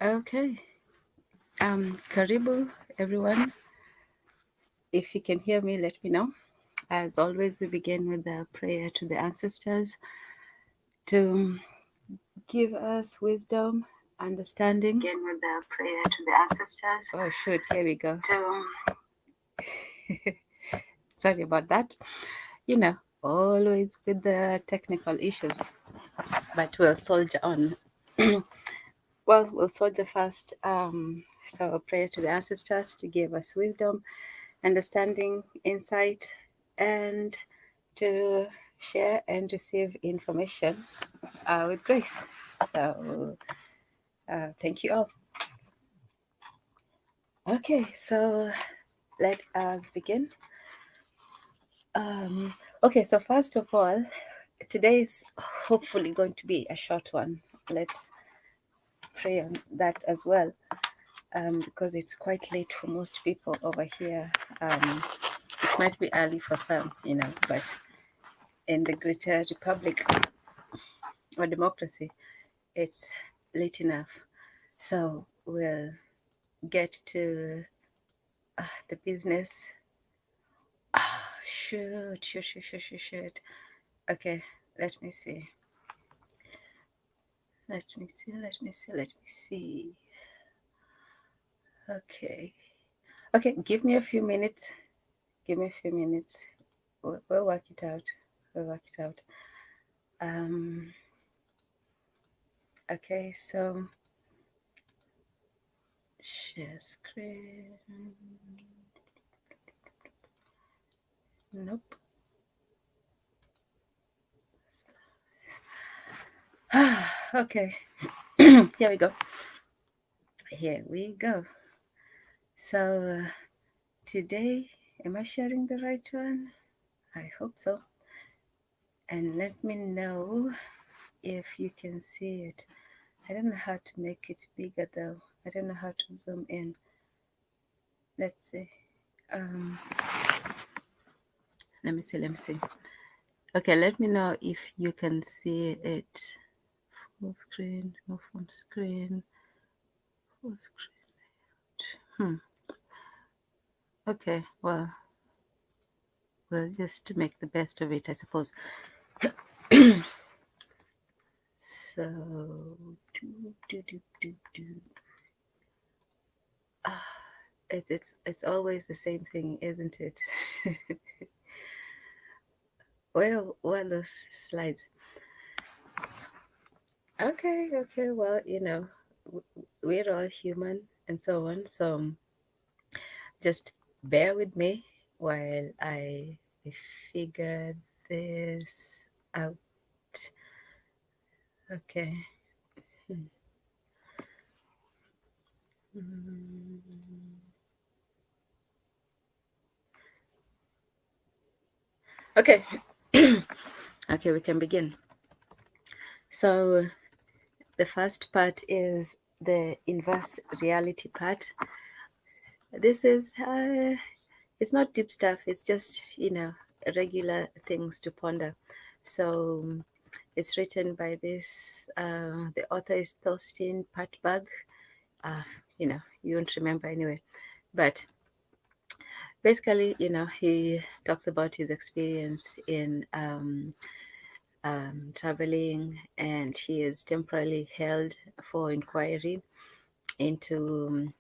Okay. Karibu everyone. If you can hear me, let me know. As always, we begin with a prayer to the ancestors to give us wisdom, understanding. Begin with a prayer to the ancestors. Oh shoot, here we go. Sorry about that. You know, always with the technical issues, but we'll soldier on. Well, we'll soldier fast. So a prayer to the ancestors to give us wisdom, understanding, insight, and to share and receive information with grace. So, thank you all. Okay, so let us begin. Okay, so first of all, today is hopefully going to be a short one. Let's pray on that as well, because it's quite late for most people over here. It might be early for some, but in the greater republic or democracy, it's late enough. So we'll get to the business. Shoot. Okay, let me see. Let me see. Okay, give me a few minutes. We'll work it out. Um, okay, so share screen. Nope. Okay. Here we go. So today, am I sharing the right one? I hope so. And let me know if you can see it. I don't know how to make it bigger though. I don't know how to zoom in. Let's see. Let me see. Okay, let me know if you can see it. Full screen, no full screen. Full screen. Okay, well, we'll just make the best of it, I suppose. So, it's always the same thing, isn't it? Where are those slides? Okay. Well, we're all human and so on. So just bear with me while I figure this out. Okay. Okay. Okay, we can begin. So the first part is the inverse reality part. This is it's not deep stuff. It's just regular things to ponder. So it's written by this. The author is Thorstein Patberg. You won't remember anyway, but basically, he talks about his experience in traveling, and he is temporarily held for inquiry into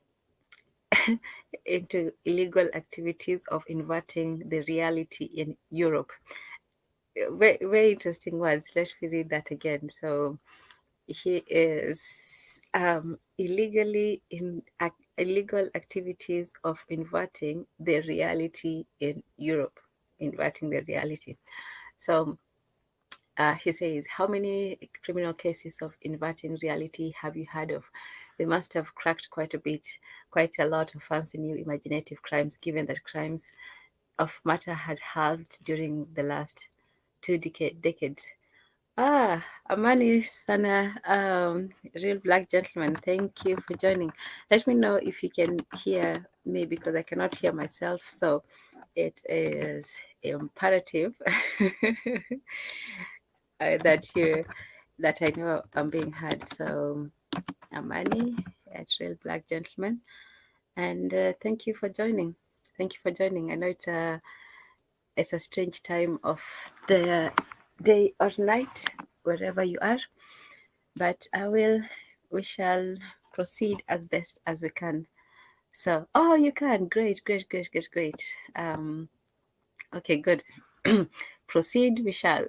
into illegal activities of inverting the reality in Europe. Very, very interesting words. Let me read that again. So he is illegal activities of inverting the reality in Europe, inverting the reality. So he says, how many criminal cases of inverting reality have you heard of? We must have cracked quite a lot of fancy new imaginative crimes, given that crimes of matter had halved during the last two decades. Amani Sana, real black gentleman, thank you for joining. Let me know if you can hear me because I cannot hear myself. So it is imperative that I know I'm being heard. So Amani, at Real Black Gentleman. And thank you for joining. Thank you for joining. I know it's a strange time of the day or night, wherever you are, but we shall proceed as best as we can. So, oh, you can. Great, great, great, great, great. Okay, good. Proceed, we shall.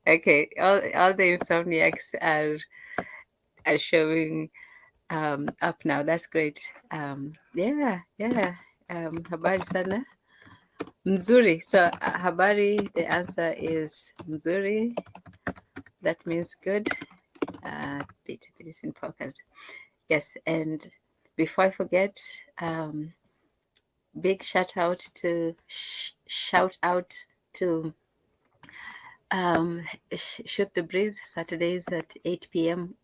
Okay, all the insomniacs are showing up now. That's great. Yeah, yeah. Habari sana. Mzuri. So habari, the answer is mzuri. That means good. It is in focus. Yes, and before I forget, big shout out to Shoot the Breeze Saturdays at 8 p.m.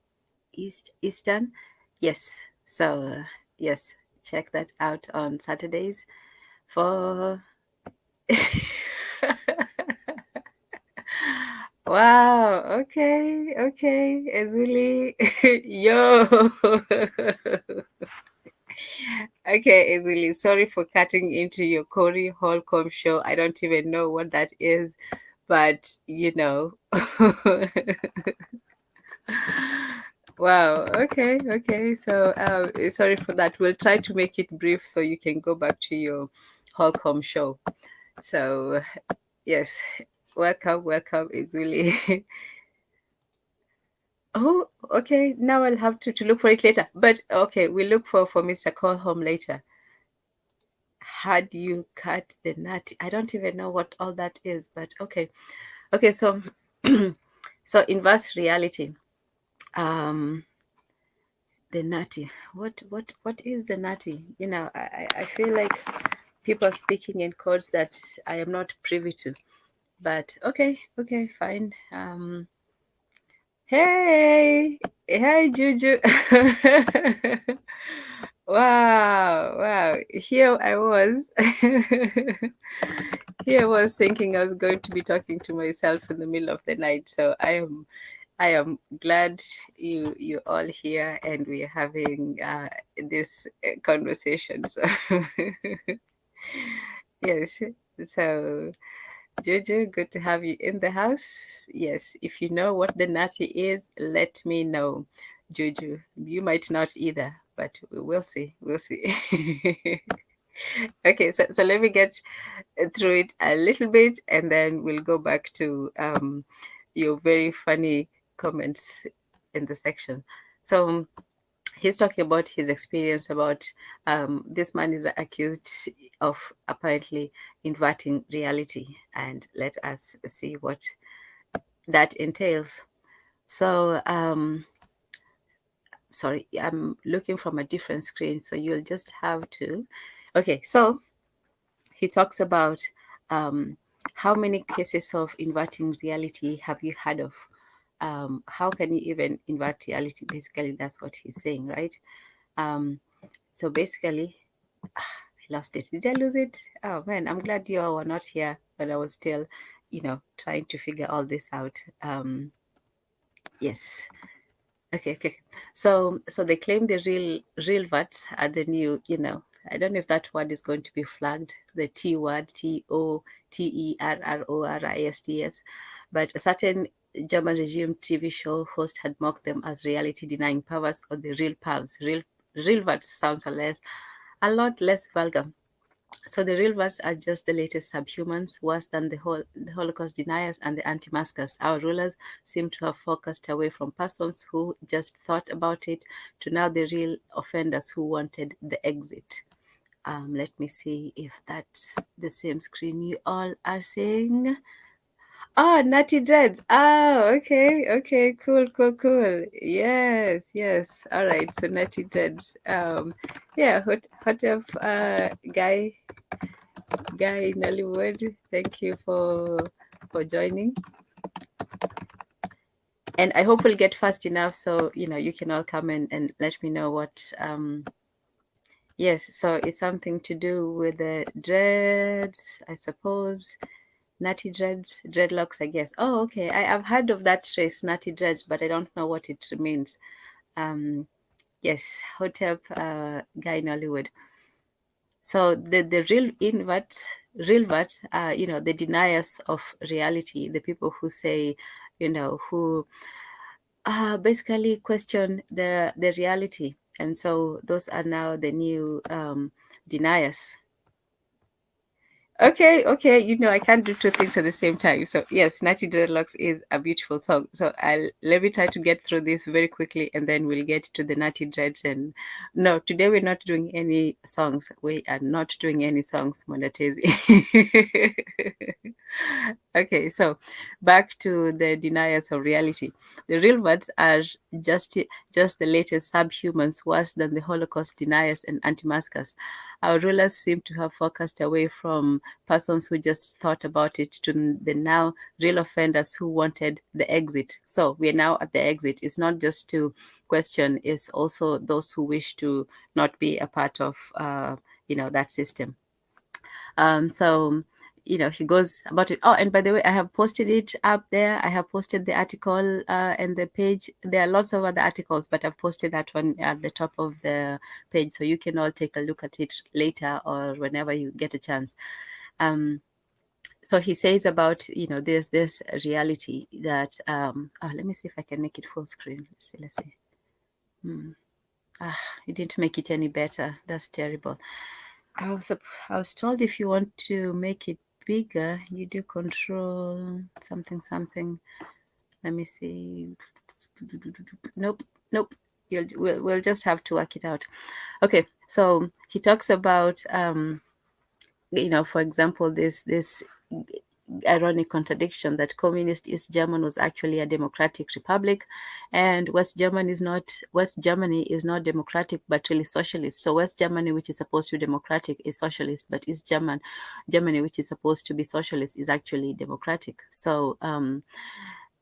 Eastern. Yes, so yes, check that out on Saturdays for. Wow, okay, okay, Ezuli, yo. Okay, Ezuli, sorry for cutting into your Corey Holcomb show. I don't even know what that is, but you know. Wow, okay, okay. So, sorry for that. We'll try to make it brief so you can go back to your Holcomb show. So, yes, welcome, welcome, Izuli. Oh, okay. Now I'll have to look for it later. But okay, we'll look for Mr. Call Home later. How do you cut the nut? I don't even know what all that is, but okay. Okay, so so inverse reality. Um the nutty. What is the nutty? You know, I feel like people are speaking in codes that I am not privy to. But okay, okay, fine. Hey, hey, Juju. Wow, wow. Here I was. Here I was thinking I was going to be talking to myself in the middle of the night. So I am glad you all here and we're having this conversation. So yes. So Jojo, good to have you in the house. Yes, if you know what the natty is, let me know. Jojo, you might not either, but we'll see. We'll see. Okay, so let me get through it a little bit and then we'll go back to your very funny comments in the section. So he's talking about his experience about this man is accused of apparently inverting reality, and let us see what that entails. So sorry, I'm looking from a different screen, so you'll just have to. Okay, so he talks about how many cases of inverting reality have you heard of? How can you even invert reality? Basically, that's what he's saying, right? So basically, I lost it. Did I lose it? Oh man, I'm glad you all were not here, but I was still, trying to figure all this out. Yes. Okay, okay. So they claim the real VATs are the new, I don't know if that word is going to be flagged, the T word, TOTERRORISTS, but a certain German regime TV show host had mocked them as reality denying powers or the real PAVs. Real VATs sounds a lot less vulgar. So the real ones are just the latest subhumans, worse than the Holocaust deniers and the anti-maskers. Our rulers seem to have focused away from persons who just thought about it to now the real offenders who wanted the exit. Let me see if that's the same screen you all are seeing. Oh, Natty Dreads. Oh, okay, okay, cool, cool, cool. Yes, yes. All right, so Natty Dreads. Yeah, hot of Guye Nollywood. Thank you for joining. And I hope we'll get fast enough so you can all come in and let me know what yes, so it's something to do with the dreads, I suppose. Natty dreads, dreadlocks, I guess. Oh, okay. I've heard of that phrase, natty dreads, but I don't know what it means. Yes, Hotep, Guye Nollywood. So the real verts are, the deniers of reality, the people who say, who basically question the reality. And so those are now the new deniers. Okay, I can't do two things at the same time. So yes, Natty Dreadlocks is a beautiful song. So let me try to get through this very quickly, and then we'll get to the Natty Dreads. And no, today we're not doing any songs. We are not doing any songs, Monatezi. Okay, so back to the deniers of reality. The real words are just just the latest subhumans, worse than the Holocaust deniers and anti-maskers. Our rulers seem to have focused away from persons who just thought about it to the now real offenders who wanted the exit. So we are now at the exit. It's not just to question, it's also those who wish to not be a part of, that system. So he goes about it. Oh, and by the way, I have posted it up there. I have posted the article and the page. There are lots of other articles, but I've posted that one at the top of the page, so you can all take a look at it later or whenever you get a chance. So he says about, there's this reality that let me see if I can make it full screen. Let's see. It didn't make it any better. That's terrible. I was told if you want to make it bigger, you do control something. Let me see. Nope. We'll just have to work it out. Okay, so he talks about for example, this ironic contradiction that communist East Germany was actually a democratic republic, and West Germany is not democratic but really socialist. So West Germany, which is supposed to be democratic, is socialist, but East Germany, which is supposed to be socialist, is actually democratic. So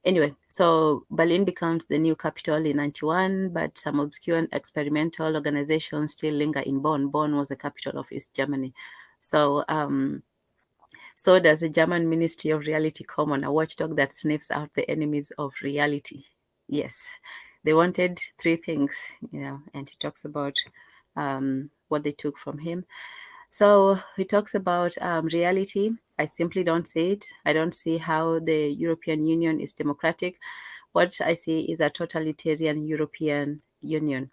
anyway, so Berlin becomes the new capital in 91, but some obscure experimental organizations still linger in Bonn. Bonn was the capital of East Germany. So does the German Ministry of Reality come on, a watchdog that sniffs out the enemies of reality? Yes, they wanted three things, and he talks about what they took from him. So he talks about reality. I simply don't see it. I don't see how the European Union is democratic. What I see is a totalitarian European Union.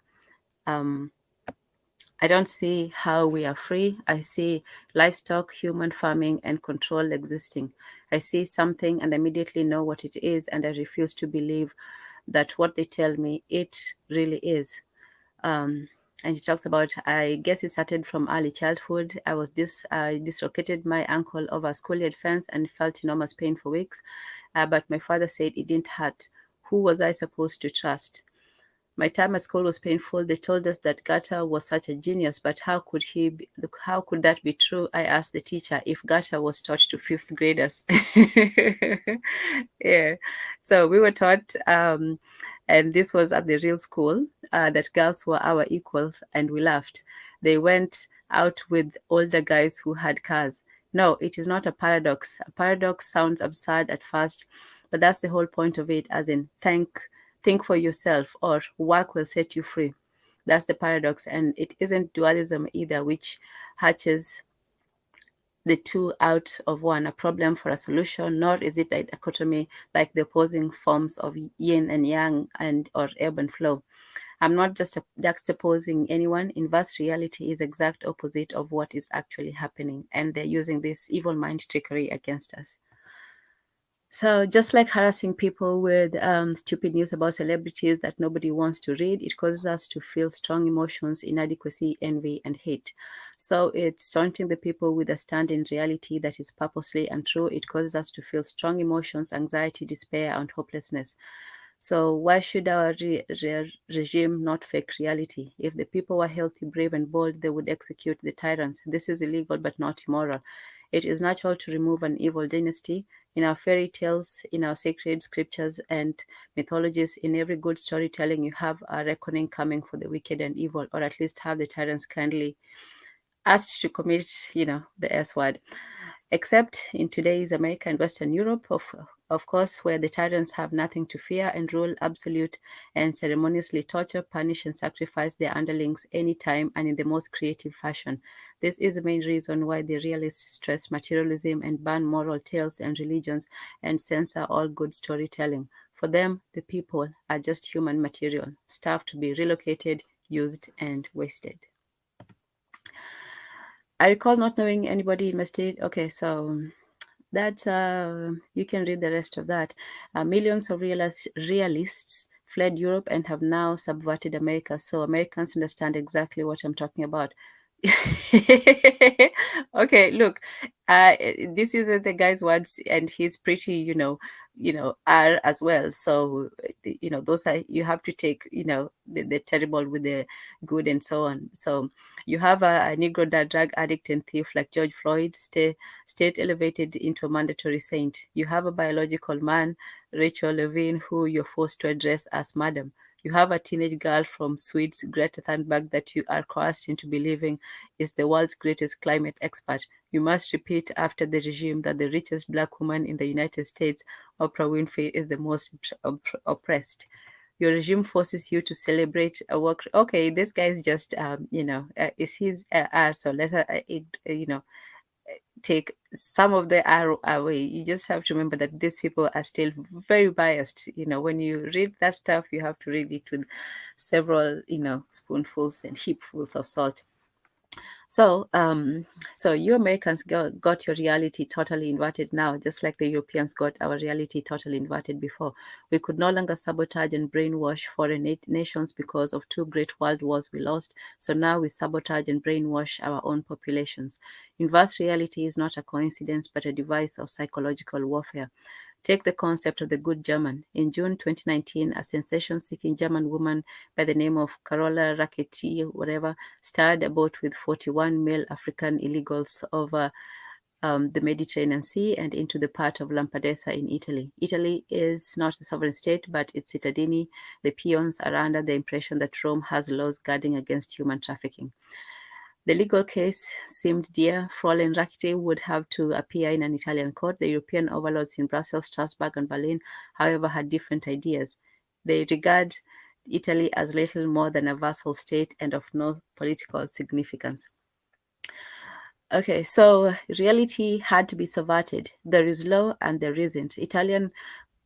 I don't see how we are free. I see livestock, human farming, and control existing. I see something and immediately know what it is, and I refuse to believe that what they tell me it really is. And he talks about, I guess it started from early childhood. I dislocated my ankle over a schoolyard fence and felt enormous pain for weeks. But my father said it didn't hurt. Who was I supposed to trust? My time at school was painful. They told us that Gata was such a genius, but how could that be true? I asked the teacher if Gata was taught to fifth graders. Yeah. So we were taught, and this was at the real school, that girls were our equals, and we laughed. They went out with older guys who had cars. No, it is not a paradox. A paradox sounds absurd at first, but that's the whole point of it, as in think for yourself, or work will set you free. That's the paradox. And it isn't dualism either, which hatches the two out of one, a problem for a solution, nor is it a dichotomy like the opposing forms of yin and yang or ebb and flow. I'm not just juxtaposing anyone. Inverse reality is exact opposite of what is actually happening, and they're using this evil mind trickery against us. So just like harassing people with stupid news about celebrities that nobody wants to read, it causes us to feel strong emotions, inadequacy, envy, and hate. So it's taunting the people with a stand in reality that is purposely untrue. It causes us to feel strong emotions, anxiety, despair, and hopelessness. So why should our regime not fake reality? If the people were healthy, brave, and bold, they would execute the tyrants. This is illegal but not immoral. It is natural to remove an evil dynasty. In our fairy tales, in our sacred scriptures and mythologies, in every good storytelling, you have a reckoning coming for the wicked and evil, or at least have the tyrants kindly asked to commit, the S word. except in today's America and Western Europe, of course, where the tyrants have nothing to fear and rule absolute and ceremoniously torture, punish, and sacrifice their underlings anytime and in the most creative fashion. This is the main reason why the realists stress materialism and ban moral tales and religions and censor all good storytelling. For them, the people are just human material, stuff to be relocated, used, and wasted. I recall not knowing anybody in my state. Okay, so that's you can read the rest of that. Millions of realists fled Europe and have now subverted America. So Americans understand exactly what I'm talking about. Okay, look, this is the guy's words, and he's pretty, R as well. So, those are, you have to take, the terrible with the good and so on. So you have a Negro drug addict and thief like George Floyd, state elevated into a mandatory saint. You have a biological man, Rachel Levine, who you're forced to address as madam. You have a teenage girl from Swedes, Greta Thunberg, that you are coerced into believing is the world's greatest climate expert. You must repeat after the regime that the richest black woman in the United States, Oprah Winfrey, is the most oppressed. Your regime forces you to celebrate a work. Okay, this guy is just, is his so let's, take some of the arrow away. You just have to remember that these people are still very biased. When you read that stuff, you have to read it with several, spoonfuls and heapfuls of salt. So you Americans got your reality totally inverted now, just like the Europeans got our reality totally inverted before. We could no longer sabotage and brainwash foreign nations because of 2 great world wars we lost. So now we sabotage and brainwash our own populations. Inverse reality is not a coincidence, but a device of psychological warfare. Take the concept of the good German. In June 2019, a sensation-seeking German woman by the name of Carola Rackety, whatever, starred a boat with 41 male African illegals over the Mediterranean Sea and into the part of Lampedusa in Italy. Italy is not a sovereign state, but its cittadini, the peons, are under the impression that Rome has laws guarding against human trafficking. The legal case seemed dear. Fräulein Rackety would have to appear in an Italian court. The European overlords in Brussels, Strasbourg, and Berlin, however, had different ideas. They regard Italy as little more than a vassal state and of no political significance. Okay, so reality had to be subverted. There is law and there isn't. Italian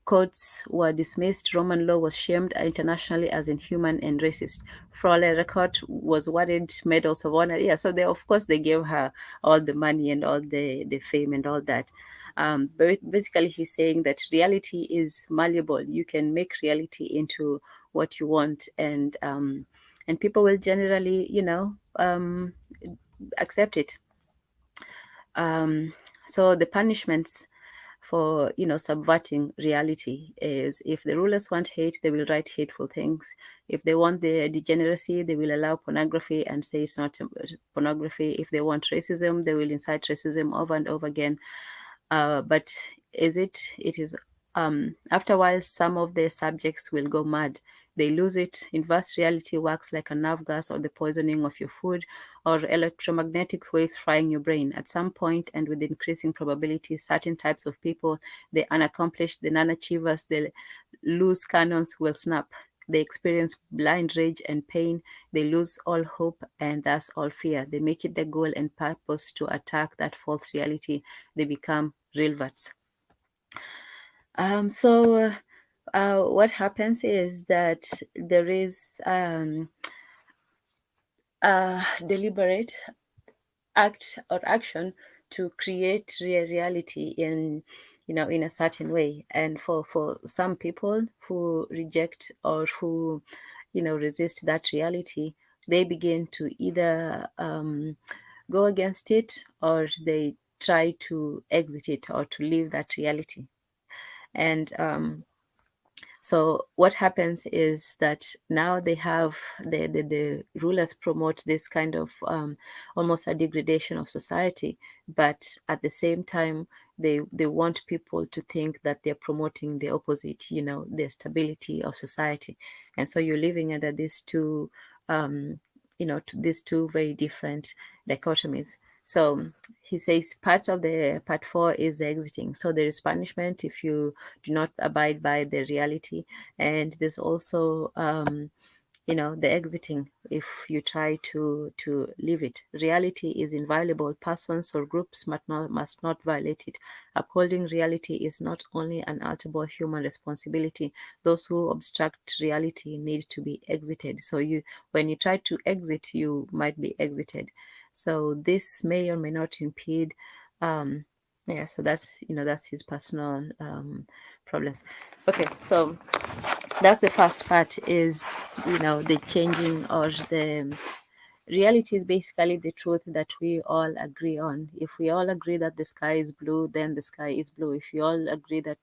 courts were dismissed. Roman law was shamed internationally as inhuman and racist. Fräulein Record was awarded medals of honor. Yeah, so of course they gave her all the money and all the fame and all that. But basically, he's saying that reality is malleable. You can make reality into what you want, and people will generally, accept it. So the punishments for subverting reality is, if the rulers want hate, they will write hateful things. If they want the degeneracy, they will allow pornography and say it's not pornography. If they want racism, they will incite racism over and over again. But it is after a while, some of the subjects will go mad. They lose it. Inverse reality works like a nerve gas or the poisoning of your food or electromagnetic waves frying your brain. At some point, and with increasing probability, certain types of people, the unaccomplished, the non-achievers, the loose cannons will snap. They experience blind rage and pain. They lose all hope and thus all fear. They make it their goal and purpose to attack that false reality. They become reverts. What happens is that there is a deliberate act or action to create reality in a certain way, and for some people who reject or who resist that reality, they begin to either go against it, or they try to exit it or to leave that reality. And so what happens is that now they have the rulers promote this kind of almost a degradation of society, but at the same time they want people to think that they're promoting the opposite, the stability of society. And so you're living under these two these two very different dichotomies. So he says part 4 is the exiting. So there is punishment if you do not abide by the reality, and there's also the exiting if you try to leave it. Reality is inviolable. Persons or groups must not violate it. Upholding reality is not only an unalterable human responsibility. Those who obstruct reality need to be exited. So when you try to exit, you might be exited. So this may or may not impede. So that's his personal problems. Okay, so that's the first part, is the changing, or the reality is basically the truth that we all agree on. If we all agree that the sky is blue, then the sky is blue. If we all agree that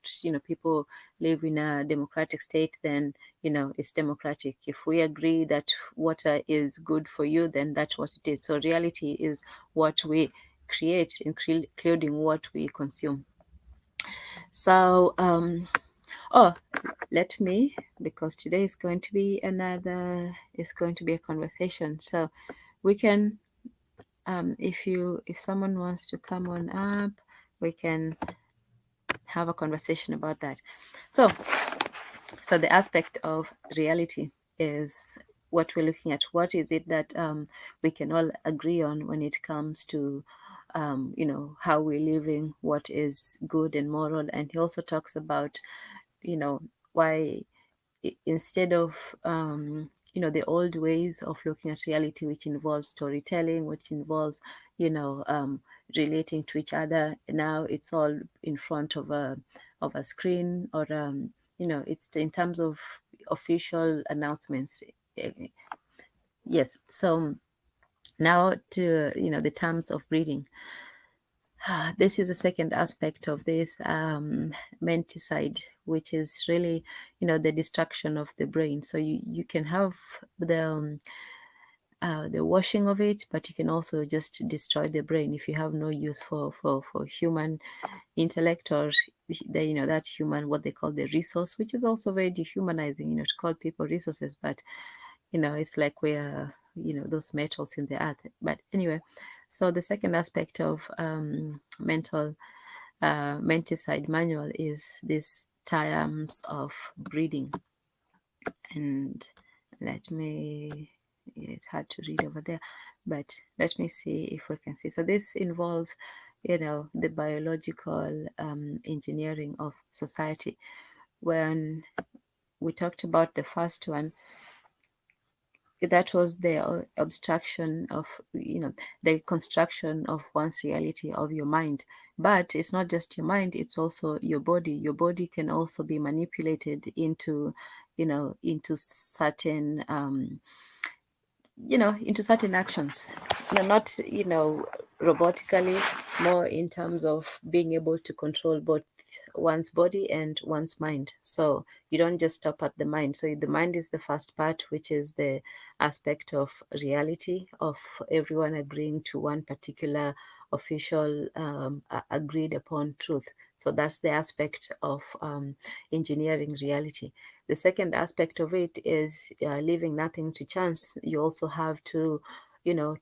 people live in a democratic state, then it's democratic. If we agree that water is good for you, then that's what it is. So reality is what we create, including what we consume. So oh, let me, because today is going to be a conversation. So we can, if someone wants to come on up, we can have a conversation about that. So the aspect of reality is what we're looking at. What is it that we can all agree on when it comes to how we're living, what is good and moral. And he also talks about why, instead of the old ways of looking at reality, which involves storytelling, which involves relating to each other, now it's all in front of a screen, or it's in terms of official announcements. Eh, yes. So now to the terms of breeding. This is the second aspect of this menticide, which is really, the destruction of the brain. So you can have the washing of it, but you can also just destroy the brain if you have no use for human intellect, or that human, what they call the resource, which is also very dehumanizing, to call people resources. But it's like we're those metals in the earth. But anyway, so the second aspect of menticide manual is this terms of breeding. And let me, it's hard to read over there, but let me see if we can see. So this involves the biological engineering of society. When we talked about the first one, that was the abstraction of the construction of one's reality, of your mind. But it's not just your mind, it's also your body. Your body can also be manipulated into certain into certain actions. Not robotically, more in terms of being able to control both one's body and one's mind. So you don't just stop at the mind. So the mind is the first part, which is the aspect of reality, of everyone agreeing to one particular official agreed upon truth. So that's the aspect of engineering reality. The second aspect of it is leaving nothing to chance. You also have to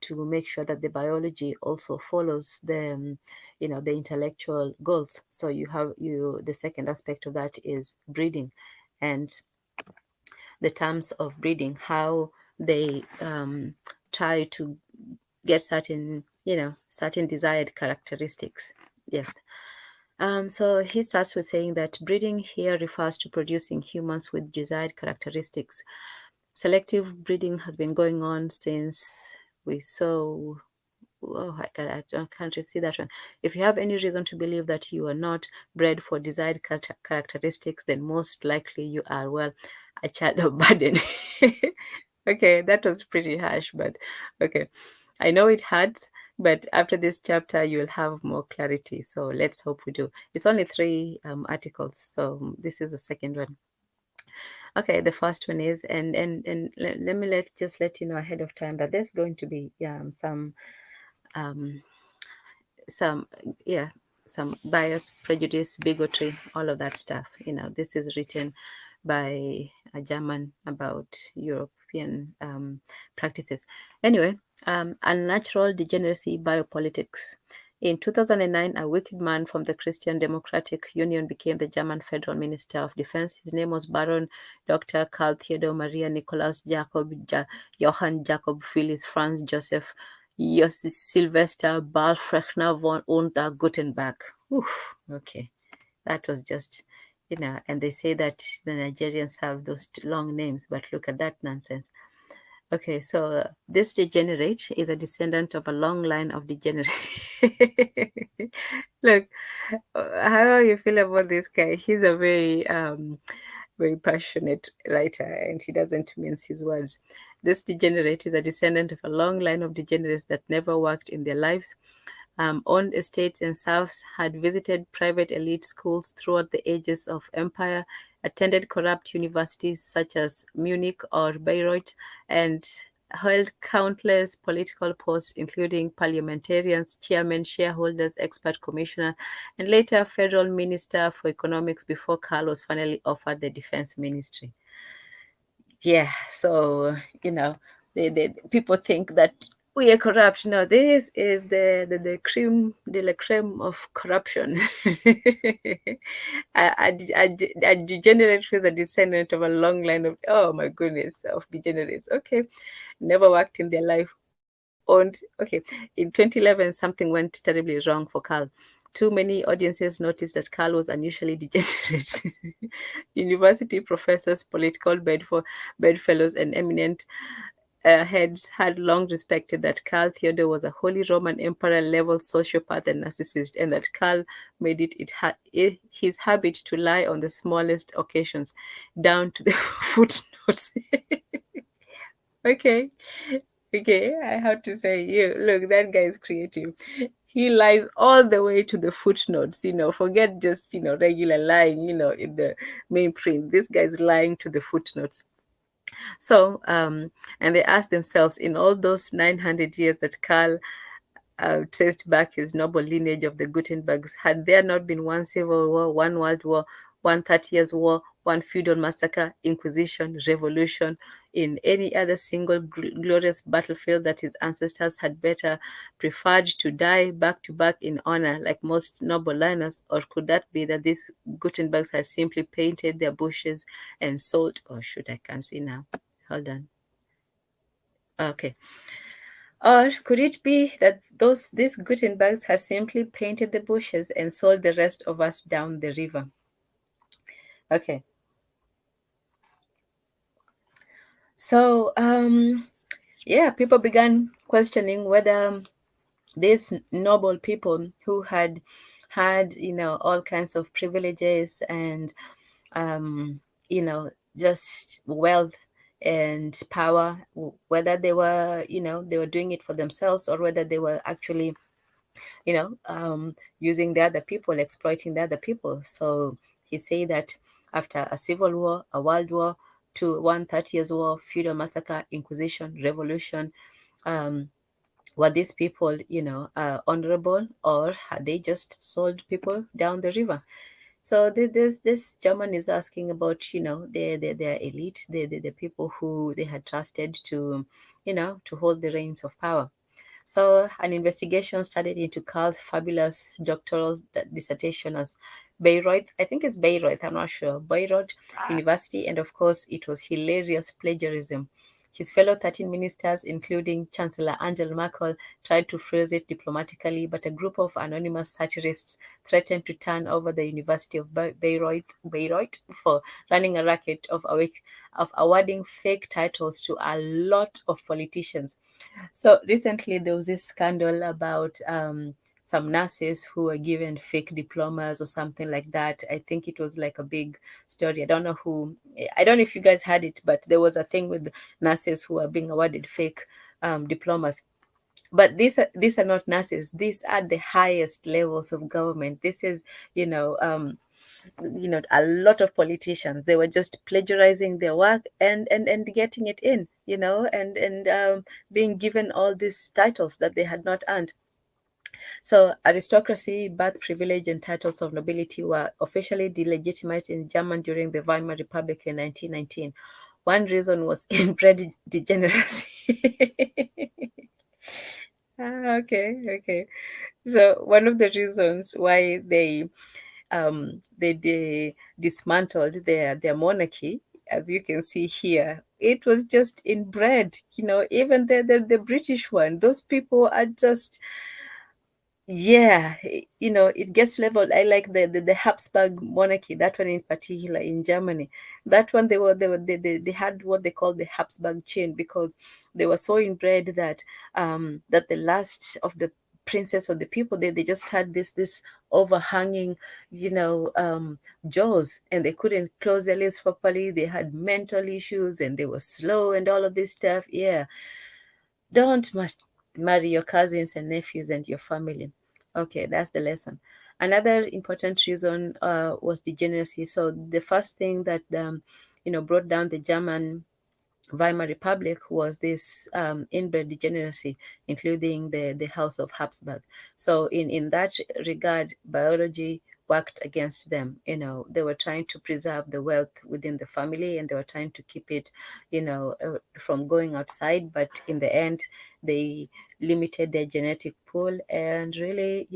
to make sure that the biology also follows the intellectual goals. So the second aspect of that is breeding, and the terms of breeding, how they try to get certain desired characteristics. Yes. So he starts with saying that breeding here refers to producing humans with desired characteristics. Selective breeding has been going on since we saw. Oh, I can't really see that one. If you have any reason to believe that you are not bred for desired characteristics, then most likely you are, well, a child of burden. Okay, that was pretty harsh, but okay. I know it hurts, but after this chapter, you'll have more clarity. So let's hope we do. It's only 3 articles, so this is the second one. Okay, the first one is, and let me let you know ahead of time that there's going to be um, some bias, prejudice, bigotry, all of that stuff. This is written by a German about Europe. European practices. Anyway, unnatural degeneracy biopolitics. In 2009, a wicked man from the Christian Democratic Union became the German Federal Minister of Defense. His name was Baron Dr. Karl Theodor Maria Nikolaus Jacob Johann Jacob Felix Franz Joseph Josef Sylvester Balfrechner von Unter Gutenberg. Oof, okay. That was just, and they say that the Nigerians have those long names, but look at that nonsense. Okay, so this degenerate is a descendant of a long line of degenerates. Look, how you feel about this guy? He's a very passionate writer, and he doesn't mince his words. This degenerate is a descendant of a long line of degenerates that never worked in their lives, owned estates and serfs, had visited private elite schools throughout the ages of empire, attended corrupt universities such as Munich or Bayreuth, and held countless political posts, including parliamentarians, chairman, shareholders, expert commissioner, and later federal minister for economics before Karl was finally offered the defense ministry. Yeah, so the people think that we are corrupt. No, this is the creme de la creme of corruption. A degenerate who is a descendant of a long line of, oh my goodness, of degenerates. Okay, never worked in their life. And okay, in 2011, something went terribly wrong for Carl. Too many audiences noticed that Carl was unusually degenerate. University professors, political bedfellows, and eminent heads had long respected that Karl Theodor was a Holy Roman Emperor level sociopath and narcissist, and that Karl made it his habit to lie on the smallest occasions, down to the footnotes. Okay. Okay, I have to say, look, that guy is creative. He lies all the way to the footnotes, forget just, regular lying, in the main print. This guy's lying to the footnotes. So, and they asked themselves, in all those 900 years that Karl traced back his noble lineage of the Gutenbergs, had there not been one civil war, one world war, one 30 Years' War, one feudal massacre, inquisition, revolution, in any other single glorious battlefield that his ancestors had better preferred to die back to back in honor, like most noble liners? Or could that be that these Gutenbergs had simply painted their bushes and sold? Oh, shoot, I can't see now. Hold on. Okay. Or could it be that these Gutenbergs had simply painted the bushes and sold the rest of us down the river? Okay. So, yeah, people began questioning whether these noble people who had all kinds of privileges and, just wealth and power, whether they were, they were doing it for themselves, or whether they were actually using the other people, exploiting the other people. So he said that after a civil war, a world war, to 130 Years' War, feudal massacre, inquisition, revolution, were these people, honorable, or had they just sold people down the river? So this German is asking about, their elite, the people who they had trusted to, to hold the reins of power. So an investigation started into Carl's fabulous doctoral dissertation as Bayreuth, I think it's Bayreuth, I'm not sure, Bayreuth University, and of course it was hilarious plagiarism. His fellow 13 ministers, including Chancellor Angela Merkel, tried to phrase it diplomatically, but a group of anonymous satirists threatened to turn over the University of Bayreuth for running a racket of awarding fake titles to a lot of politicians. So recently there was this scandal about some nurses who were given fake diplomas or something like that. I think it was like a big story. I don't know if you guys had it, but there was a thing with nurses who are being awarded fake diplomas. But these are not nurses. These are the highest levels of government. This is, a lot of politicians, they were just plagiarizing their work and getting it in, and being given all these titles that they had not earned. So aristocracy, birth privilege, and titles of nobility were officially delegitimized in Germany during the Weimar Republic in 1919. One reason was inbred degeneracy. Okay. So one of the reasons why they dismantled their monarchy, as you can see here, it was just inbred. Even the British one, those people are just, yeah, it gets leveled. I like the Habsburg monarchy, that one in particular in Germany. That one, they had what they call the Habsburg chain, because they were so inbred that that the last of the princess or the people, they just had this overhanging, jaws, and they couldn't close their lips properly. They had mental issues and they were slow and all of this stuff. Yeah, don't marry your cousins and nephews and your family. Okay, that's the lesson. Another important reason was degeneracy. So the first thing that brought down the German Weimar Republic was this inbred degeneracy, including the House of Habsburg. So in that regard, biology worked against them. They were trying to preserve the wealth within the family, and they were trying to keep it, from going outside. But in the end, they limited their genetic pool and really,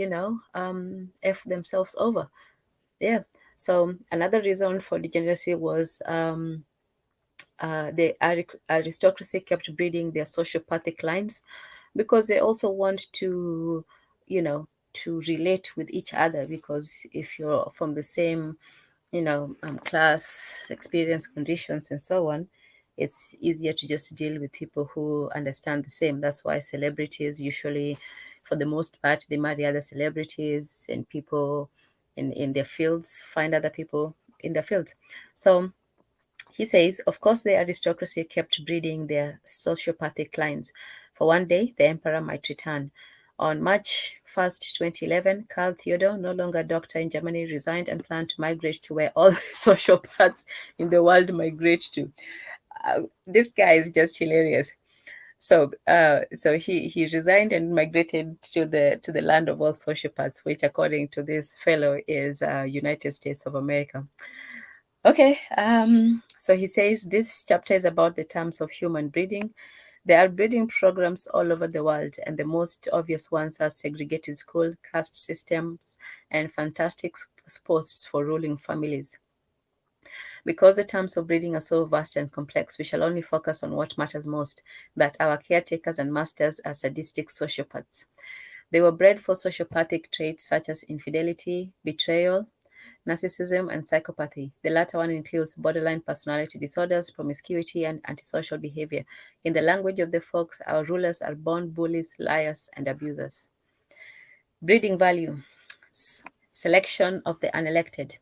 f themselves over. Yeah. So another reason for degeneracy was the aristocracy kept breeding their sociopathic lines, because they also want to, to relate with each other. Because if you're from the same, class, experience, conditions, and so on, it's easier to just deal with people who understand the same. That's why celebrities usually, for the most part, they marry other celebrities, and people in their fields find other people in their fields. So he says, of course, the aristocracy kept breeding their sociopathic clients, for one day the emperor might return. On March 1st, 2011, Karl Theodor, no longer a doctor in Germany, resigned and planned to migrate to where all the sociopaths in the world migrate to. This guy is just hilarious. So he resigned and migrated to the land of all sociopaths, which, according to this fellow, is United States of America. Okay, so he says this chapter is about the terms of human breeding. There are breeding programs all over the world, and the most obvious ones are segregated school, caste systems, and fantastic sports for ruling families. Because the terms of breeding are so vast and complex, we shall only focus on what matters most, that our caretakers and masters are sadistic sociopaths. They were bred for sociopathic traits such as infidelity, betrayal, narcissism, and psychopathy. The latter one includes borderline personality disorders, promiscuity, and antisocial behavior. In the language of the folks, our rulers are born bullies, liars, and abusers. Breeding value. Selection of the unelected.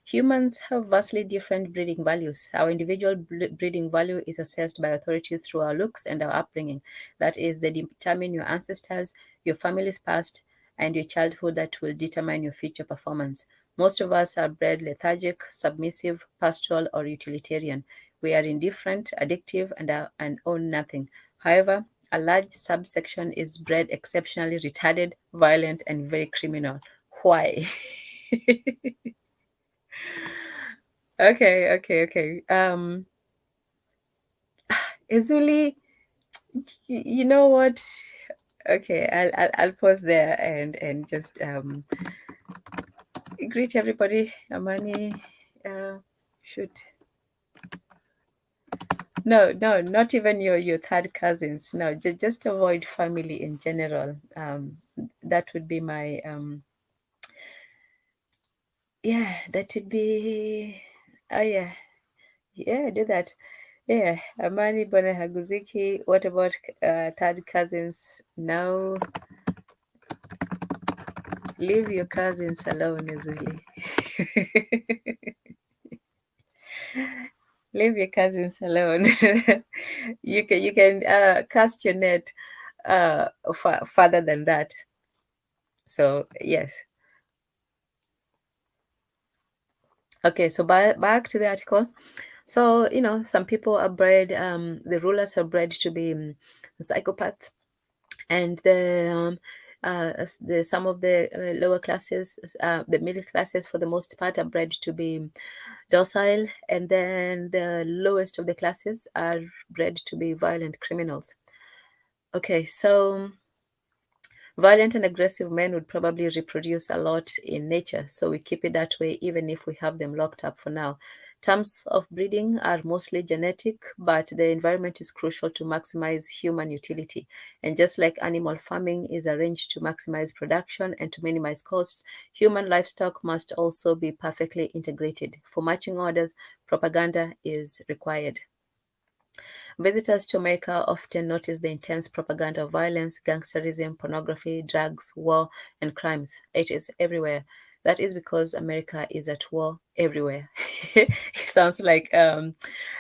Humans have vastly different breeding values. Our individual breeding value is assessed by authorities through our looks and our upbringing. That is, they determine your ancestors, your family's past, and your childhood that will determine your future performance. Most of us are bred lethargic, submissive, pastoral, or utilitarian. We are indifferent, addictive, and own nothing. However, a large subsection is bred exceptionally retarded, violent, and very criminal. Why? Okay. Izuli, you know what? Okay, I'll pause there and just greet everybody. Amani, shoot. No, not even your third cousins. No, just avoid family in general. That would be my yeah. That would be. Oh yeah. Do that. Yeah, Amani, Bwana Haguziki. What about third cousins? No, leave your cousins alone, Izuli. Leave your cousins alone. You can cast your net farther than that. So yes. Okay, so back to the article. So some people are bred. The rulers are bred to be psychopaths, and Some of the lower classes, the middle classes for the most part, are bred to be docile, and then the lowest of the classes are bred to be violent criminals. Okay, so violent and aggressive men would probably reproduce a lot in nature, so we keep it that way even if we have them locked up for now. Terms of breeding are mostly genetic, but the environment is crucial to maximize human utility. And just like animal farming is arranged to maximize production and to minimize costs, human livestock must also be perfectly integrated. For matching orders, propaganda is required. Visitors to America often notice the intense propaganda of violence, gangsterism, pornography, drugs, war, and crimes. It is everywhere. That is because America is at war everywhere. It sounds like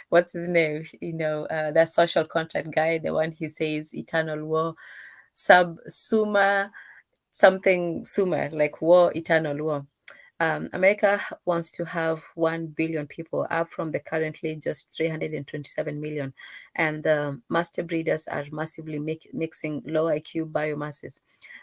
what's his name? That social contract guy, the one he says eternal war, sub summa something summa, like war, eternal war. America wants to have 1 billion people, up from the currently just 327 million. And the master breeders are massively mixing low IQ biomasses.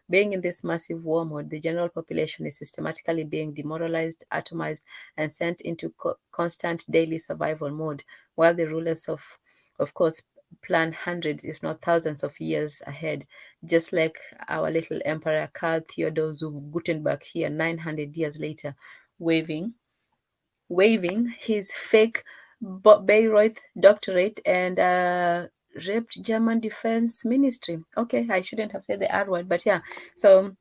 Being in this massive war mode, the general population is systematically being demoralized, atomized, and sent into constant daily survival mode, while the rulers of course, plan hundreds, if not thousands of years ahead, just like our little emperor Karl Theodor Gutenberg here 900 years later, waving, waving his fake Bayreuth doctorate and raped German defense ministry. Okay, I shouldn't have said the R word, but yeah. So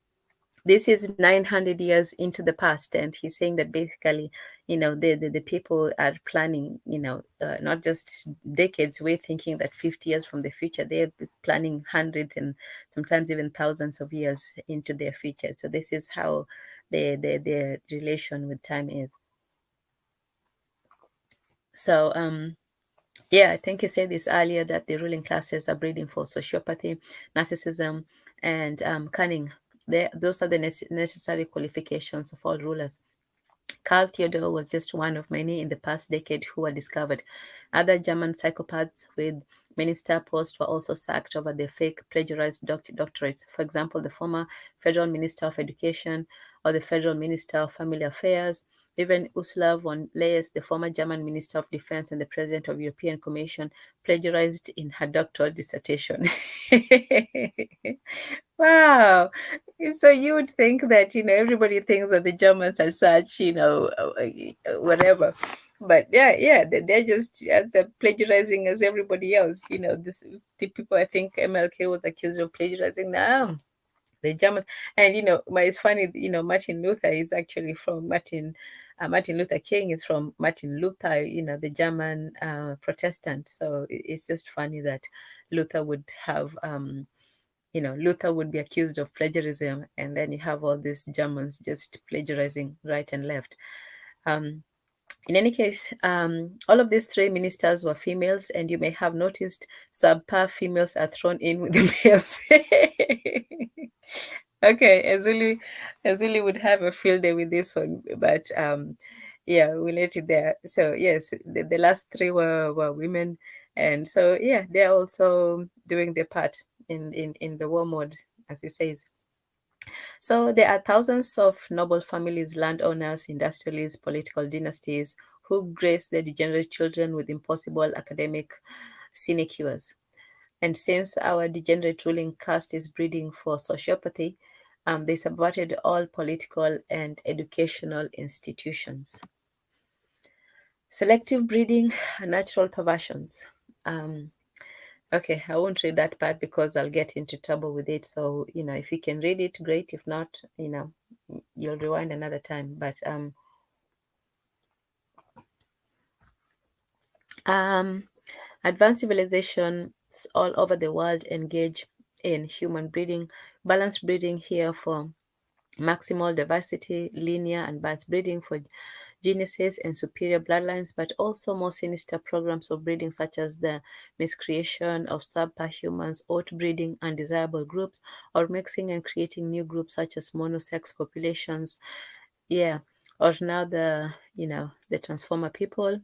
this is 900 years into the past, and he's saying that basically, the people are planning, not just decades away, thinking that 50 years from the future, they're planning hundreds and sometimes even thousands of years into their future. So this is how the relation with time is. So yeah, I think you said this earlier, that the ruling classes are breeding for sociopathy, narcissism, and cunning. Those are the necessary qualifications of all rulers. Karl Theodor was just one of many in the past decade who were discovered. Other German psychopaths with minister posts were also sacked over their fake plagiarized doctorates. For example, the former Federal Minister of Education or the Federal Minister of Family Affairs. Even Ursula von Leyen, the former German Minister of Defense and the President of the European Commission, plagiarized in her doctoral dissertation. Wow. So you would think that, everybody thinks that the Germans are such, whatever. But yeah, they're just as plagiarizing as everybody else. The people, I think MLK was accused of plagiarizing. Now the Germans, and it's funny. Martin Luther is actually from Martin Luther King is from Martin Luther. The German Protestant. So it's just funny that Luther would have Luther would be accused of plagiarism, and then you have all these Germans just plagiarizing right and left. In any case, all of these three ministers were females, and you may have noticed subpar females are thrown in with the males. Okay, Azuli would have a field day with this one, but yeah, we'll let it there. So yes, the last three were women, and so yeah, they're also doing their part in the war mode, as he says. So there are thousands of noble families, landowners, industrialists, political dynasties who grace their degenerate children with impossible academic sinecures. And since our degenerate ruling caste is breeding for sociopathy, they subverted all political and educational institutions. Selective breeding, natural perversions. Um, okay, I won't read that part because I'll get into trouble with it. So, if you can read it, great. If not, you'll rewind another time. But advanced civilizations all over the world engage in human breeding, balanced breeding here for maximal diversity, linear and biased breeding for genuses and superior bloodlines, but also more sinister programs of breeding such as the miscreation of subpar humans, outbreeding undesirable groups, or mixing and creating new groups such as monosex populations. Yeah, or now the transformer people.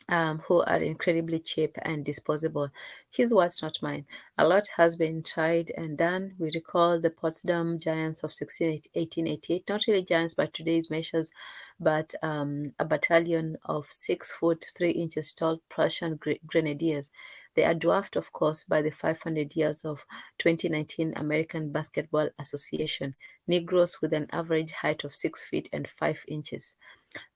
who are incredibly cheap and disposable. His words, not mine. A lot has been tried and done. We recall the Potsdam giants of 1888, not really giants by today's measures, but a battalion of 6 foot 3 inches tall Prussian grenadiers. They are dwarfed, of course, by the 500 years of 2019 American Basketball Association, Negroes with an average height of 6 feet and 5 inches.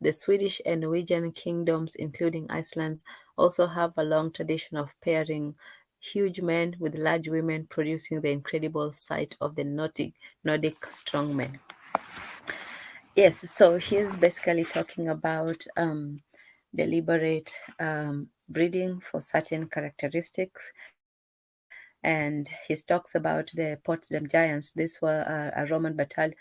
The Swedish and Norwegian kingdoms, including Iceland, also have a long tradition of pairing huge men with large women, producing the incredible sight of the Nordic strongmen. Yes, so he's basically talking about deliberate breeding for certain characteristics. And he talks about the Potsdam Giants. This were a Roman battalion.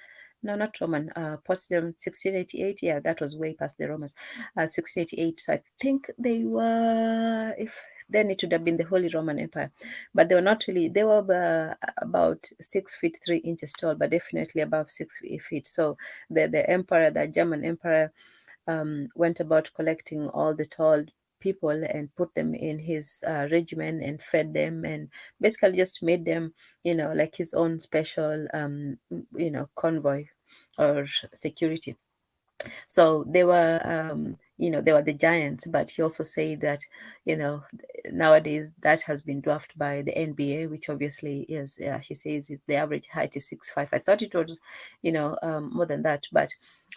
No, not Roman. Potsdam 1688. Yeah, that was way past the Romans. 1688. So I think they were, if then it would have been the Holy Roman Empire, but they were not really. They were about 6 feet 3 inches tall, but definitely above 6 feet. So the emperor, the German emperor, went about collecting all the tall people and put them in his regiment and fed them and basically just made them, like his own special, convoy or security. So they were, they were the giants, but he also said that, you know, nowadays that has been dwarfed by the NBA, which obviously is, he says the average height is 6'5". I thought it was, more than that, but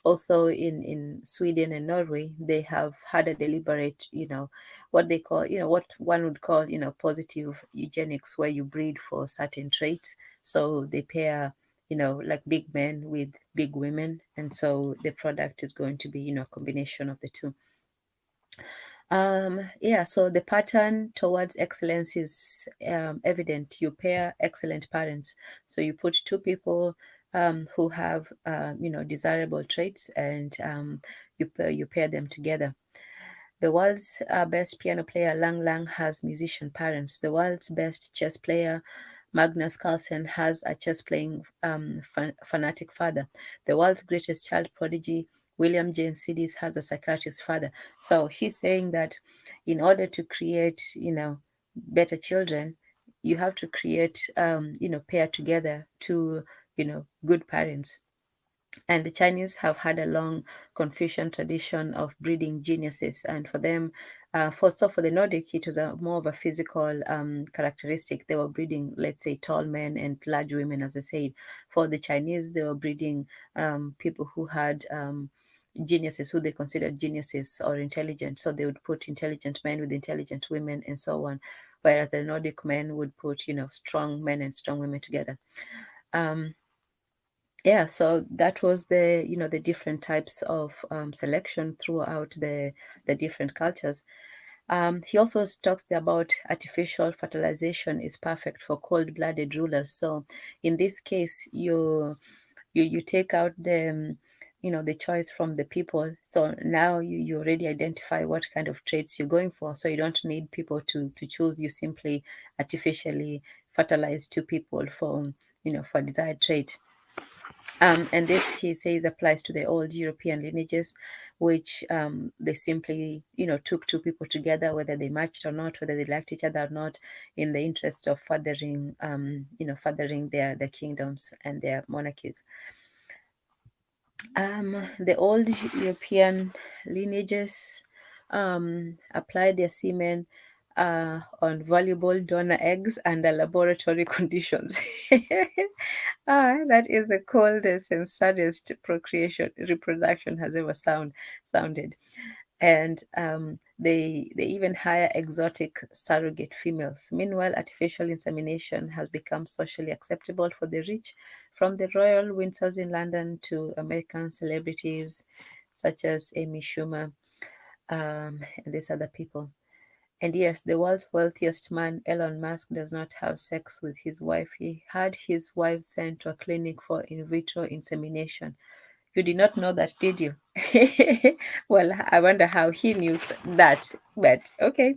also in Sweden and Norway, they have had a deliberate, what they call, what one would call, positive eugenics, where you breed for certain traits. So they pair, like big men with big women. And so the product is going to be, a combination of the two. Yeah, so the pattern towards excellence is evident. You pair excellent parents. So you put two people who have, desirable traits, and you pair them together. The world's best piano player, Lang Lang, has musician parents. The world's best chess player, Magnus Carlsen, has a chess playing fanatic father. The world's greatest child prodigy, William Jane Sidis, has a psychiatrist father. So he's saying that in order to create, better children, you have to create, pair together two, good parents. And the Chinese have had a long Confucian tradition of breeding geniuses, and for them, for the Nordic, it was more of a physical characteristic. They were breeding, let's say, tall men and large women, as I said. For the Chinese, they were breeding people who had geniuses, who they considered geniuses or intelligent. So they would put intelligent men with intelligent women, and so on. Whereas the Nordic men would put, strong men and strong women together. Um, yeah, so that was the different types of selection throughout the different cultures. He also talks about artificial fertilization is perfect for cold-blooded rulers. So in this case, you take out the choice from the people. So now you already identify what kind of traits you're going for. So you don't need people to choose. You simply artificially fertilize two people for desired trait. And this, he says, applies to the old European lineages, which they simply, took two people together, whether they matched or not, whether they liked each other or not, in the interest of furthering their kingdoms and their monarchies. The old European lineages apply their semen on valuable donor eggs under laboratory conditions. That is the coldest and saddest reproduction has ever sounded. And they even hire exotic surrogate females. Meanwhile, artificial insemination has become socially acceptable for the rich, from the Royal Windsors in London to American celebrities such as Amy Schumer and these other people. And yes, the world's wealthiest man, Elon Musk, does not have sex with his wife. He had his wife sent to a clinic for in vitro insemination. You did not know that, did you? Well, I wonder how he knew that. But okay,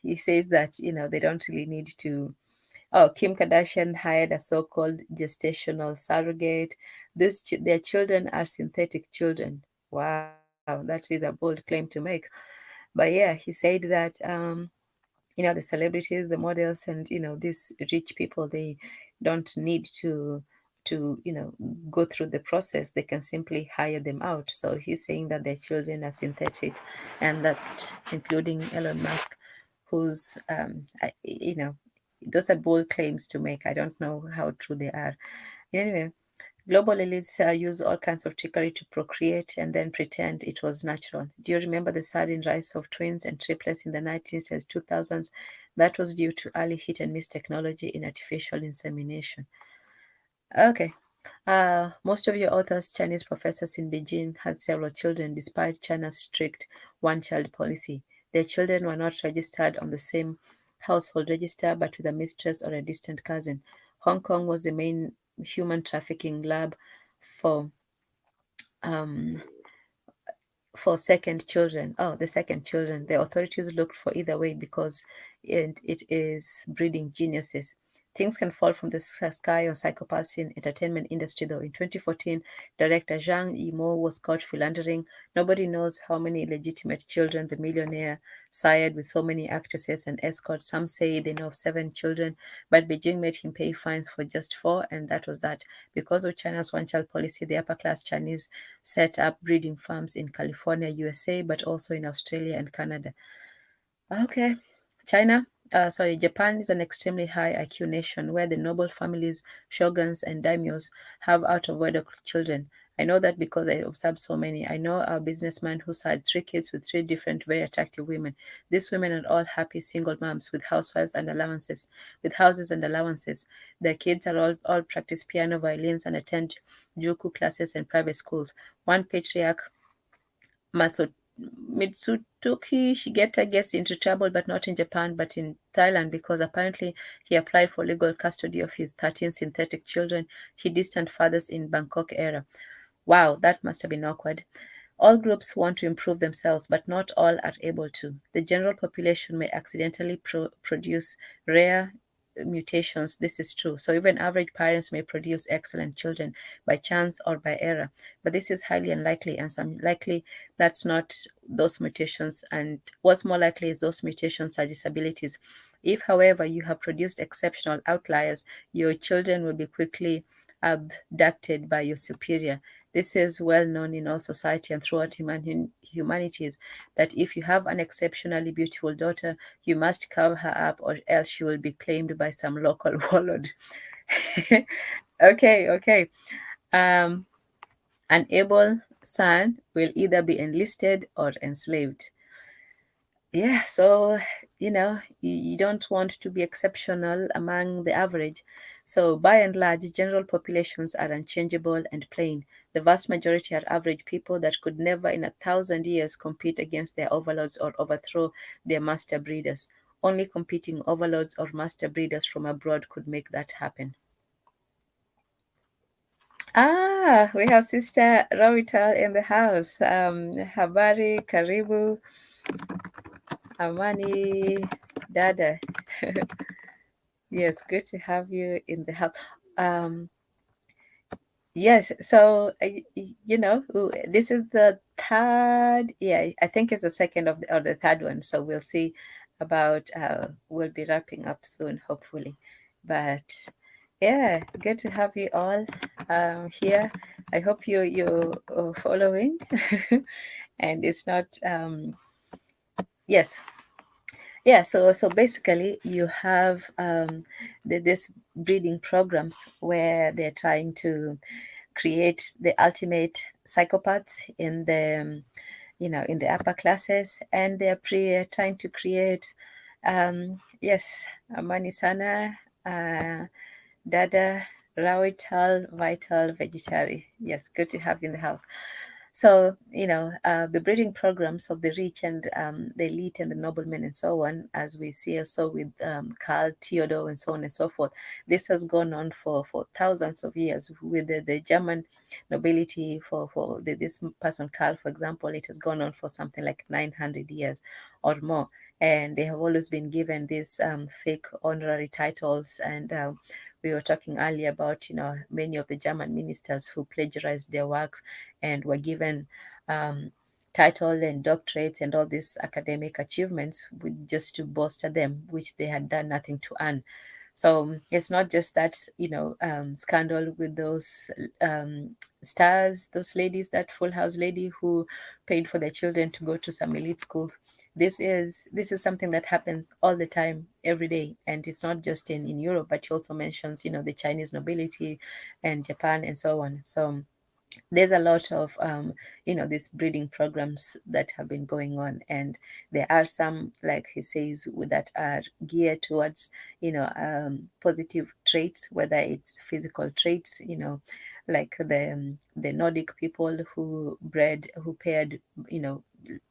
he says that, they don't really need to. Oh, Kim Kardashian hired a so-called gestational surrogate. Their children are synthetic children. Wow, that is a bold claim to make. But yeah, he said that the celebrities, the models, and these rich people, they don't need to go through the process. They can simply hire them out. So he's saying that their children are synthetic, and that including Elon Musk, who's those are bold claims to make. I don't know how true they are. Anyway, global elites use all kinds of trickery to procreate and then pretend it was natural. Do you remember the sudden rise of twins and triplets in the 1900s and 2000s? That was due to early hit and miss technology in artificial insemination. Okay. Most of your authors, Chinese professors in Beijing, had several children despite China's strict one child policy. Their children were not registered on the same household register but with a mistress or a distant cousin. Hong Kong was the main human trafficking lab for um, for second children. Oh, the second children. The authorities looked for either way because it is breeding geniuses. Things can fall from the sky on psychopaths in entertainment industry though. In 2014, director Zhang Yimou was caught philandering. Nobody knows how many illegitimate children the millionaire sired with so many actresses and escorts. Some say they know of 7 children, but Beijing made him pay fines for just 4, and that was that. Because of China's one-child policy, the upper-class Chinese set up breeding farms in California, USA, but also in Australia and Canada. Okay. Japan is an extremely high IQ nation where the noble families, shoguns, and daimyos have out of wedlock children. I know that because I observed so many. I know a businessman who had 3 kids with 3 different, very attractive women. These women are all happy single moms with housewives and allowances, with houses and allowances. Their kids are all practice piano, violins, and attend juku classes and private schools. One patriarch Maso Mitsutoki Shigeta gets into trouble, but not in Japan, but in Thailand, because apparently he applied for legal custody of his 13 synthetic children, he distant fathers in Bangkok era. Wow, that must have been awkward. All groups want to improve themselves, but not all are able to. The general population may accidentally produce rare mutations. This is true. So even average parents may produce excellent children by chance or by error. But this is highly unlikely, and some likely that's not those mutations. And what's more likely is those mutations are disabilities. If, however, you have produced exceptional outliers, your children will be quickly abducted by your superior. This is well known in all society and throughout humanities that if you have an exceptionally beautiful daughter, you must cover her up or else she will be claimed by some local warlord. Okay. Um, an able son will either be enlisted or enslaved. Yeah, so you don't want to be exceptional among the average. So by and large, general populations are unchangeable and plain. The vast majority are average people that could never in 1,000 years compete against their overlords or overthrow their master breeders. Only competing overlords or master breeders from abroad could make that happen. Ah, we have Sister Rawital in the house. Habari, Karibu, Amani, Dada. Yes, good to have you in the house. Um, yes, so this is the third. Yeah, I think it's the second of or the third one. So we'll see about. We'll be wrapping up soon, hopefully. But yeah, good to have you all here. I hope you following, and it's not. Yes, yeah, so basically you have this breeding programs where they're trying to create the ultimate psychopaths in the in the upper classes, and they're trying to create yes, Amani Sana, Dada Rawital, Vital, Vegetari. Yes, good to have you in the house. So, the breeding programs of the rich and the elite and the noblemen and so on, as we see also with Karl Theodor and so on and so forth, this has gone on for thousands of years. With the German nobility, this person, Karl, for example, it has gone on for something like 900 years or more. And they have always been given these fake honorary titles. And we were talking earlier about, many of the German ministers who plagiarized their works and were given title and doctorates and all these academic achievements with just to bolster them, which they had done nothing to earn. So it's not just that, scandal with those stars, those ladies, that Full House lady who paid for their children to go to some elite schools. This is something that happens all the time, every day, and it's not just in Europe, but he also mentions, the Chinese nobility and Japan and so on. So there's a lot of these breeding programs that have been going on, and there are some, like he says, that are geared towards positive traits, whether it's physical traits, like the Nordic people who paired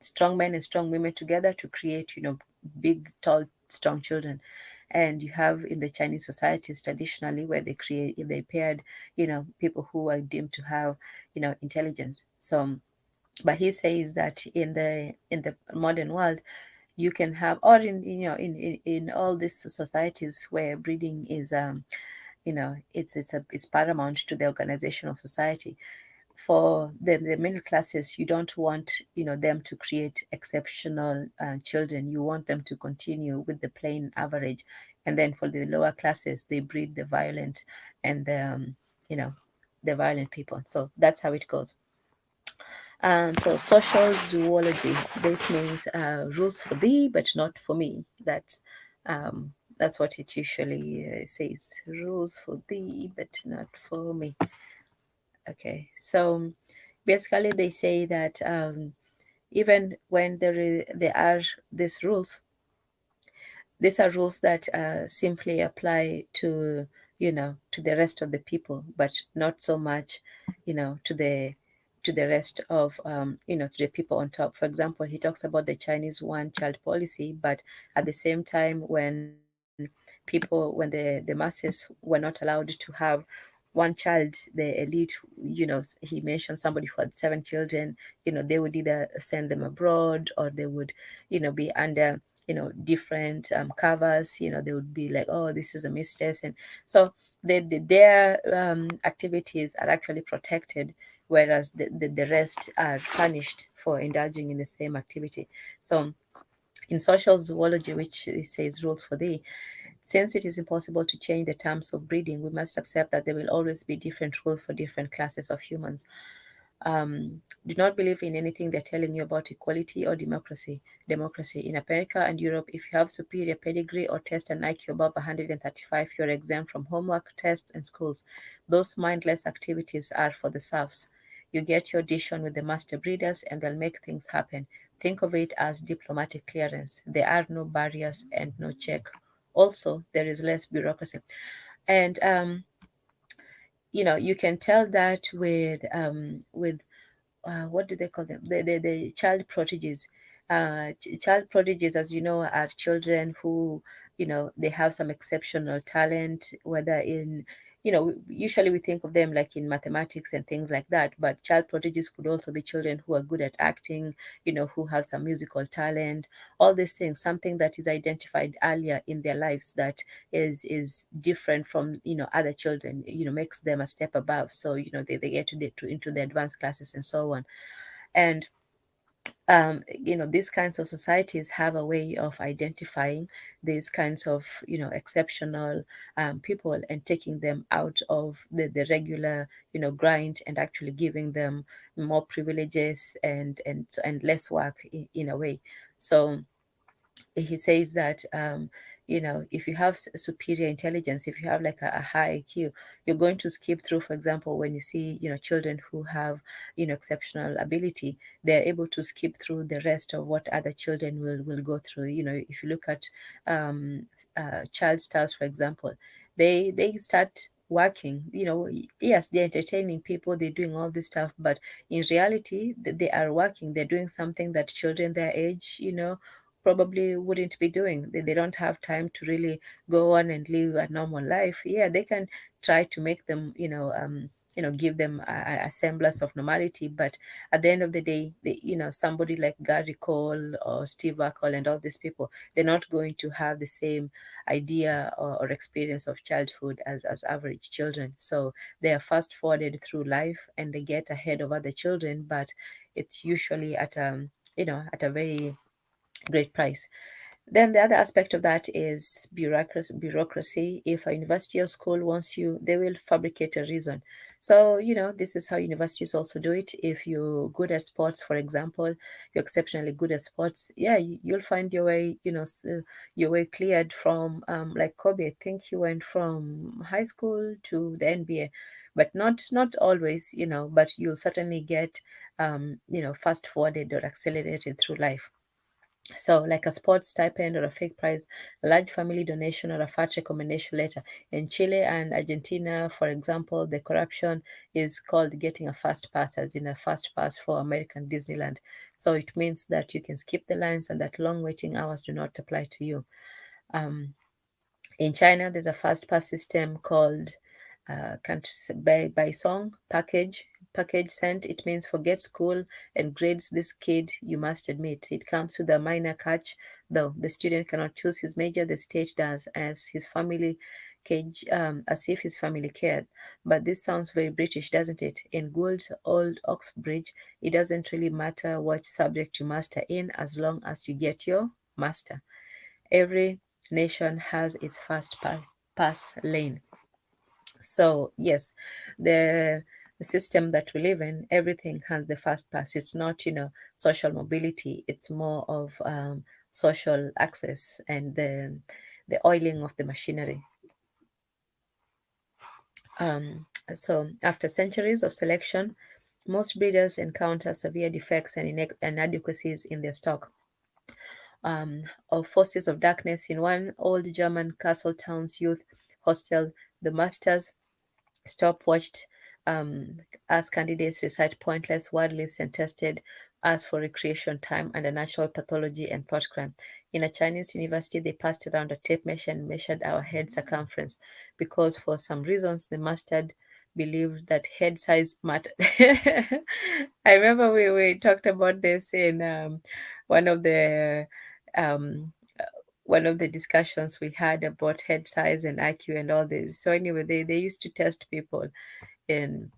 strong men and strong women together to create big, tall, strong children. And you have in the Chinese societies traditionally where they paired people who are deemed to have intelligence. So but he says that in the modern world, you can have, or in all these societies where breeding is it's paramount to the organization of society. For the middle classes, you don't want them to create exceptional children. You want them to continue with the plain average. And then for the lower classes, they breed the violent and you know the violent people. So that's how it goes. So social zoology, this means rules for thee but not for me. That's what it usually says, rules for thee but not for me. Okay, so basically they say that even when there are these rules, these are rules that simply apply to the rest of the people, but not so much to the rest of to the people on top. For example, he talks about the Chinese one child policy, but at the same time, when the masses were not allowed to have one child, the elite, he mentioned somebody who had seven children, they would either send them abroad, or they would be under different covers. They would be like, oh, this is a mistress. And so their activities are actually protected, whereas the rest are punished for indulging in the same activity. So in social zoology, which it says rules for thee, since it is impossible to change the terms of breeding, we must accept that there will always be different rules for different classes of humans. Do not believe in anything they're telling you about equality or democracy. Democracy in America and Europe, if you have superior pedigree or test an IQ above 135, you're exempt from homework, tests, and schools. Those mindless activities are for the serfs. You get your audition with the master breeders, and they'll make things happen. Think of it as diplomatic clearance. There are no barriers and no check. Also, there is less bureaucracy. And you can tell that with what do they call them? The child prodigies. Child prodigies, as you know, are children who, they have some exceptional talent, whether in, usually we think of them like in mathematics and things like that, but child prodigies could also be children who are good at acting, who have some musical talent, all these things, something that is identified earlier in their lives that is different from other children, makes them a step above. So they get into the advanced classes and so on. And these kinds of societies have a way of identifying these kinds of exceptional people, and taking them out of the regular grind, and actually giving them more privileges and less work in a way. So he says that if you have superior intelligence, if you have like a high IQ, you're going to skip through. For example, when you see children who have exceptional ability, they're able to skip through the rest of what other children will go through. If you look at child stars, for example, they start working. Yes, they're entertaining people, they're doing all this stuff, but in reality they are working. They're doing something that children their age probably wouldn't be doing. They don't have time to really go on and live a normal life. Yeah, they can try to make them, give them a semblance of normality. But at the end of the day, somebody like Gary Cole or Steve Urkel and all these people, they're not going to have the same idea or experience of childhood as average children. So they are fast forwarded through life, and they get ahead of other children, but it's usually at at a very great price. Then the other aspect of that is bureaucracy. If a university or school wants you, they will fabricate a reason. So, this is how universities also do it. If you're good at sports, for example, you're exceptionally good at sports, yeah, you'll find your way, your way cleared from, like Kobe, I think he went from high school to the NBA, but not always, but you'll certainly get, fast forwarded or accelerated through life. So, like a sports stipend or a fake prize, a large family donation or a fat recommendation letter. In Chile and Argentina, for example, the corruption is called getting a fast pass, as in a fast pass for American Disneyland. So it means that you can skip the lines and that long waiting hours do not apply to you. Um, in China, there's a fast pass system called by song package sent. It means forget school and grades. This kid, you must admit, it comes with a minor catch, though. The student cannot choose his major. The state does, as if his family cared. But this sounds very British, doesn't it? In good old Oxbridge, it doesn't really matter what subject you master in, as long as you get your master. Every nation has its pass lane. So yes, the system that we live in, everything has the fast pass. It's not, social mobility. It's more of social access and the oiling of the machinery. Um, so after centuries of selection, most breeders encounter severe defects and inadequacies in their stock. Of forces of darkness in one old German castle town's youth hostel, the masters stopwatched as candidates recite pointless word lists and tested as for recreation time and a natural pathology and thought crime. In a Chinese university, they passed around a tape measure and measured our head circumference because, for some reasons, the master believed that head size mattered. I remember we talked about this in one of the um, one of the discussions we had about head size and IQ and all this. So anyway, they used to test people and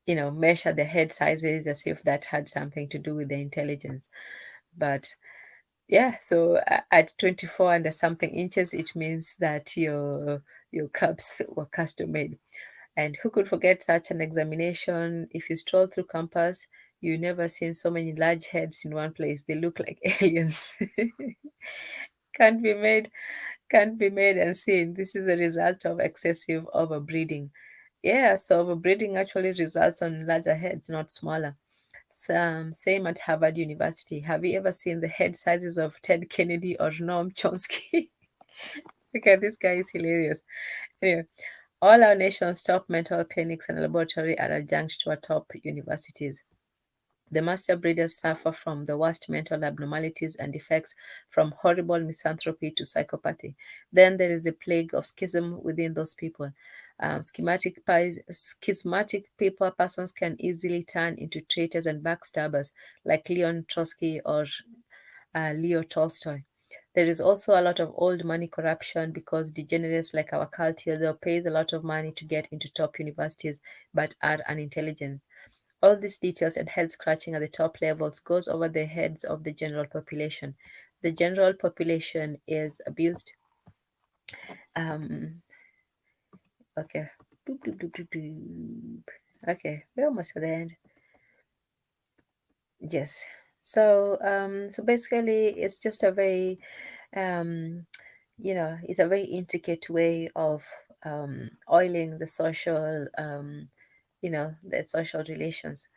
measure the head sizes as if that had something to do with the intelligence. But yeah, so at 24 and something inches, it means that your cups were custom made. And who could forget such an examination? If you stroll through campus, you never seen so many large heads in one place. They look like aliens. can't be made can't be made and seen. This is a result of excessive overbreeding. Yeah, so overbreeding actually results on larger heads, not smaller. Same at Harvard University. Have you ever seen the head sizes of Ted Kennedy or Noam Chomsky? Okay, this guy is hilarious. Anyway, all our nation's top mental clinics and laboratory are adjunct to our top universities. The master breeders suffer from the worst mental abnormalities and defects, from horrible misanthropy to psychopathy. Then there is the plague of schism within those people. Schismatic people, persons can easily turn into traitors and backstabbers, like Leon Trotsky or Leo Tolstoy. There is also a lot of old money corruption because degenerates like our culture, they pays a lot of money to get into top universities but are unintelligent. All these details and head scratching at the top levels goes over the heads of the general population. The general population is abused. Um, okay. Boop, boop, boop, boop, boop. Okay, we're almost to the end. Yes. So basically, it's just a very, um, it's a very intricate way of oiling the social, the social relations.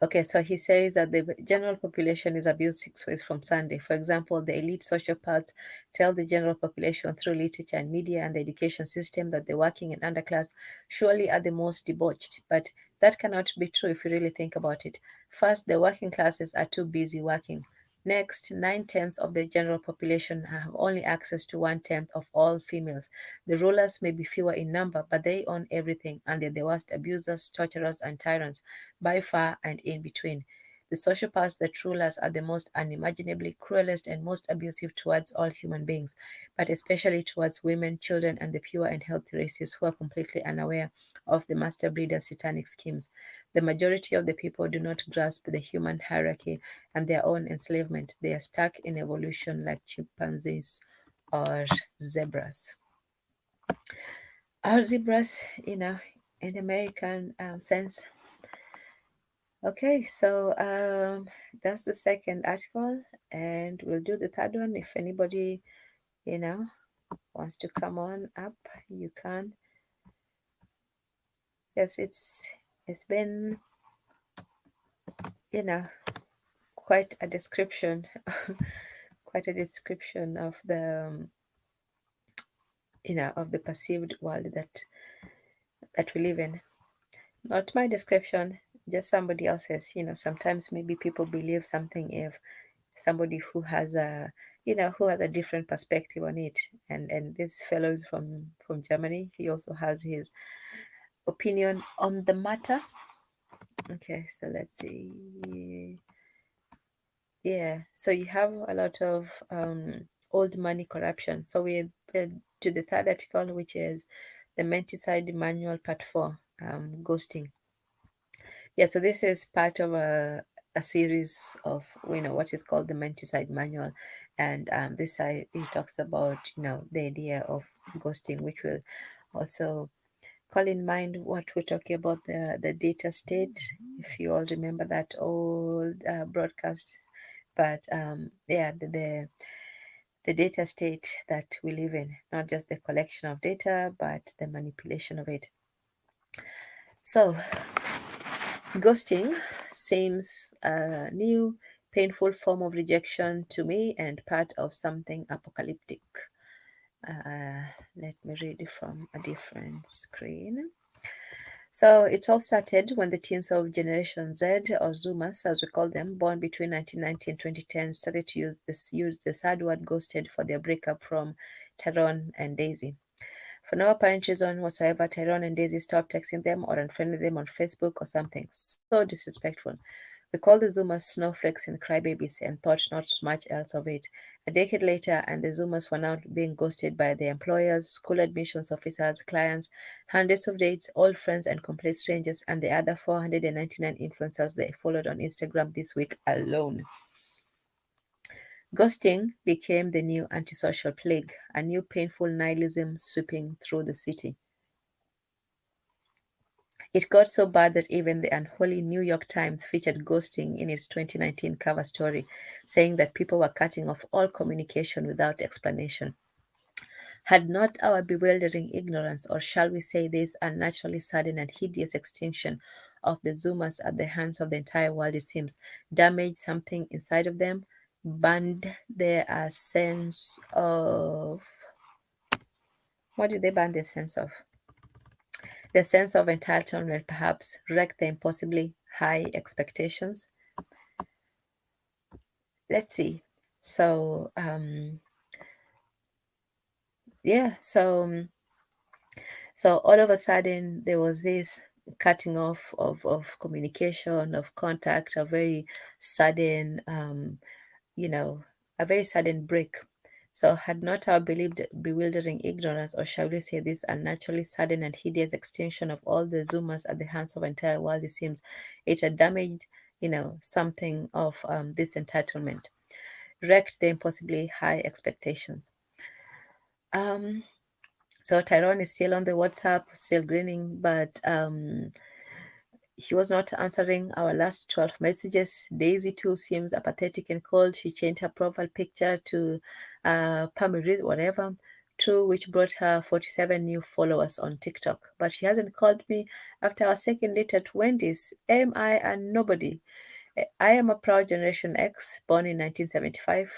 Okay, so he says that the general population is abused 6 ways from Sunday. For example, the elite sociopaths tell the general population through literature and media and the education system that the working and underclass surely are the most debauched. But that cannot be true if you really think about it. First, the working classes are too busy working. Next, 9/10 of the general population have only access to 1/10 of all females. The rulers may be fewer in number, but they own everything, and they're the worst abusers, torturers, and tyrants by far and in between. The sociopaths, the rulers, are the most unimaginably cruelest and most abusive towards all human beings, but especially towards women, children, and the pure and healthy races who are completely unaware of the master breeder's satanic schemes. The majority of the people do not grasp the human hierarchy and their own enslavement. They are stuck in evolution like chimpanzees or zebras. Are zebras, in American sense? Okay, so that's the second article, and we'll do the third one. If anybody, you know, wants to come on up, you can. Yes, it's been, you know, quite a description, quite a description of the, of the perceived world that we live in. Not my description, just somebody else's. Sometimes maybe people believe something if somebody who has a different perspective on it. And this fellow is from Germany. He also has his opinion on the matter. Okay, so let's see. Yeah, so you have a lot of old money corruption. So we to the third article, which is the Menticide Manual Part 4, ghosting. Yeah, so this is part of a series of what is called the Menticide Manual, and this side it talks about the idea of ghosting, which will also call in mind what we're talking about, the data state. If you all remember that old broadcast, but yeah, the data state that we live in, not just the collection of data, but the manipulation of it. So ghosting seems a new, painful form of rejection to me and part of something apocalyptic. Let me read it from a different screen. So it all started when the teens of Generation Z, or Zoomers as we call them, born between 1990 and 2010, started to use the sad word ghosted for their breakup from Tyrone and Daisy. For no apparent reason whatsoever, Tyrone and Daisy stopped texting them or unfriended them on Facebook or something. So disrespectful. We called the Zoomers snowflakes and crybabies and thought not much else of it. A decade later, and the Zoomers were now being ghosted by their employers, school admissions officers, clients, hundreds of dates, old friends, and complete strangers, and the other 499 influencers they followed on Instagram this week alone. Ghosting became the new antisocial plague, a new painful nihilism sweeping through the city. It got so bad that even the unholy New York Times featured ghosting in its 2019 cover story, saying that people were cutting off all communication without explanation. Had not our bewildering ignorance, or shall we say this unnaturally sudden and hideous extinction of the Zoomers at the hands of the entire world, it seems, damaged something inside of them, burned their sense of. What did they burn their sense of? The sense of entitlement, perhaps, wrecked their impossibly high expectations. Let's see. So, yeah, so all of a sudden there was this cutting off of communication, of contact, a very sudden, a very sudden break. So had not our believed bewildering ignorance, or shall we say this unnaturally sudden and hideous extinction of all the Zoomers at the hands of entire world, it seems, it had damaged, something of this entitlement, wrecked the impossibly high expectations. Um, so Tyrone is still on the WhatsApp, still grinning, but he was not answering our last 12 messages. Daisy too seems apathetic and cold. She changed her profile picture to Pamirid, whatever, true, which brought her 47 new followers on TikTok. But she hasn't called me after our second date at Wendy's. Am I a nobody? I am a proud Generation X, born in 1975,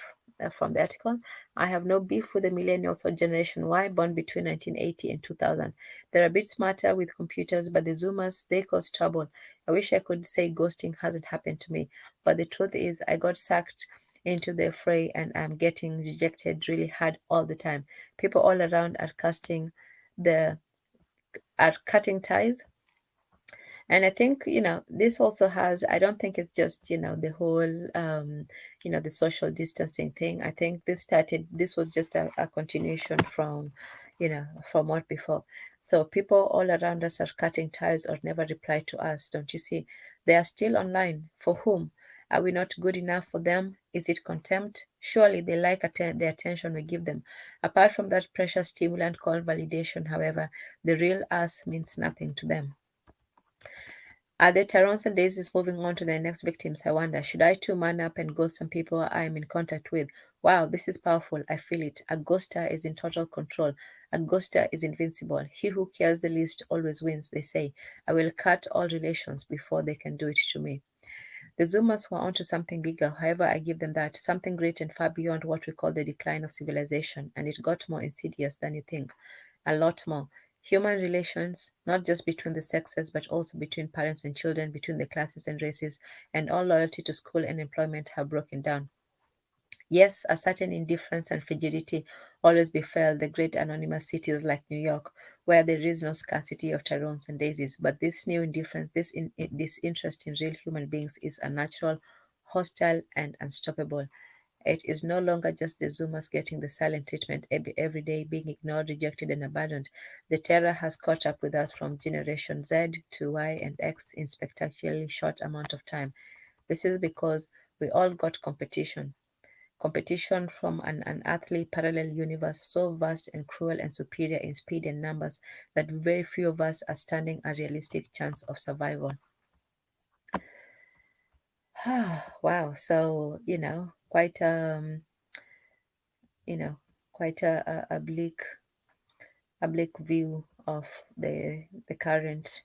from the article. I have no beef with the millennials or Generation Y, born between 1980 and 2000. They're a bit smarter with computers, but the Zoomers, they cause trouble. I wish I could say ghosting hasn't happened to me, but the truth is I got sucked into the fray and I'm getting rejected really hard all the time. People all around are cutting ties, and I think, this also has, I don't think it's just, the whole, the social distancing thing. I think this was just a continuation from, from what before. So people all around us are cutting ties or never reply to us. Don't you see? They are still online. For whom? Are we not good enough for them? Is it contempt? Surely they like the attention we give them. Apart from that precious stimulant called validation, however, the real us means nothing to them. Are the Tyrons and Daisies moving on to their next victims? I wonder. Should I too man up and ghost some people I am in contact with? Wow, this is powerful. I feel it. A ghoster is in total control. A ghoster is invincible. He who cares the least always wins, they say. I will cut all relations before they can do it to me. The Zoomers were onto something bigger. However, I give them that. Something great and far beyond what we call the decline of civilization. And it got more insidious than you think. A lot more. Human relations, not just between the sexes, but also between parents and children, between the classes and races, and all loyalty to school and employment have broken down. Yes, a certain indifference and frigidity always befell the great anonymous cities like New York, where there is no scarcity of Tyrones and daisies. But this new indifference, this interest in real human beings is unnatural, hostile, and unstoppable. It is no longer just the Zoomers getting the silent treatment every day, being ignored, rejected, and abandoned. The terror has caught up with us from Generation Z to Y and X in spectacularly short amount of time. This is because we all got competition. Competition from an unearthly parallel universe so vast and cruel and superior in speed and numbers that very few of us are standing a realistic chance of survival. Wow. So, quite you know, quite a bleak view of the current,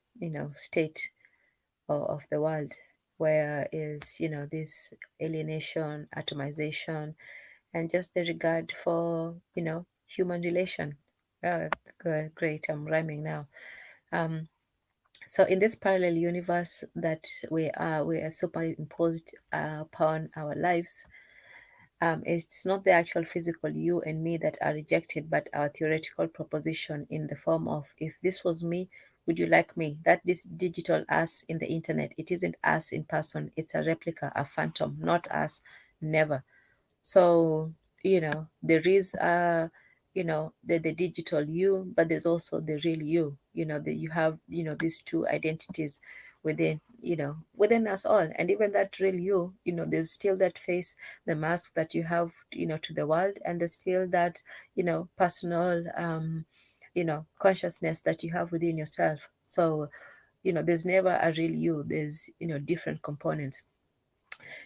state of the world, where is, this alienation, atomization, and just the regard for, human relation. Uh, Great, I'm rhyming now. Um, so in this parallel universe that we are superimposed upon our lives, it's not the actual physical you and me that are rejected, but our theoretical proposition in the form of, if this was me, would you like me? That this digital us in the internet, it isn't us in person, it's a replica, a phantom, not us, never. So, there is the digital you, but there's also the real you. That you have, these two identities within us all. And even that real you, there's still that face, the mask that you have, to the world, and there's still that, personal consciousness that you have within yourself. So, there's never a real you. There's, different components.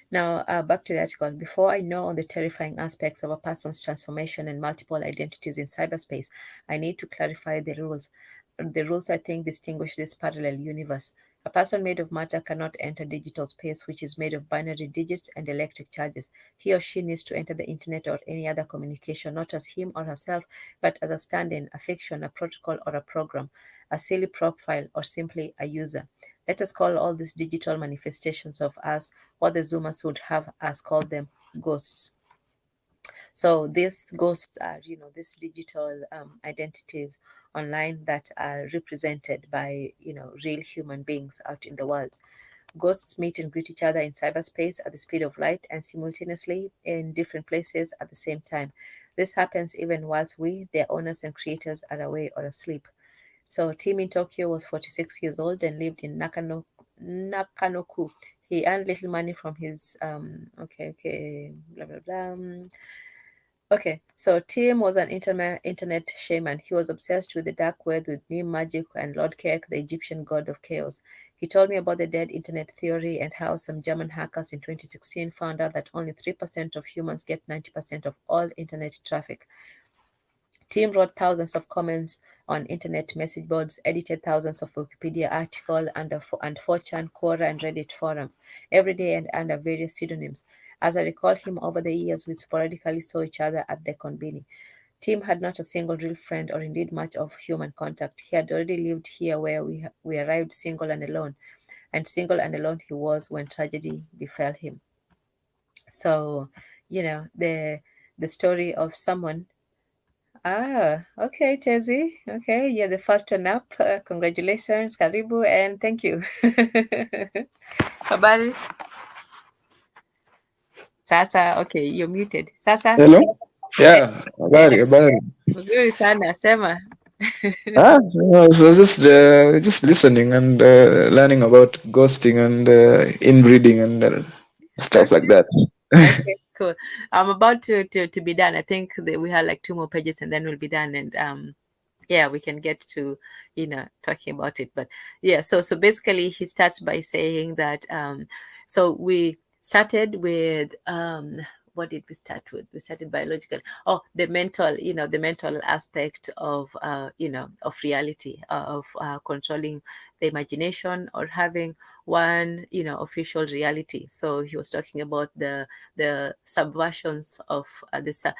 Now, back to the article. Before I know on the terrifying aspects of a person's transformation and multiple identities in cyberspace, I need to clarify the rules. The rules, I think, distinguish this parallel universe. A person made of matter cannot enter digital space, which is made of binary digits and electric charges. He or she needs to enter the internet or any other communication, not as him or herself, but as a stand in, a fiction, a protocol, or a program, a silly profile, or simply a user. Let us call all these digital manifestations of us what the Zoomers would have us call them, ghosts. So these ghosts are, these digital identities online that are represented by, real human beings out in the world. Ghosts meet and greet each other in cyberspace at the speed of light and simultaneously in different places at the same time. This happens even whilst we, their owners and creators, are away or asleep. So Tim in Tokyo was 46 years old and lived in Nakanoku. He earned little money from his blah blah blah. Okay, so Tim was an internet shaman. He was obsessed with the dark web, with meme magic and Lord Kek, the Egyptian god of chaos. He told me about the dead internet theory and how some German hackers in 2016 found out that only 3% of humans get 90% of all internet traffic. Tim wrote thousands of comments on internet message boards, edited thousands of Wikipedia articles and 4chan, Quora, and Reddit forums, every day and under various pseudonyms. As I recall him over the years, we sporadically saw each other at the conveni. Tim had not a single real friend or indeed much of human contact. He had already lived here where we arrived single and alone, and single and alone he was when tragedy befell him. So, the story of someone. Okay, Tezi. Okay, you're the first one up. Congratulations, karibu, and thank you. Habari? Sasa, okay, you're muted. Sasa? Hello? Yeah, habari. Mzuri sana, sema. No, so just listening and learning about ghosting and inbreeding and stuff like Okay, that. okay, cool. I'm about to be done. I think that we have like two more pages and then we'll be done. And yeah, we can get to talking about it. But yeah, so basically he starts by saying that so we started with what did we start with? We started biological. Oh, the mental, the mental aspect of of reality, of controlling the imagination or having one official reality. So he was talking about the subversions of the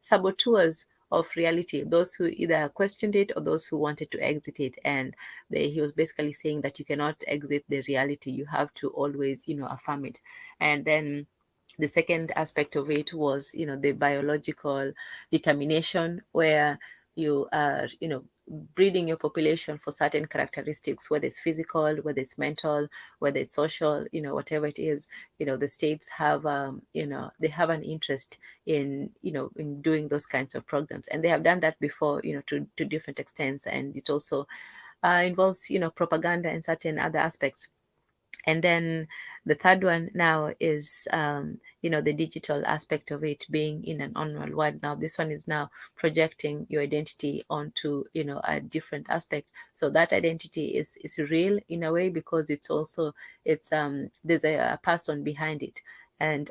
saboteurs of reality, those who either questioned it or those who wanted to exit it. And he was basically saying that you cannot exit the reality, you have to always affirm it. And then the second aspect of it was the biological determination, where you are breeding your population for certain characteristics, whether it's physical, whether it's mental, whether it's social, whatever it is. The states have they have an interest in in doing those kinds of programs, and they have done that before, to different extents. And it also involves propaganda and certain other aspects. And then the third one now is the digital aspect of it, being in an online world. Now this one is now projecting your identity onto a different aspect, so that identity is real in a way, because it's also there's a person behind it. And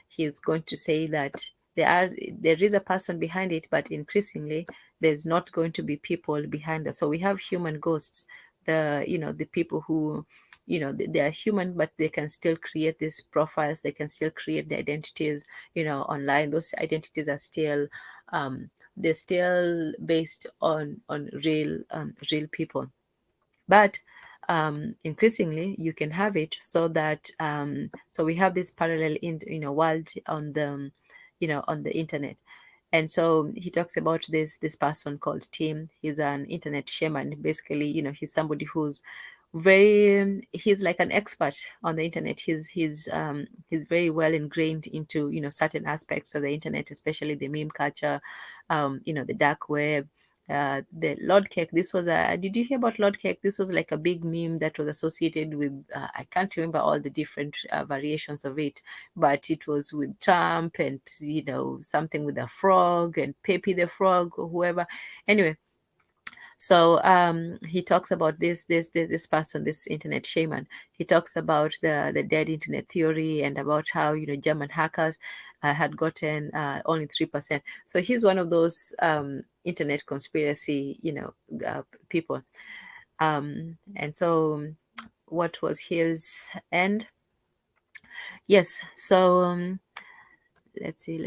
he's going to say that there is a person behind it, but increasingly there's not going to be people behind us. So we have human ghosts, the people who they are human, but they can still create these profiles, they can still create the identities online. Those identities are still they're still based on real people. But increasingly you can have it so that so we have this parallel in world on the on the internet. And so he talks about this person called Tim. He's an internet shaman. Basically, he's somebody who's he's like an expert on the internet. He's very well ingrained into certain aspects of the internet, especially the meme culture, the dark web, the Lord Cake. This was a. Did you hear about Lord Cake? This was like a big meme that was associated with. I can't remember all the different variations of it, but it was with Trump and something with a frog and Pepe the Frog or whoever. Anyway, so he talks about this person, this internet shaman. He talks about the dead internet theory, and about how German hackers had gotten only 3%. So he's one of those internet conspiracy people. And so what was his end? Yes. So let's see.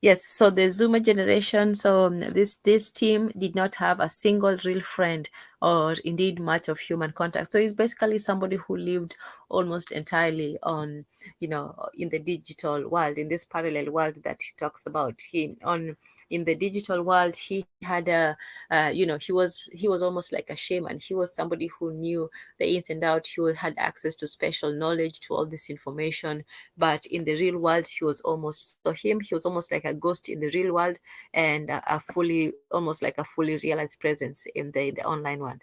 Yes, so the Zoomer generation, so this team did not have a single real friend, or indeed much of human contact. So he's basically somebody who lived almost entirely on, in the digital world, in this parallel world that he talks about. He on In the digital world, he had he was almost like a shaman. He was somebody who knew the ins and out. He had access to special knowledge, to all this information. But in the real world, he was almost like a ghost in the real world, and a fully almost like a fully realized presence in the online one.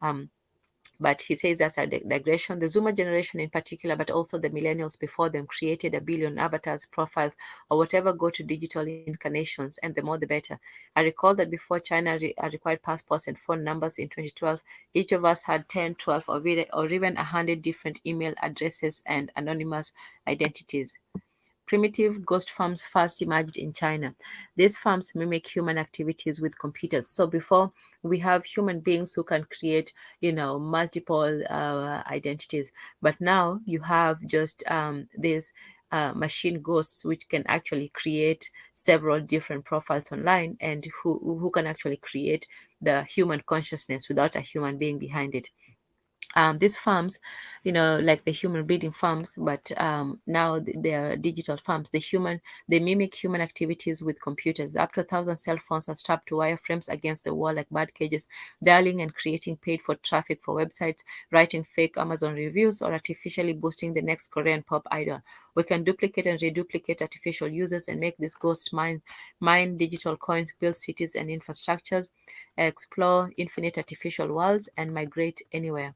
um, but he says that's a digression. The Zoomer generation in particular, but also the millennials before them, created a billion avatars, profiles, or whatever go to digital incarnations, and the more the better. I recall that before China required passports and phone numbers in 2012, each of us had 10, 12, or even 100 different email addresses and anonymous identities. Primitive ghost farms first emerged in China. These farms mimic human activities with computers. So before, we have human beings who can create, multiple identities, but now you have just these machine ghosts which can actually create several different profiles online, and who can actually create the human consciousness without a human being behind it. These farms, like the human breeding farms, but now they are digital farms. They mimic human activities with computers. Up to 1,000 cell phones are strapped to wireframes against the wall like bird cages, dialing and creating paid for traffic for websites, writing fake Amazon reviews, or artificially boosting the next Korean pop idol. We can duplicate and reduplicate artificial users and make these ghosts mine digital coins, build cities and infrastructures, explore infinite artificial worlds, and migrate anywhere.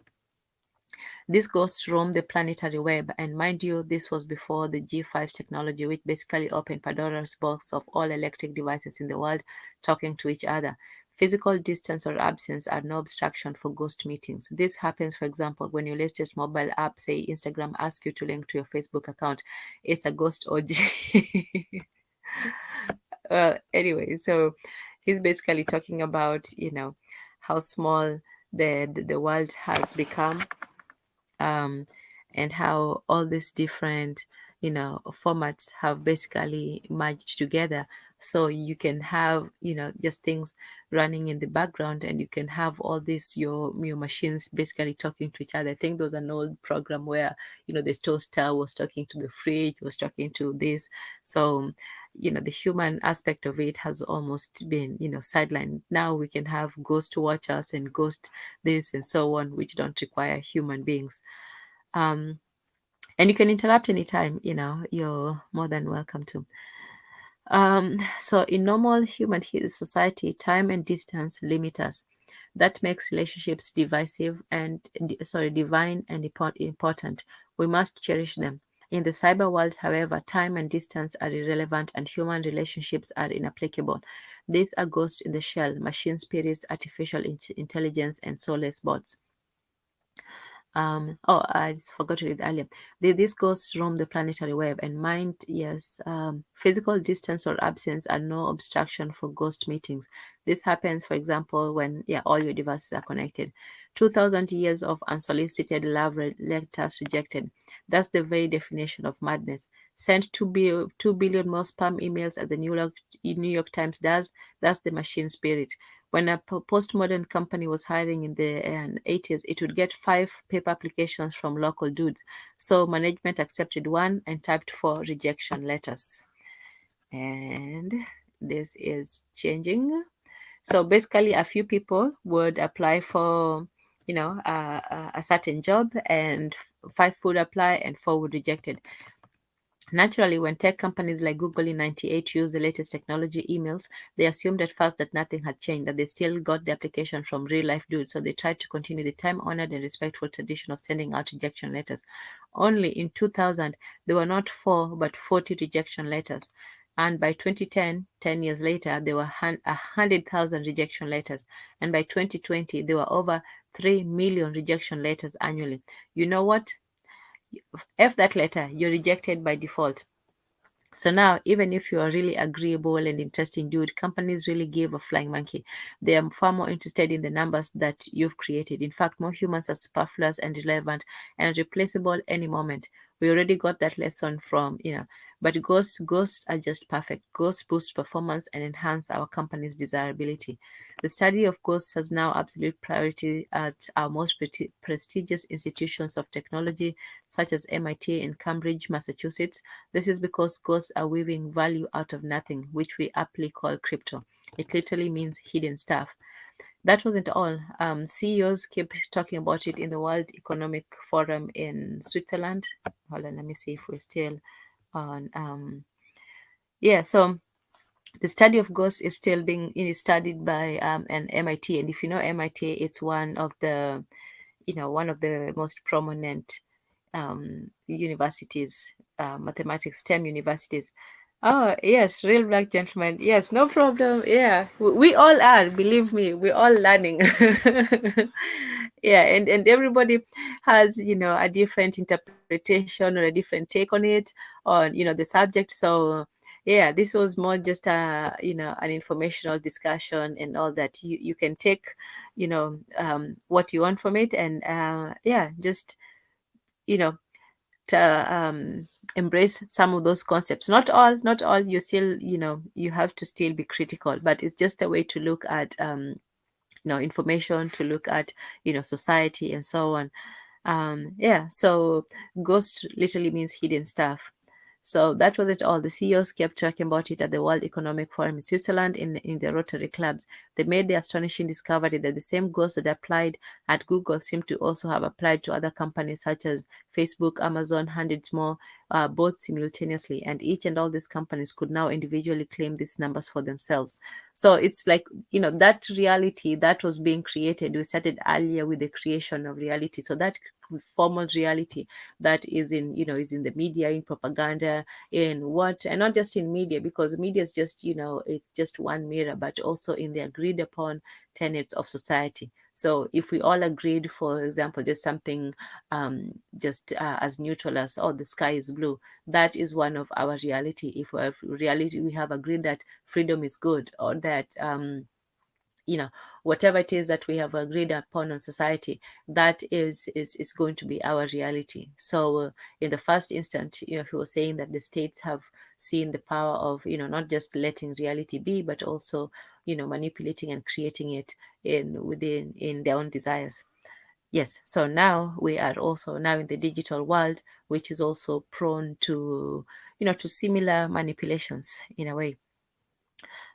These ghosts roam the planetary web, and mind you, this was before the G5 technology, which basically opened Pandora's box of all electric devices in the world talking to each other. Physical distance or absence are no obstruction for ghost meetings. This happens, for example, when your latest mobile app, say Instagram, asks you to link to your Facebook account. It's a ghost OG. Anyway, so he's basically talking about, how small the world has become, um, and how all these different formats have basically merged together, so you can have just things running in the background, and you can have all this your machines basically talking to each other. I think there was an old program where the toaster was talking to the fridge, was talking to this. So the human aspect of it has almost been sidelined. Now we can have ghost watchers and ghost this and so on, which don't require human beings. um, and you can interrupt anytime, you're more than welcome to. So in normal human society, time and distance limit us. That makes relationships divisive and divine and important. We must cherish them. In the cyber world, however, time and distance are irrelevant and human relationships are inapplicable. These are ghosts in the shell, machine spirits, artificial intelligence, and soulless bots. Oh, I just forgot to read earlier. This goes roam the planetary web, and mind, yes, physical distance or absence are no obstruction for ghost meetings. This happens, for example, when all your devices are connected. 2,000 years of unsolicited love letters rejected. That's the very definition of madness. Send 2 billion more spam emails as the New York Times does. That's the machine spirit. When a postmodern company was hiring in the 80s, it would get 5 paper applications from local dudes. So management accepted one and typed 4 rejection letters. And this is changing. So basically, a few people would apply for, a certain job, and 5 would apply and 4 would reject it. Naturally, when tech companies like Google in '98 used the latest technology emails, they assumed at first that nothing had changed, that they still got the application from real life dudes. So they tried to continue the time honored and respectful tradition of sending out rejection letters. Only in 2000, there were not 4 but 40 rejection letters. And by 2010, 10 years later, there were 100,000 rejection letters. And by 2020, there were over 3 million rejection letters annually. You know what? F that letter, you're rejected by default. So now, even if you are really agreeable and interesting dude, companies really give a flying monkey. They are far more interested in the numbers that you've created. In fact, more humans are superfluous and irrelevant and replaceable any moment. We already got that lesson from, but ghosts are just perfect. Ghosts boost performance and enhance our company's desirability. The study of ghosts has now absolute priority at our most prestigious institutions of technology, such as MIT and Cambridge, Massachusetts. This is because ghosts are weaving value out of nothing, which we aptly call crypto. It literally means hidden stuff. That wasn't all. CEOs keep talking about it in the World Economic Forum in Switzerland. Hold on, let me see if we're still on. So the study of ghosts is still being studied by an MIT, and if you know MIT, it's one of the most prominent universities, mathematics STEM universities. Oh, yes, real black gentleman. Yes, no problem. Yeah, we all are. Believe me, we're all learning. Yeah, and everybody has a different interpretation or a different take on it, on the subject. So yeah, this was more just an informational discussion and all that. You can take what you want from it, and just you know to embrace some of those concepts. Not all. You still, you have to still be critical, but it's just a way to look at information, to look at society and so on. So ghost literally means hidden stuff. So that was it all. The CEOs kept talking about it at the World Economic Forum in Switzerland in the Rotary clubs. They made the astonishing discovery that the same goals that applied at Google seem to also have applied to other companies such as Facebook, Amazon, hundreds more, both simultaneously. And each and all these companies could now individually claim these numbers for themselves. So it's like, that reality that was being created, we started earlier with the creation of reality. So that formal reality that is in the media, in propaganda, in what, and not just in media, because media is just, it's just one mirror, but also in the agreed upon tenets of society. So if we all agreed, for example, just something just as neutral as, oh, the sky is blue, that is one of our reality. If we have reality, we have agreed that freedom is good, or that whatever it is that we have agreed upon on society, that is going to be our reality. So in the first instant, he was saying that the states have seen the power of, not just letting reality be, but also, manipulating and creating it in their own desires. Yes, so now we are also now in the digital world, which is also prone to, to similar manipulations in a way.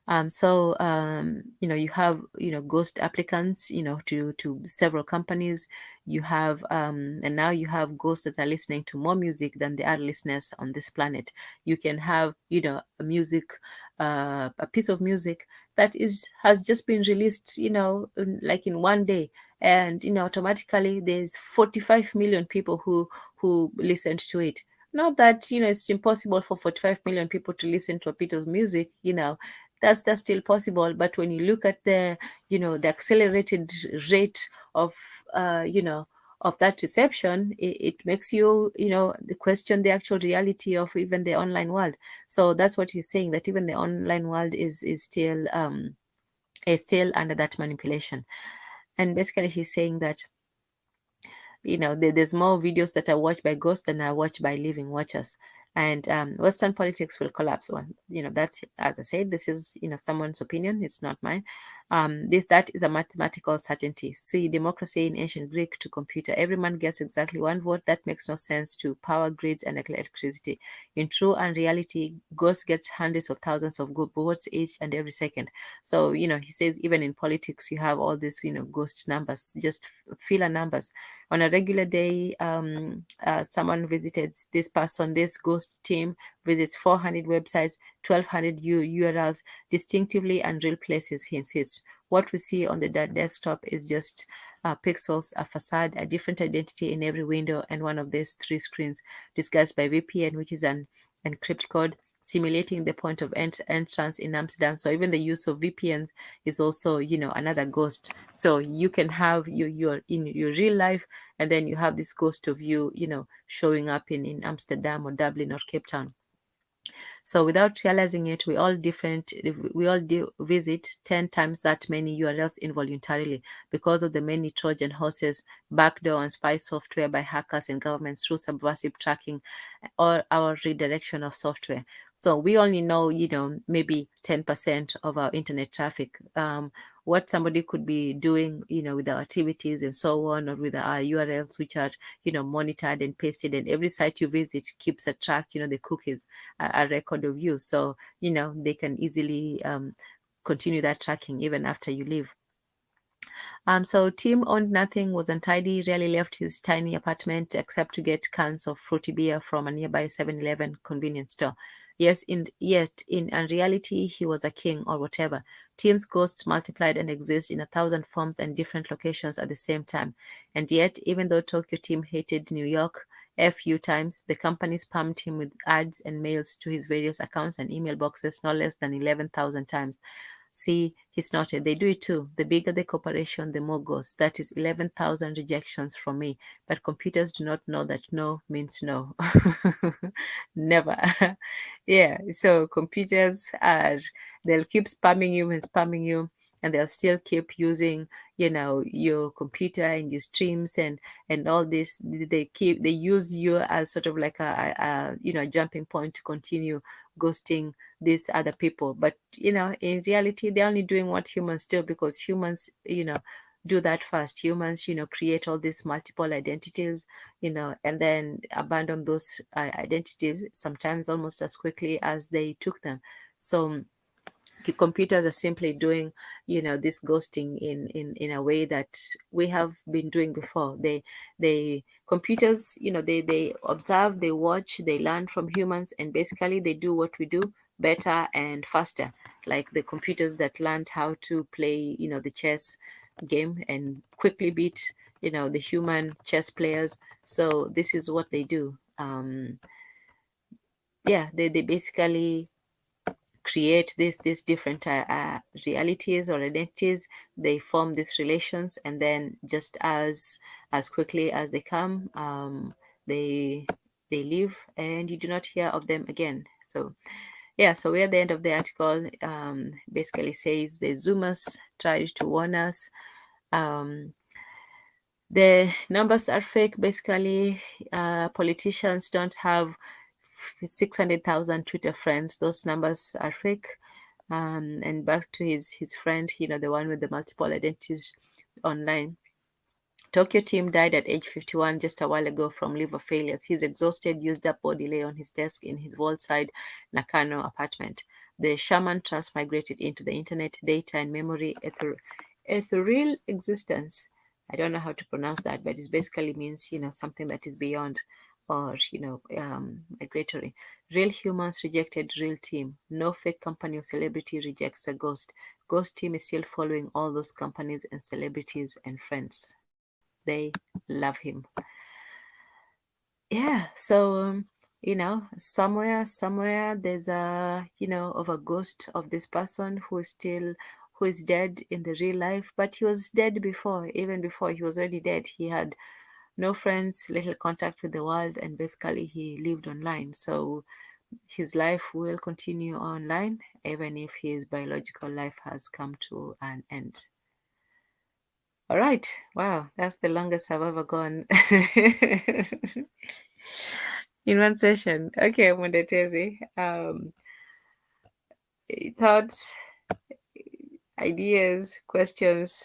You have, ghost applicants, to several companies. You have, and now you have ghosts that are listening to more music than there are listeners on this planet. You can have, a piece of music that has just been released, like in one day, and automatically there's 45 million people who listened to it. Not that it's impossible for 45 million people to listen to a piece of music, that's still possible. But when you look at the accelerated rate of of that reception, it makes you the question the actual reality of even the online world. So that's what he's saying, that even the online world is still under that manipulation. And basically he's saying that there's more videos that are watched by ghosts than are watched by living watchers. And Western politics will collapse. One, that's, as I said, this is someone's opinion. It's not mine. That is a mathematical certainty. See, democracy in ancient Greek to computer. Every man gets exactly one vote. That makes no sense to power grids and electricity. In true and reality, ghosts get hundreds of thousands of good votes each and every second. So he says even in politics you have all these ghost numbers, just filler numbers. On a regular day, someone visits this person, this ghost team visits 400 websites, 1200 URLs, distinctively unreal places, he insists. What we see on the desktop is just pixels, a facade, a different identity in every window, and one of these three screens disguised by VPN, which is an encrypt code simulating the point of entrance in Amsterdam. So even the use of VPNs is also, another ghost. So you can have your in your real life, and then you have this ghost of you, showing up in Amsterdam or Dublin or Cape Town. So without realizing it, we all visit 10 times that many URLs involuntarily because of the many Trojan horses, backdoor and spy software by hackers and governments through subversive tracking or our redirection of software. So we only know, maybe 10% of our internet traffic. What somebody could be doing, with our activities and so on, or with our URLs, which are, monitored and pasted, and every site you visit keeps a track, the cookies, a record of you. So, they can easily continue that tracking even after you leave. So Tim owned nothing, was untidy, rarely left his tiny apartment except to get cans of fruity beer from a nearby 7-Eleven convenience store. Yet in reality, he was a king or whatever. Tim's ghosts multiplied and exist in 1,000 forms and different locations at the same time. And yet, even though Tokyo Tim hated New York a few times, the company spammed him with ads and mails to his various accounts and email boxes no less than 11,000 times. See, he snorted. They do it too. The bigger the corporation, the more goes. That is 11,000 rejections from me. But computers do not know that no means no. Never. Yeah. So computers they'll keep spamming you and spamming you, and they'll still keep using, your computer and your streams and all this. They use you as sort of like a jumping point to continue ghosting these other people. But in reality, they're only doing what humans do, because humans do that first. Humans, create all these multiple identities, and then abandon those identities sometimes almost as quickly as they took them. So computers are simply doing this ghosting in a way that we have been doing before. They computers, they observe, they watch, they learn from humans, and basically they do what we do better and faster, like the computers that learned how to play the chess game and quickly beat the human chess players. So this is what they do. Yeah, they basically create these different realities or identities. They form these relations, and then just as quickly as they come, they leave, and you do not hear of them again. So yeah, so we're at the end of the article. Basically says the Zoomers tried to warn us. Um, the numbers are fake. Basically, politicians don't have 600,000 Twitter friends. Those numbers are fake. And back to his friend, the one with the multiple identities online. Tokyo team died at age 51 just a while ago from liver failures. He's exhausted, used up body lay on his desk in his wall-side Nakano apartment. The shaman transmigrated into the internet, data, and memory ethereal existence. I don't know how to pronounce that, but it basically means, something that is beyond or, migratory. Real humans rejected real team. No fake company or celebrity rejects a ghost. Ghost team is still following all those companies and celebrities and friends. They love him. Yeah. So, somewhere there's of a ghost of this person who is dead in the real life, but he was dead before. Even before he was already dead, he had no friends, little contact with the world, and basically he lived online. So his life will continue online, even if his biological life has come to an end. All right. Wow, that's the longest I've ever gone in one session. Okay, Mundetezi. Thoughts, ideas, questions.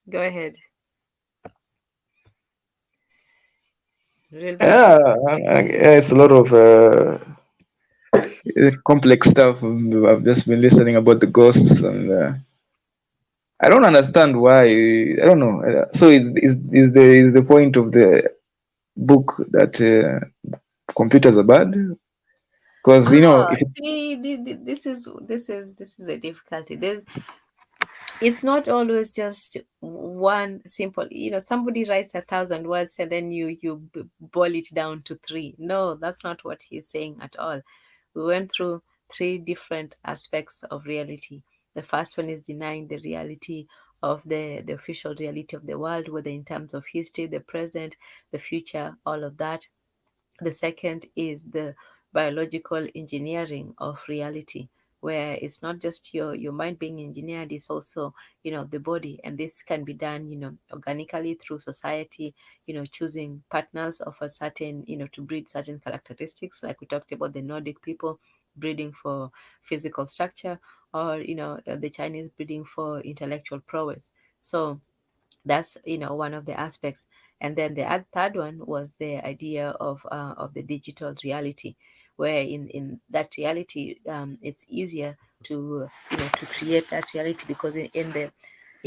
Go ahead. Real Yeah, busy. it's a lot of complex stuff. I've just been listening about the ghosts, and I don't understand why. I don't know. So is the point of the book that computers are bad? Because Ah, if see, this is a difficulty. It's not always just one simple. Somebody writes 1,000 words and then you boil it down to three. No, that's not what he's saying at all. We went through three different aspects of reality. The first one is denying the reality of the official reality of the world, whether in terms of history, the present, the future, all of that. The second is the biological engineering of reality, where it's not just your mind being engineered, it's also, the body. And this can be done, organically through society, choosing partners of a certain, to breed certain characteristics, like we talked about the Nordic people breeding for physical structure, or, the Chinese breeding for intellectual prowess. So that's one of the aspects. And then the third one was the idea of the digital reality, where in that reality, it's easier to to create that reality, because in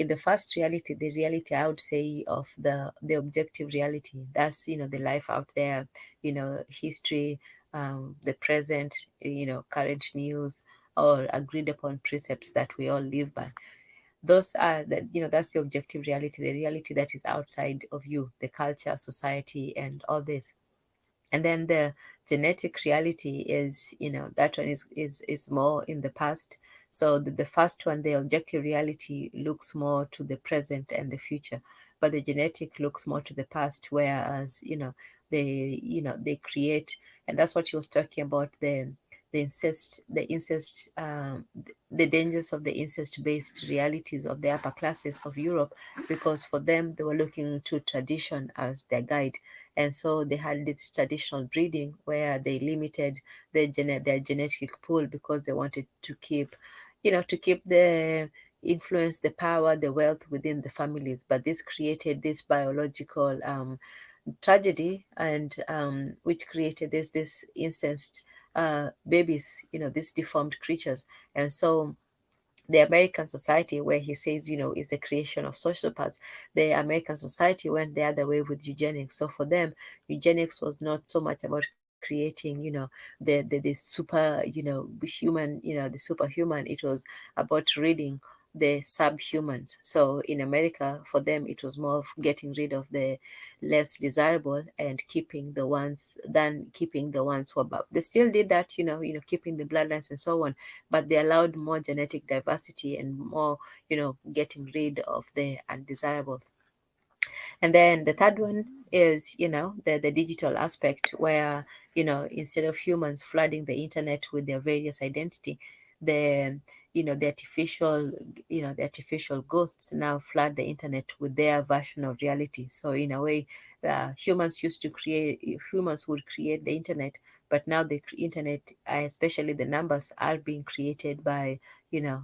the first reality, the reality, I would say, of the objective reality, that's the life out there, history, the present, current news, or agreed upon precepts that we all live by. Those are that's the objective reality, the reality that is outside of you, the culture, society, and all this. And then the genetic reality is, that one is more in the past. So the first one, the objective reality, looks more to the present and the future, but the genetic looks more to the past, whereas they create. And that's what he was talking about, the dangers of the incest based realities of the upper classes of Europe, because for them, they were looking to tradition as their guide. And so they had this traditional breeding where they limited their genetic pool, because they wanted to keep, to keep influence the power, the wealth within the families. But this created this biological tragedy, and which created this incest babies, these deformed creatures. And so the American society, where he says, is a creation of sociopaths, the American society went the other way with eugenics. So for them, eugenics was not so much about creating, the super, human, the superhuman. It was about reading the subhumans. So in America, for them, it was more of getting rid of the less desirable and keeping the ones who are above. They still did that, keeping the bloodlines and so on, but they allowed more genetic diversity and more, getting rid of the undesirables. And then the third one is, the digital aspect, where, instead of humans flooding the internet with their various identity, the the artificial, the artificial ghosts now flood the internet with their version of reality. So in a way, humans would create the internet, but now the internet, especially the numbers, are being created by,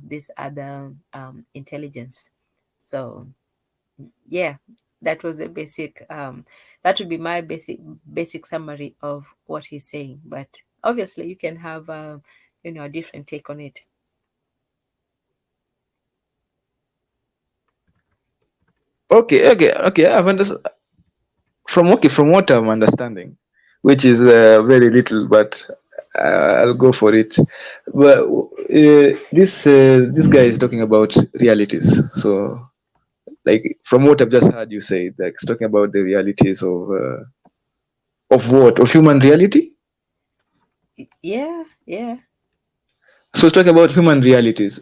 this other intelligence. So yeah, that was a basic that would be my basic summary of what he's saying, but obviously you can have a different take on it. Okay. I've understood from what I'm understanding, which is very little, but I'll go for it. But this guy is talking about realities. So, like from what I've just heard you say, like it's talking about the realities of what, of human reality. Yeah, yeah. So it's talking about human realities.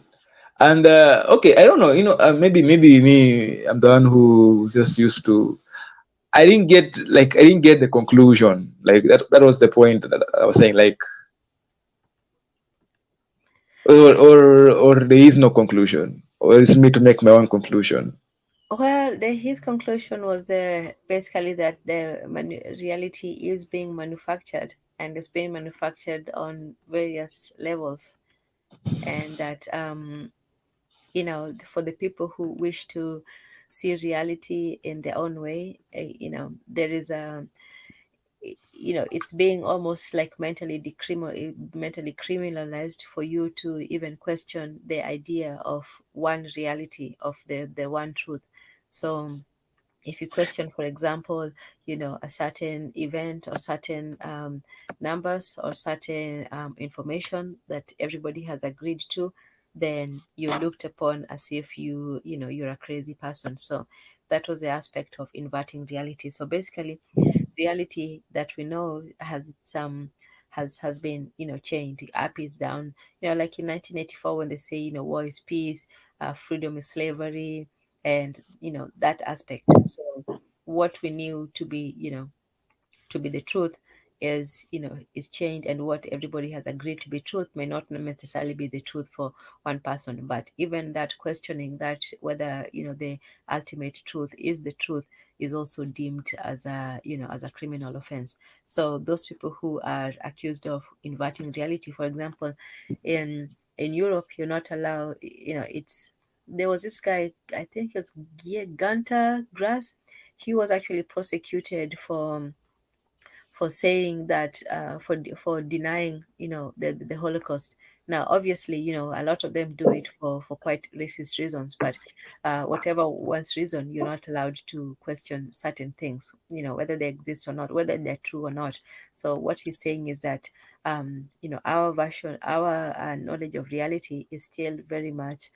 And okay, I don't know. Maybe me, I'm the one who's just used to. I didn't get the conclusion. Like that was the point that I was saying. Like, or there is no conclusion, or it's me to make my own conclusion. Well, his conclusion was basically that the reality is being manufactured, and it's being manufactured on various levels, and that for the people who wish to see reality in their own way, there is a, it's being almost like mentally criminalized for you to even question the idea of one reality, of the one truth. So if you question, for example, a certain event or certain numbers or certain information that everybody has agreed to, then you're looked upon as if you're a crazy person. So that was the aspect of inverting reality. So basically, reality that we know has some has been changed. Up is down. Like in 1984 when they say war is peace, freedom is slavery, and that aspect. So what we knew to be the truth is changed, and what everybody has agreed to be truth may not necessarily be the truth for one person. But even that questioning, that whether the ultimate truth is the truth, is also deemed as a criminal offense. So those people who are accused of inverting reality, for example, in Europe, you're not allowed, it's there was this guy, I think it was Gunter Grass. He was actually prosecuted for saying that for denying the Holocaust. Now, obviously, a lot of them do it for quite racist reasons, but whatever one's reason, you're not allowed to question certain things, whether they exist or not, whether they're true or not. So what he's saying is that our knowledge of reality is still very much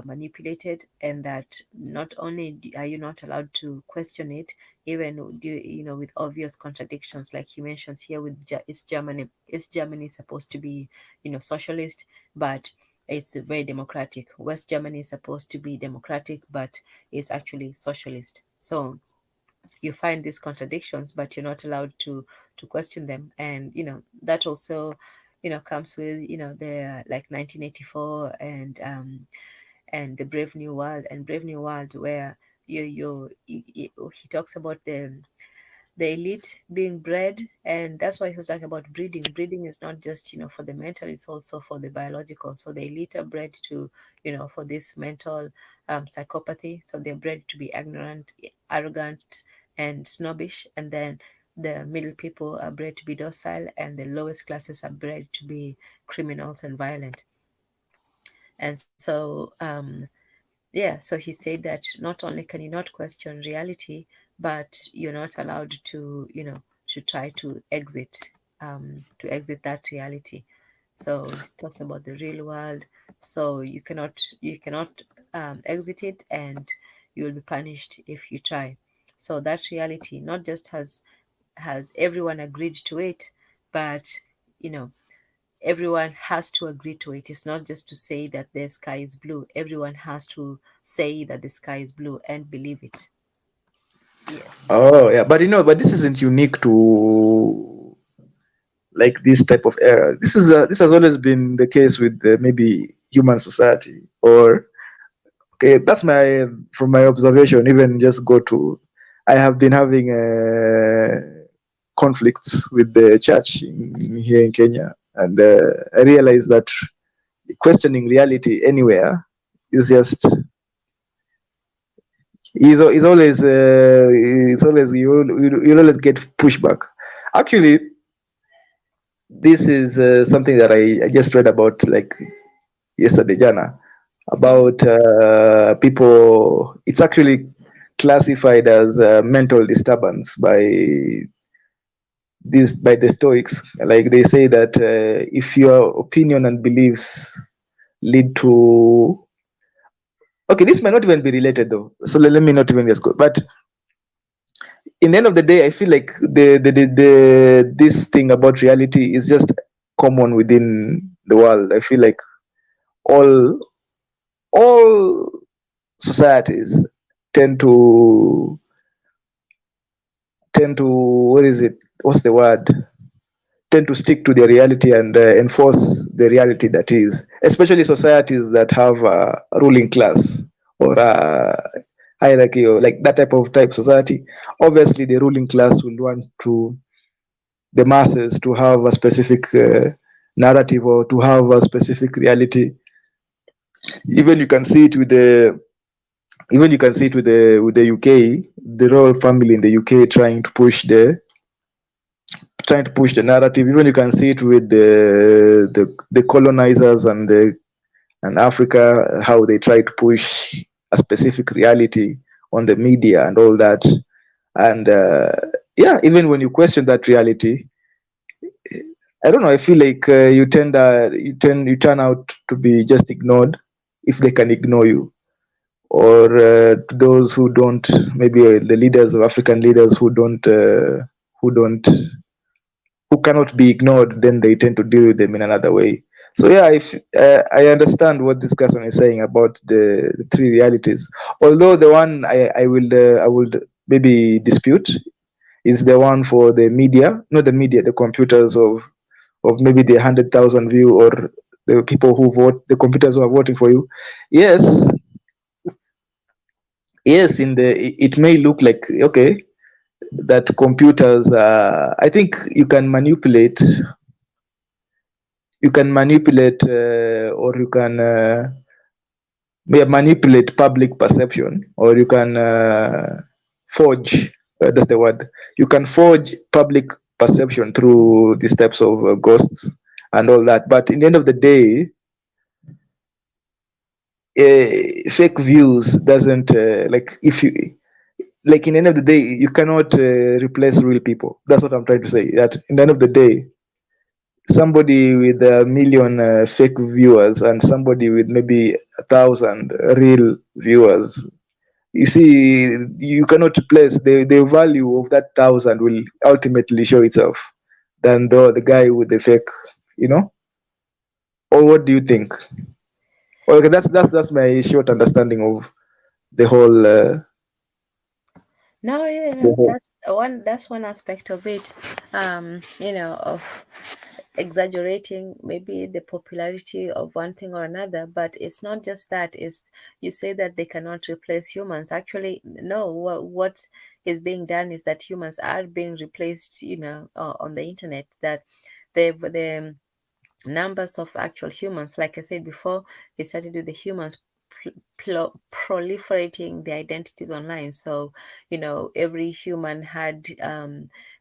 manipulated, and that not only are you not allowed to question it, even with obvious contradictions, like he mentions here with East Germany. East Germany is supposed to be socialist, but it's very democratic. West Germany is supposed to be democratic, but it's actually socialist. So you find these contradictions, but you're not allowed to question them. And that also comes with the like 1984 and the Brave New World, where he talks about the elite being bred, and that's why he was talking about breeding. Breeding is not just, for the mental, it's also for the biological. So the elite are bred to, for this mental psychopathy. So they're bred to be ignorant, arrogant, and snobbish. And then the middle people are bred to be docile, and the lowest classes are bred to be criminals and violent. And so, yeah, so he said that not only can you not question reality, but you're not allowed to, to try to exit that reality. So he talks about the real world. So you cannot exit it, and you will be punished if you try. So that reality not just has everyone agreed to it, but you know everyone has to agree to it. It's not just to say that the sky is blue. Everyone has to say that the sky is blue and believe it. Yes. Oh yeah, but but this isn't unique to like this type of era. This has always been the case with maybe human society. Or okay, that's my from my observation. Even just go to, I have been having conflicts with the church here in Kenya, and I realized that questioning reality anywhere is just is always it's always you always get pushback. Actually, this is something that I just read about like yesterday, Jana, Mm-hmm. about people. It's actually classified as mental disturbance by the Stoics. Like they say that if your opinion and beliefs lead to, okay, this might not even be related though. So let me not even just go. But in the end of the day, I feel like the this thing about reality is just common within the world. I feel like all all societies tend to tend to what is it? What's the word? Tend to stick to their reality and enforce the reality that is. Especially societies that have a ruling class or a hierarchy or like that type society. Obviously, the ruling class will want to the masses to have a specific narrative or to have a specific reality. Even you can see it with the even you can see it with the UK, the royal family in the UK trying to push the narrative. Even you can see it with the colonizers and Africa, how they try to push a specific reality on the media and all that. And yeah, even when you question that reality, I don't know. I feel like you turn out to be just ignored if they can ignore you, or to those who don't, maybe the leaders of African leaders who don't who cannot be ignored, then they tend to deal with them in another way. So yeah, if I understand what this person is saying about the three realities, although the one I would maybe dispute is the one for the media, not the media, the computers of maybe the 100,000 view or the people who vote, the computers who are voting for you. Yes, yes, in the it may look like okay that computers. I think you can manipulate or you can manipulate public perception, or you can forge. That's the word. You can forge public perception through these types of ghosts and all that. But in the end of the day, fake views doesn't like if you like in the end of the day you cannot replace real people. That's what I'm trying to say. That in the end of the day, somebody with a million fake viewers and somebody with maybe 1,000 real viewers, you see, you cannot replace the value of that 1,000 will ultimately show itself than the guy with the fake, you know. Or what do you think? Okay, that's my short understanding of the whole No, yeah, the no, whole that's one aspect of it. Of exaggerating maybe the popularity of one thing or another. But it's not just that. Is you say that they cannot replace humans. Actually, no. What is being done is that humans are being replaced, on the internet. That the numbers of actual humans, like I said before, they started with the humans proliferating their identities online. So, every human had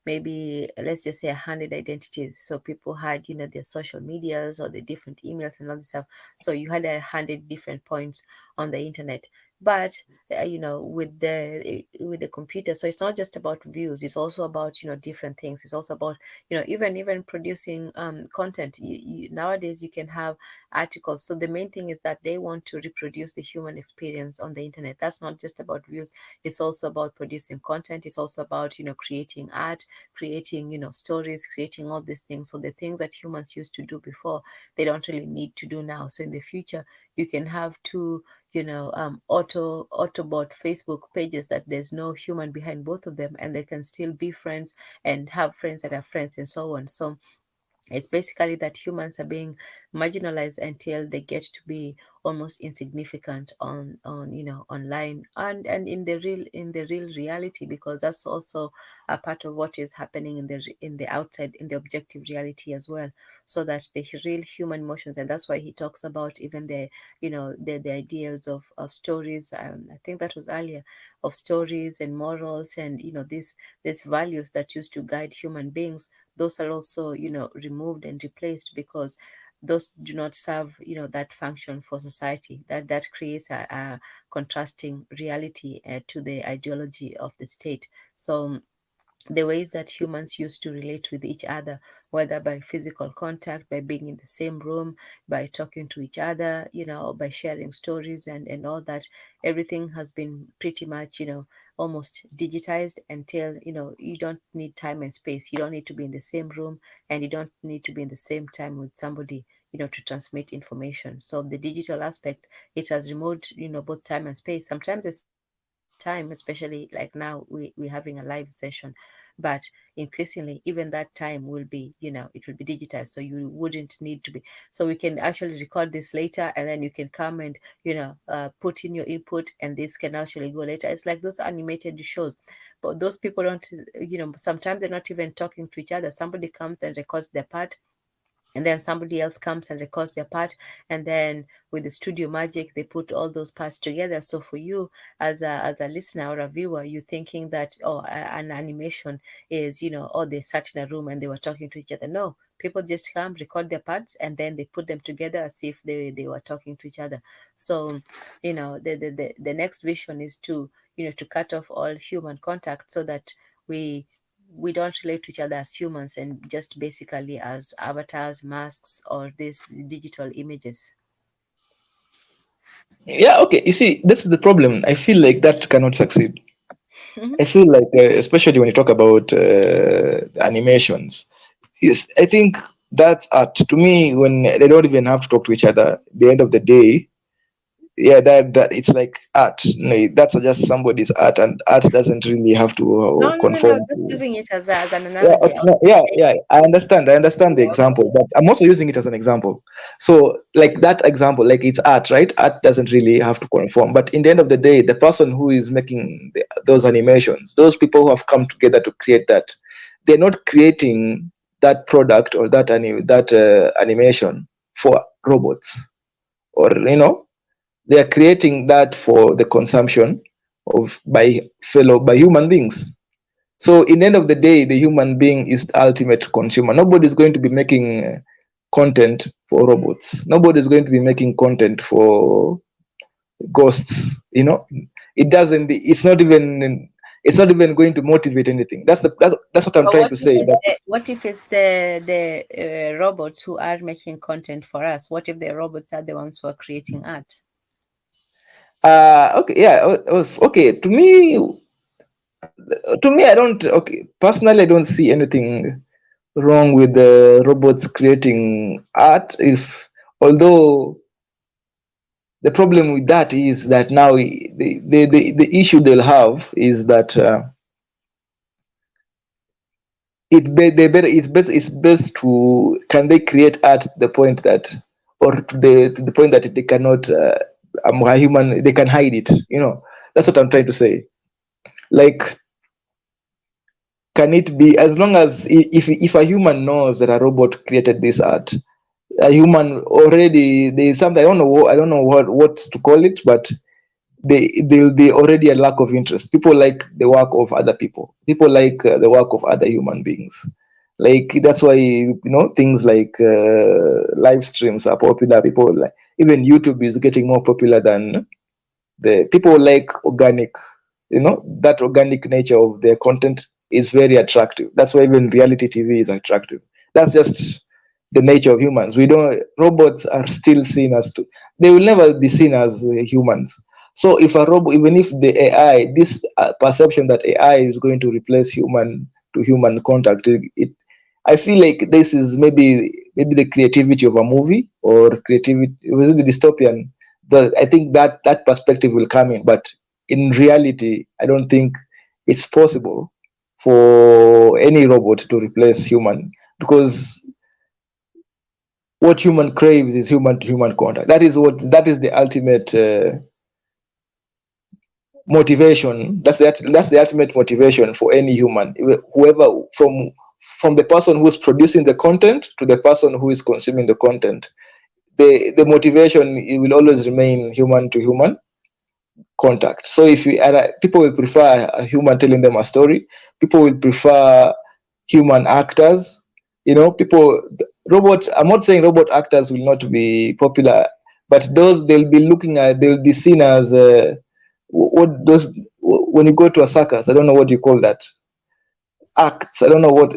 maybe, let's just say, 100 identities. So people had, their social medias or the different emails and all this stuff. So you had 100 different points on the internet. But with the computer, so it's not just about views. It's also about different things. It's also about even producing content. Nowadays you can have articles. So the main thing is that they want to reproduce the human experience on the internet. That's not just about views. It's also about producing content. It's also about creating art, creating stories, creating all these things. So the things that humans used to do before, they don't really need to do now. So in the future, you can have two autobot Facebook pages that there's no human behind both of them, and they can still be friends and have friends that are friends and so on. So it's basically that humans are being marginalized until they get to be almost insignificant on online and in the real reality, because that's also a part of what is happening in the outside, in the objective reality as well. So that the real human emotions, and that's why he talks about even the ideas of stories. I think that was earlier, of stories and morals, and these values that used to guide human beings. Those are also removed and replaced, because those do not serve that function for society. That creates a contrasting reality to the ideology of the state. So the ways that humans used to relate with each other, whether by physical contact, by being in the same room, by talking to each other, by sharing stories and all that, everything has been pretty much, almost digitized until, you don't need time and space. You don't need to be in the same room, and you don't need to be in the same time with somebody, to transmit information. So the digital aspect, it has removed, both time and space. Sometimes there's time, especially like now we're having a live session, but increasingly even that time will be it will be digitized, so you wouldn't need to be. So we can actually record this later, and then you can come and put in your input, and this can actually go later. It's like those animated shows, but those people don't, sometimes they're not even talking to each other. Somebody comes and records their part, and then somebody else comes and records their part, and then with the studio magic they put all those parts together. So for you, as a listener or a viewer, you're thinking that, oh, an animation is, oh, they sat in a room and they were talking to each other. No, people just come, record their parts, and then they put them together as if they were talking to each other. So the next vision is to, to cut off all human contact, so that we don't relate to each other as humans, and just basically as avatars, masks, or these digital images. Yeah, okay. You see, that's the problem. I feel like that cannot succeed. Mhm. I feel like, especially when you talk about animations, yes, I think that's art. To me, when they don't even have to talk to each other, at the end of the day, yeah, that it's like art. No, that's just somebody's art, and art doesn't really have to No, conform just to. using it as an Yeah, analogy. I was no, just yeah, saying, yeah. I understand. I understand the yeah. example, but I'm also using it as an example. So, like that example, like it's art, right? Art doesn't really have to conform. But in the end of the day, the person who is making those animations, those people who have come together to create that, they're not creating that product or that animation for robots, or they are creating that for the consumption of by human beings. So, in the end of the day, the human being is the ultimate consumer. Nobody is going to be making content for robots. Nobody is going to be making content for ghosts. It doesn't. It's not even going to motivate anything. That's what I'm But trying to say. That what if it's the robots who are making content for us? What if the robots are the ones who are creating art? okay, yeah, okay. To me, I don't. Okay, personally, I don't see anything wrong with the robots creating art. If although the problem with that is that now the issue they'll have is that it's best to, can they create art to the point that, or to the point that they cannot, a human, they can hide it, that's what I'm trying to say. Like, can it be, as long as, if a human knows that a robot created this art, a human already, there is something, I don't know what to call it, but there will be already a lack of interest. People like the work of other people. People like the work of other human beings. Like, that's why, things like live streams are popular. People like, even YouTube is getting more popular than, the people like organic, that organic nature of their content is very attractive. That's why even reality TV is attractive. That's just the nature of humans. We don't Robots are still seen as, they will never be seen as humans. So if a robot, even if the AI, this perception that AI is going to replace human to human contact, I feel like this is maybe the creativity of a movie, or creativity, was it the dystopian? I think that perspective will come in, but in reality, I don't think it's possible for any robot to replace human, because what human craves is human to human contact. That is the ultimate motivation. That's the ultimate motivation for any human, whoever, from the person who's producing the content to the person who is consuming the content. The motivation, it will always remain human to human contact. So if people will prefer a human telling them a story, people will prefer human actors. People, robot. I'm not saying robot actors will not be popular, but those, they'll be seen as, what those, when you go to a circus, I don't know what you call that, acts. I don't know what,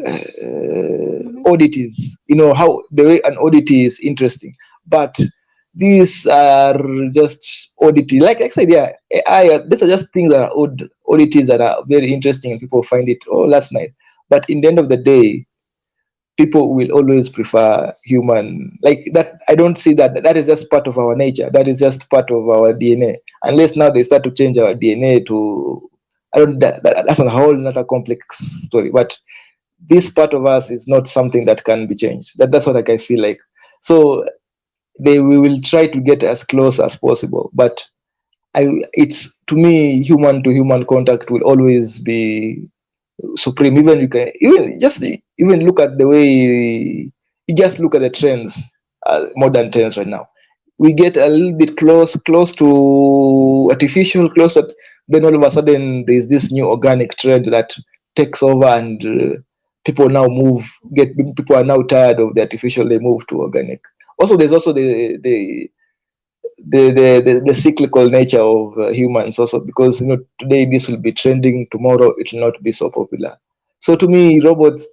Mm-hmm. oddities. How the way an oddity is interesting, but these are just oddity. Like I said, yeah, these are just things that are oddities that are very interesting, and people find it, oh, last night. But in the end of the day, people will always prefer human, like that. I don't see that is just part of our nature, that is just part of our DNA, unless now they start to change our DNA to, I don't that's a whole another complex story. But this part of us is not something that can be changed. That's what, like, I feel like. So we will try to get as close as possible, but it's, to me, human to human contact will always be supreme. Even you can even look at the way, you just look at the trends, modern trends right now. We get a little bit close to artificial, then all of a sudden there's this new organic trend that takes over, and people now people are now tired of the artificial, they move to organic. Also, there's also the cyclical nature of humans also, because today this will be trending, tomorrow it will not be so popular. So to me, robots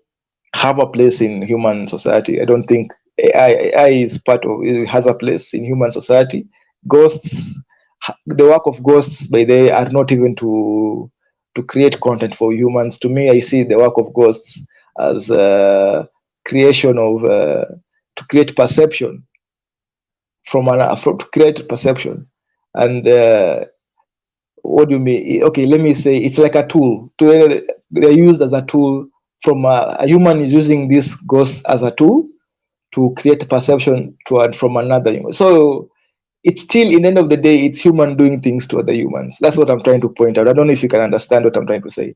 have a place in human society. I don't think AI is part of, it has a place in human society. Ghosts, the work of ghosts, by they are not even to create content for humans. To me, I see the work of ghosts as creation of to create perception, to create perception. And what do you mean? Okay, let me say it's like a tool. They're used as a tool. From a human is using this ghost as a tool to create perception from another human. So it's still, in the end of the day, it's human doing things to other humans. That's what I'm trying to point out. I don't know if you can understand what I'm trying to say.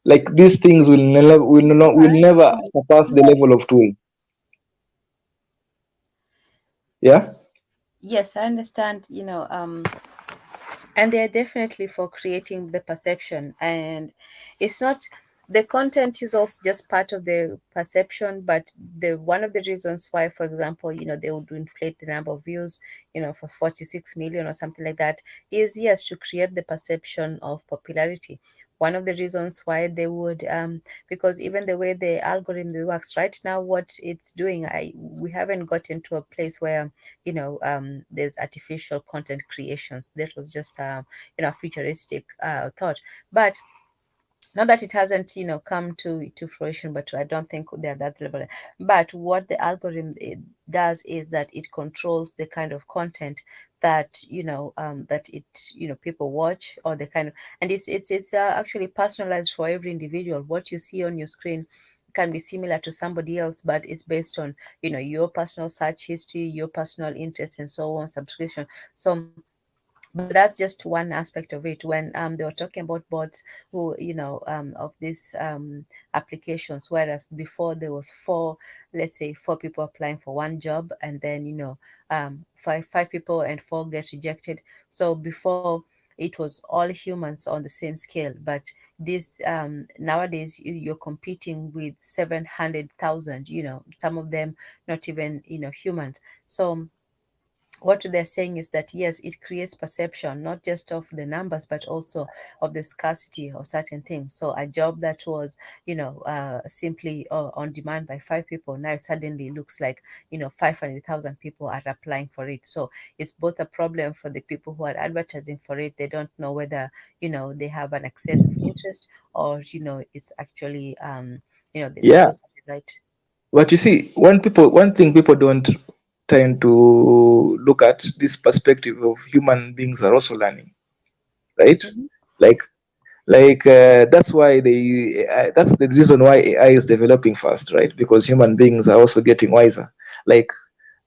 Like, these things will I never understand. surpass the level of tool. Yeah. Yes, I understand. And they're definitely for creating the perception, and it's not, the content is also just part of the perception, but the one of the reasons why, for example, they would inflate the number of views, for 46 million or something like that, is, yes, to create the perception of popularity. One of the reasons why they would, because even the way the algorithm works right now, what it's doing, we haven't gotten to a place where, there's artificial content creations. That was just a futuristic thought. But not that it hasn't come to fruition, but I don't think they're that level. But what the algorithm does is that it controls the kind of content that that it people watch, or the kind of, and it's actually personalized for every individual. What you see on your screen can be similar to somebody else, but it's based on, your personal search history, your personal interests, and so on, subscription. So, but that's just one aspect of it. When they were talking about bots who, of these applications, whereas before there was four, let's say four people applying for one job, and then five people and four get rejected. So before, it was all humans on the same scale, but this nowadays you're competing with 700,000, some of them not even humans. So what they're saying is that yes, it creates perception not just of the numbers but also of the scarcity of certain things. So a job that was simply on demand by five people, now it suddenly looks like 500,000 people are applying for it. So it's both a problem for the people who are advertising for it. They don't know whether they have an excess of interest, or it's actually the Yeah, person is right. but you see, one thing people don't tend to look at this perspective of human beings are also learning, right? Hmm. Like that's why that's the reason why AI is developing fast, right? Because human beings are also getting wiser. Like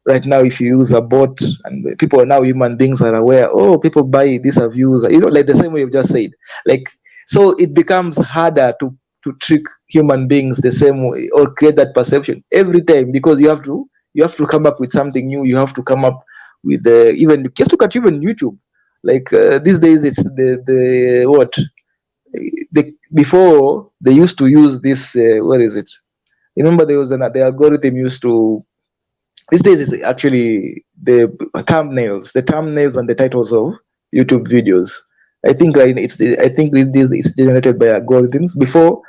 right now, if you use a bot, and people now, human beings are aware, oh, people buy these reviews, like the same way you just said. Like, so it becomes harder to trick human beings the same way or create that perception every time, because you have to come up with something new. You have to come up with even just look at even YouTube. Like these days, it's the what before they used to use this. What is it? Remember, there was the algorithm used to. These days is actually the thumbnails and the titles of YouTube videos. I think like I think these days it's generated by algorithms. Before,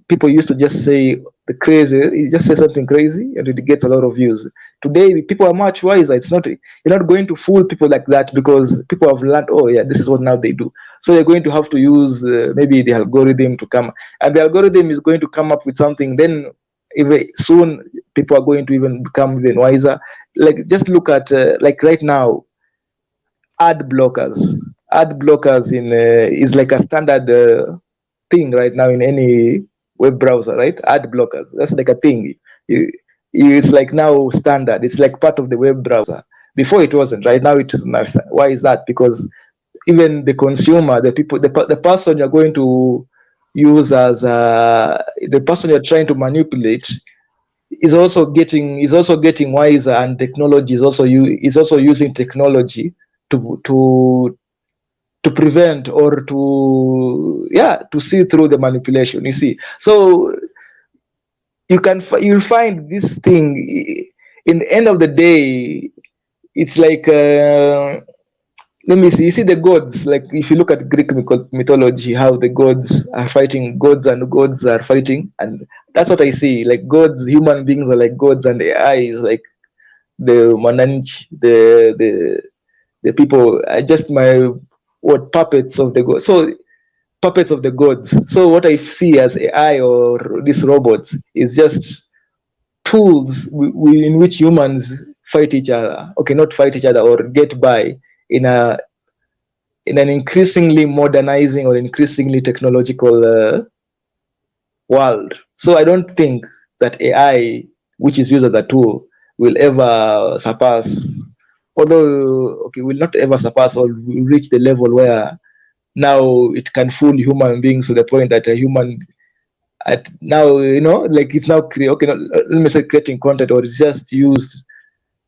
people used to just say the crazy, you just say something crazy and it gets a lot of views. Today, people are much wiser. You're not going to fool people like that, because people have learned, oh yeah, this is what now they do. So you're going to have to use maybe the algorithm to come, and the algorithm is going to come up with something. Then even soon, people are going to even become even wiser. Like just look at like right now, ad blockers. Ad blockers in is like a standard thing right now in any web browser, right? Ad blockers. That's like a thing. It's like now standard. It's like part of the web browser. Before it wasn't. Right now it is now. Why is that? Because even the consumer, the people, the person you're going to use as the person you're trying to manipulate is also getting wiser, and technology is also using technology to prevent or to see through the manipulation, you see. So you'll find this thing in the end of the day. It's like let me see. You see the gods. Like if you look at Greek mythology, how the gods are fighting, gods and gods are fighting, and that's what I see. Like gods, human beings are like gods, and AI is like the mananchi, the people are just my what puppets of the gods. So puppets of the gods. So what I see as AI or these robots is just tools in which humans fight each other. Okay, not fight each other or get by in a in an increasingly modernizing or increasingly technological world. So I don't think that AI, which is used as a tool, will ever surpass. Although, okay, will not ever surpass or will reach the level where now it can fool human beings to the point that a human at now like it's now okay, let me say creating content, or it's just used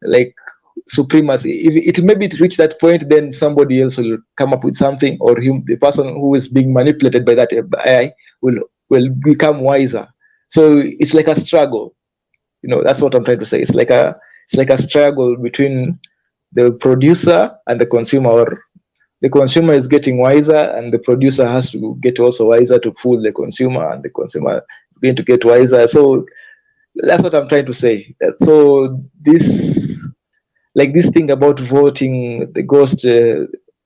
like supremacy. If it maybe it reach that point, then somebody else will come up with something, or the person who is being manipulated by that AI will become wiser. So it's like a struggle. That's what I'm trying to say. It's like a struggle between the producer and the consumer, or the consumer is getting wiser and the producer has to get also wiser to fool the consumer, and the consumer is going to get wiser. So that's what I'm trying to say. So this thing about voting, the ghost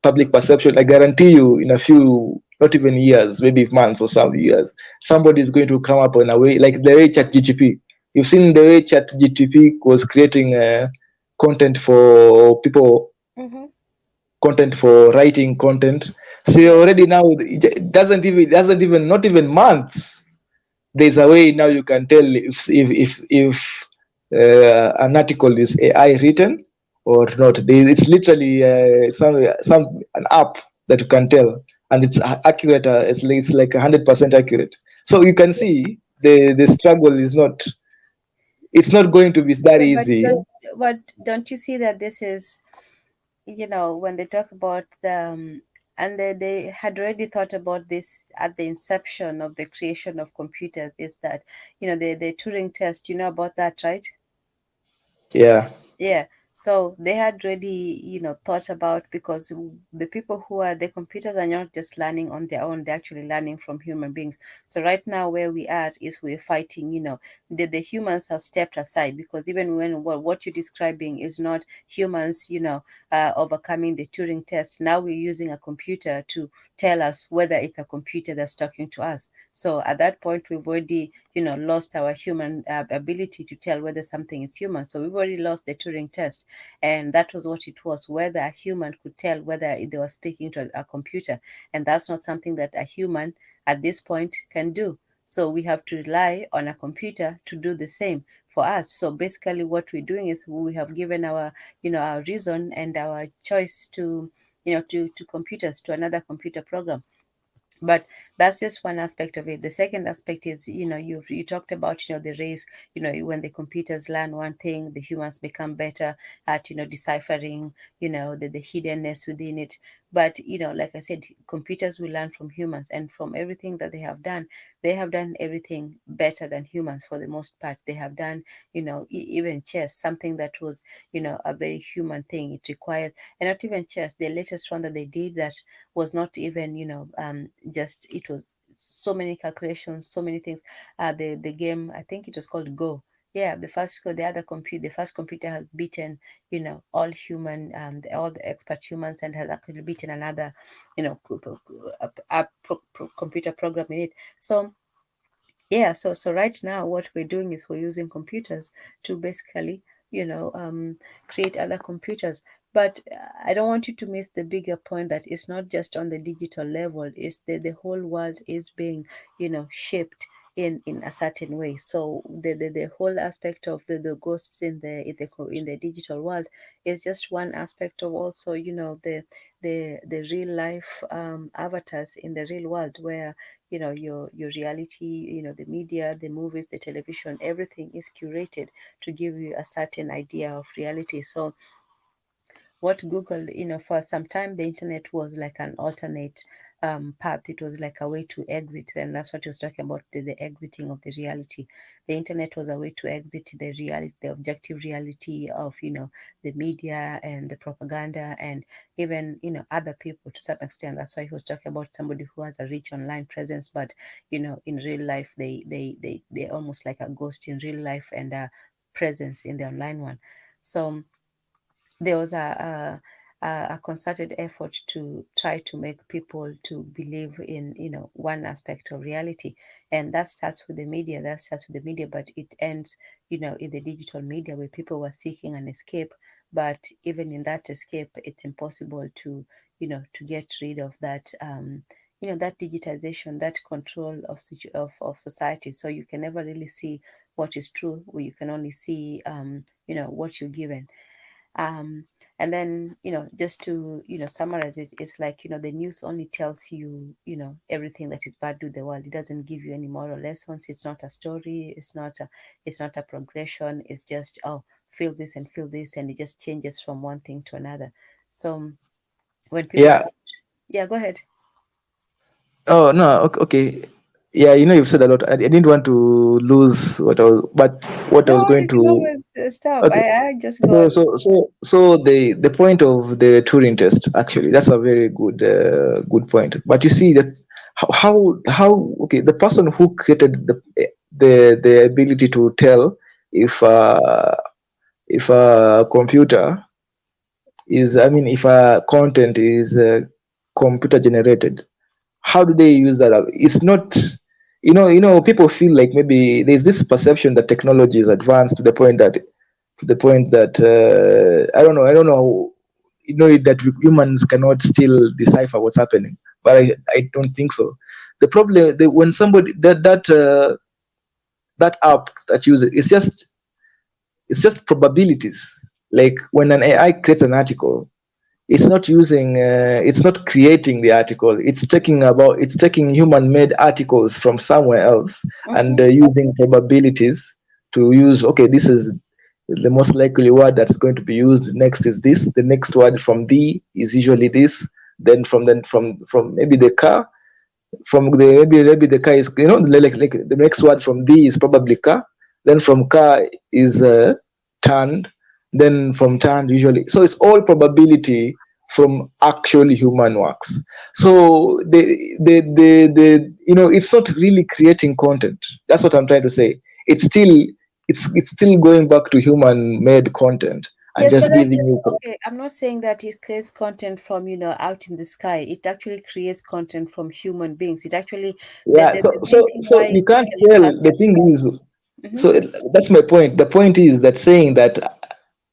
public perception, I guarantee you in a few, not even years, maybe months or some years, somebody is going to come up in a way like the way chat gtp. You've seen the way chat gtp was creating content for people, Mm-hmm. content for writing content. So Yeah. already now it doesn't even not even months. there's a way now you can tell if an article is AI written or not. It's literally some an app that you can tell, and it's accurate. It's like 100% accurate. So you can see the struggle is not. It's not going to be that But easy. don't you see that this is, when they talk about and they had already thought about this at the inception of the creation of computers, is that, the Turing test, you know about that, right? Yeah, Yeah. So they had already, thought about, because the people who are the computers are not just learning on their own, they're actually learning from human beings. So right now where we are is we're fighting, the humans have stepped aside, because even when what you're describing is not humans, overcoming the Turing test, now we're using a computer to tell us whether it's a computer that's talking to us. So at that point, we've already, lost our human ability to tell whether something is human. So we've already lost the Turing test, and that was what it was: whether a human could tell whether they were speaking to a computer, and that's not something that a human at this point can do. So we have to rely on a computer to do the same for us. So basically, what we're doing is we have given our, our reason and our choice to, to computers, to another computer program. But that's just one aspect of it. The second aspect is, you talked about, the race. When the computers learn one thing, the humans become better at, deciphering, the hiddenness within it. But, like I said, computers will learn from humans, and from everything that they have done everything better than humans for the most part. They have done, even chess, something that was, a very human thing. It required, and not even chess, the latest one that they did, that was not even, just, it was so many calculations, so many things. The game, I think it was called Go. Yeah, the first computer has beaten, all human, all the expert humans, and has actually beaten another, computer program in it. So yeah, so right now what we're doing is we're using computers to basically, create other computers. But I don't want you to miss the bigger point, that it's not just on the digital level, it's the whole world is being, shaped in a certain way. So the whole aspect of the ghosts in the digital world is just one aspect of, also, the real life avatars in the real world, where, your reality, the media, the movies, the television, everything is curated to give you a certain idea of reality. So what Google, for some time, the internet was like an alternate path. It was like a way to exit, and that's what he was talking about, the exiting of the reality. The internet was a way to exit the reality, the objective reality of, the media and the propaganda, and even, other people to some extent. That's why he was talking about somebody who has a rich online presence, but, in real life, they're almost like a ghost in real life, and a presence in the online one. So there was a concerted effort to try to make people to believe in, one aspect of reality, and that starts with the media. But it ends, in the digital media, where people were seeking an escape. But even in that escape, it's impossible to, to get rid of that, that digitization, that control of society. So you can never really see what is true, or you can only see, what you're given. um, and then, just to, summarize it, it's like, the news only tells you, everything that is bad to the world. It doesn't give you any moral lessons. It's not a story. It's not a progression. It's just, oh, feel this and feel this, and it just changes from one thing to another. So when people yeah. watch, yeah, go ahead. Oh no, okay. Yeah, you've said a lot. I didn't want to lose what I was No, going you can to. always stop. Okay. I just go So, on. the point of the Turing test, actually, that's a very good point. But you see that how okay, the person who created the ability to tell if a computer is, I mean, if a content is computer generated, how do they use that? It's not, people feel like maybe there's this perception that technology is advanced to the point that I don't know, that humans cannot still decipher what's happening, but I don't think so. The problem, when somebody that that app that uses it's just probabilities. Like when an AI creates an article, it's not creating the article. It's taking human made articles from somewhere else and Mm-hmm. using probabilities to use, okay, this is the most likely word that's going to be used. Next is this, the next word from the is usually this, then from maybe the car, from the maybe the car is, like the next word from the is probably car, then from car is turned, then from turned usually, so it's all probability from actually human works. So it's not really creating content. That's what I'm trying to say. It's still going back to human made content and Yes, but just giving you. okay, I'm not saying that it creates content from, out in the sky. It actually creates content from human beings. It actually, Yeah, the so main so thing so why you can't it tell. has, The thing is, mm-hmm. so that's my point. The point is that saying that,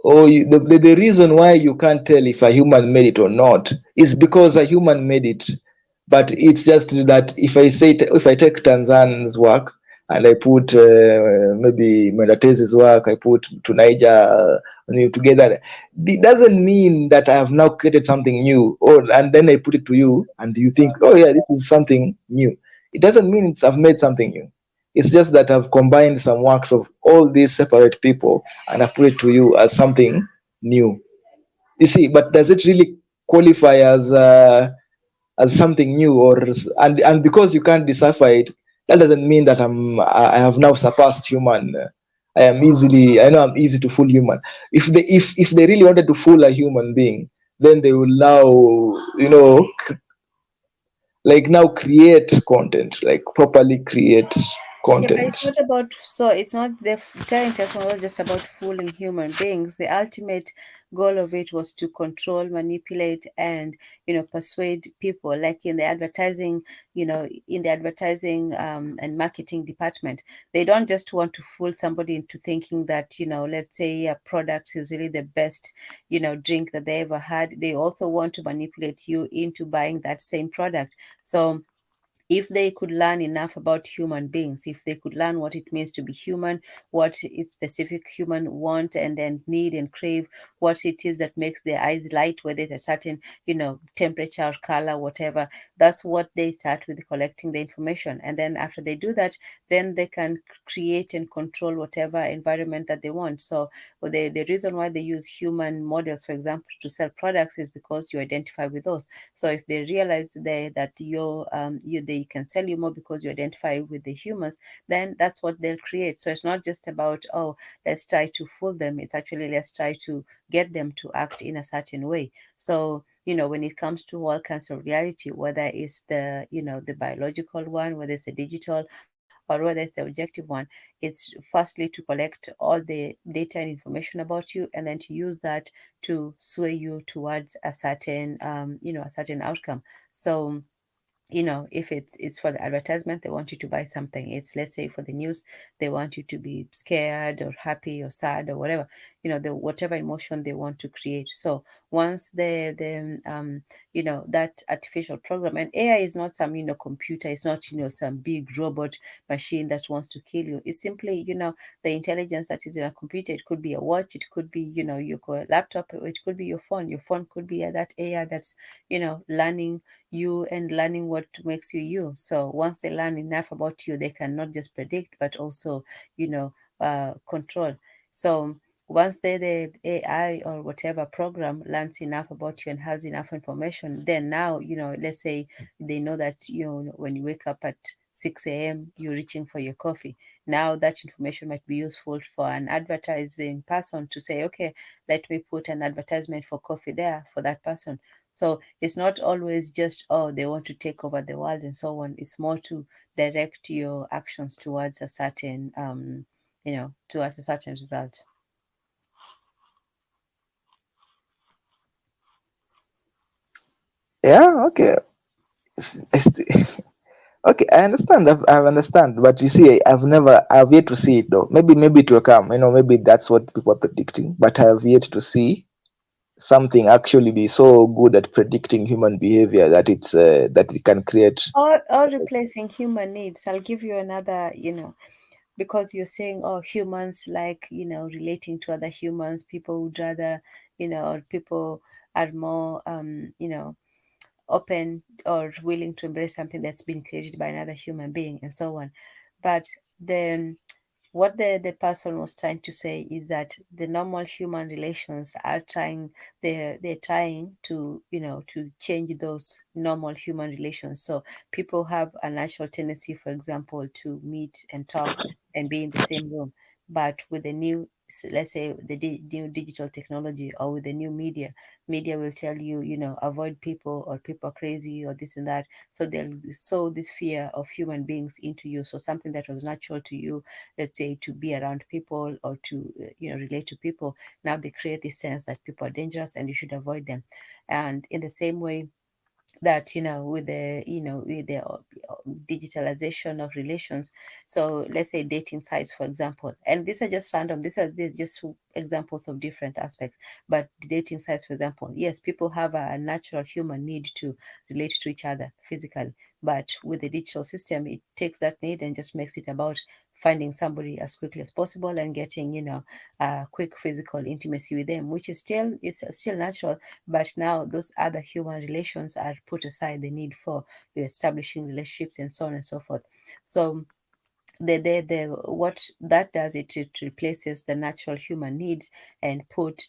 the reason why you can't tell if a human made it or not is because a human made it. But it's just that if I take Tanzan's work and I put maybe Melatez's work, I put to Niger together, it doesn't mean that I have now created something new. Or and then I put it to you, and you think, oh yeah, this is something new. It doesn't mean I've made something new. It's just that I've combined some works of all these separate people and I put it to you as something new. You see, but does it really qualify as something new, and because you can't decipher it, that doesn't mean that I have now surpassed human. I know I'm easy to fool human. If they really wanted to fool a human being, then they will now, like, now create content, like properly create Yeah, but content. it's not about, so it's not the telling test one was just about fooling human beings. The ultimate goal of it was to control, manipulate, and persuade people. Like in the advertising and marketing department, they don't just want to fool somebody into thinking that let's say a product is really the best drink that they ever had. They also want to manipulate you into buying that same product. So if they could learn enough about human beings, if they could learn what it means to be human, what is specific human want and then need and crave, what it is that makes their eyes light, whether it's a certain, temperature, color, whatever, that's what they start with, collecting the information. And then after they do that, then they can create and control whatever environment that they want. So the reason why they use human models, for example, to sell products is because you identify with those. So if they realize today that they can sell you more because you identify with the humans, then that's what they'll create. So it's not just about, oh, let's try to fool them. It's actually, let's try to get them to act in a certain way. So when it comes to all kinds of reality, whether it's the biological one, whether it's the digital, or whether it's the objective one, it's firstly to collect all the data and information about you, and then to use that to sway you towards a certain outcome. So if it's for the advertisement, they want you to buy something. It's, let's say, for the news, they want you to be scared or happy or sad or whatever, the whatever emotion they want to create. So once that artificial program, and AI is not some computer, it's not some big robot machine that wants to kill you. It's simply the intelligence that is in a computer. It could be a watch, it could be your laptop, or it could be your phone. Your phone could be that AI that's learning you and learning what makes you you. So once they learn enough about you, they can not just predict but also, control. So once the AI or whatever program learns enough about you and has enough information, then now, let's say they know that when you wake up at 6 a.m., you're reaching for your coffee. Now that information might be useful for an advertising person to say, okay, let me put an advertisement for coffee there for that person. So it's not always just, oh, they want to take over the world and so on. It's more to direct your actions towards a certain, towards a certain result. Yeah, okay. Okay, I understand. I understand, but you see, I've yet to see it though. Maybe it will come. Maybe that's what people are predicting. But I have yet to see something actually be so good at predicting human behavior that it can create. Or replacing human needs. I'll give you another, because you're saying, oh, humans like, relating to other humans, people would rather, or people are more, open or willing to embrace something that's been created by another human being and so on. But the what the person was trying to say is that the normal human relations are trying, they're trying to, to change those normal human relations. So people have a natural tendency, for example, to meet and talk and be in the same room. But with the new, let's say, the new digital technology, or with the new media will tell you, avoid people, or people are crazy, or this and that. So they'll sow this fear of human beings into you. So something that was natural to you, let's say, to be around people, or to relate to people, now they create this sense that people are dangerous and you should avoid them. And in the same way that, with the, digitalization of relations, so let's say dating sites, for example, and these are just random, these just examples of different aspects. But the dating sites, for example, yes, people have a natural human need to relate to each other physically, but with the digital system, it takes that need and just makes it about finding somebody as quickly as possible and getting, quick physical intimacy with them, which is still, it's still natural. But now those other human relations are put aside, the need for establishing relationships and so on and so forth. So the what that does, it replaces the natural human needs and put,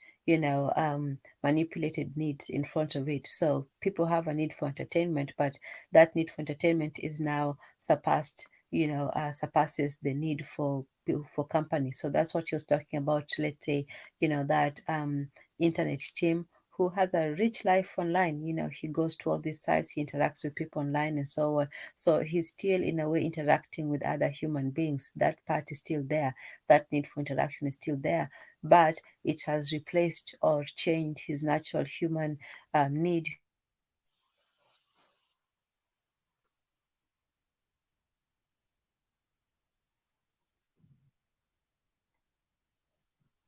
manipulated needs in front of it. So people have a need for entertainment, but that need for entertainment is now surpasses the need for company. So that's what he was talking about. Let's say, that internet team who has a rich life online. He goes to all these sites, he interacts with people online and so on. So he's still, in a way, interacting with other human beings. That part is still there. That need for interaction is still there. But it has replaced or changed his natural human need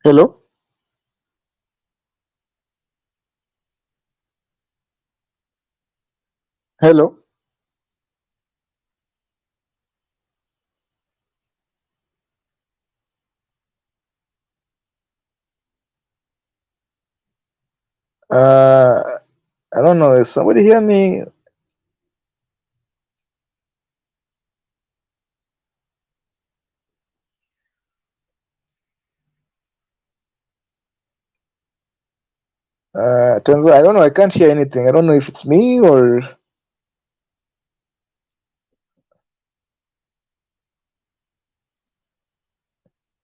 Hello, hello. Uh, I don't know. Is somebody hear me? Turns out I don't know. I can't hear anything. I don't know if it's me or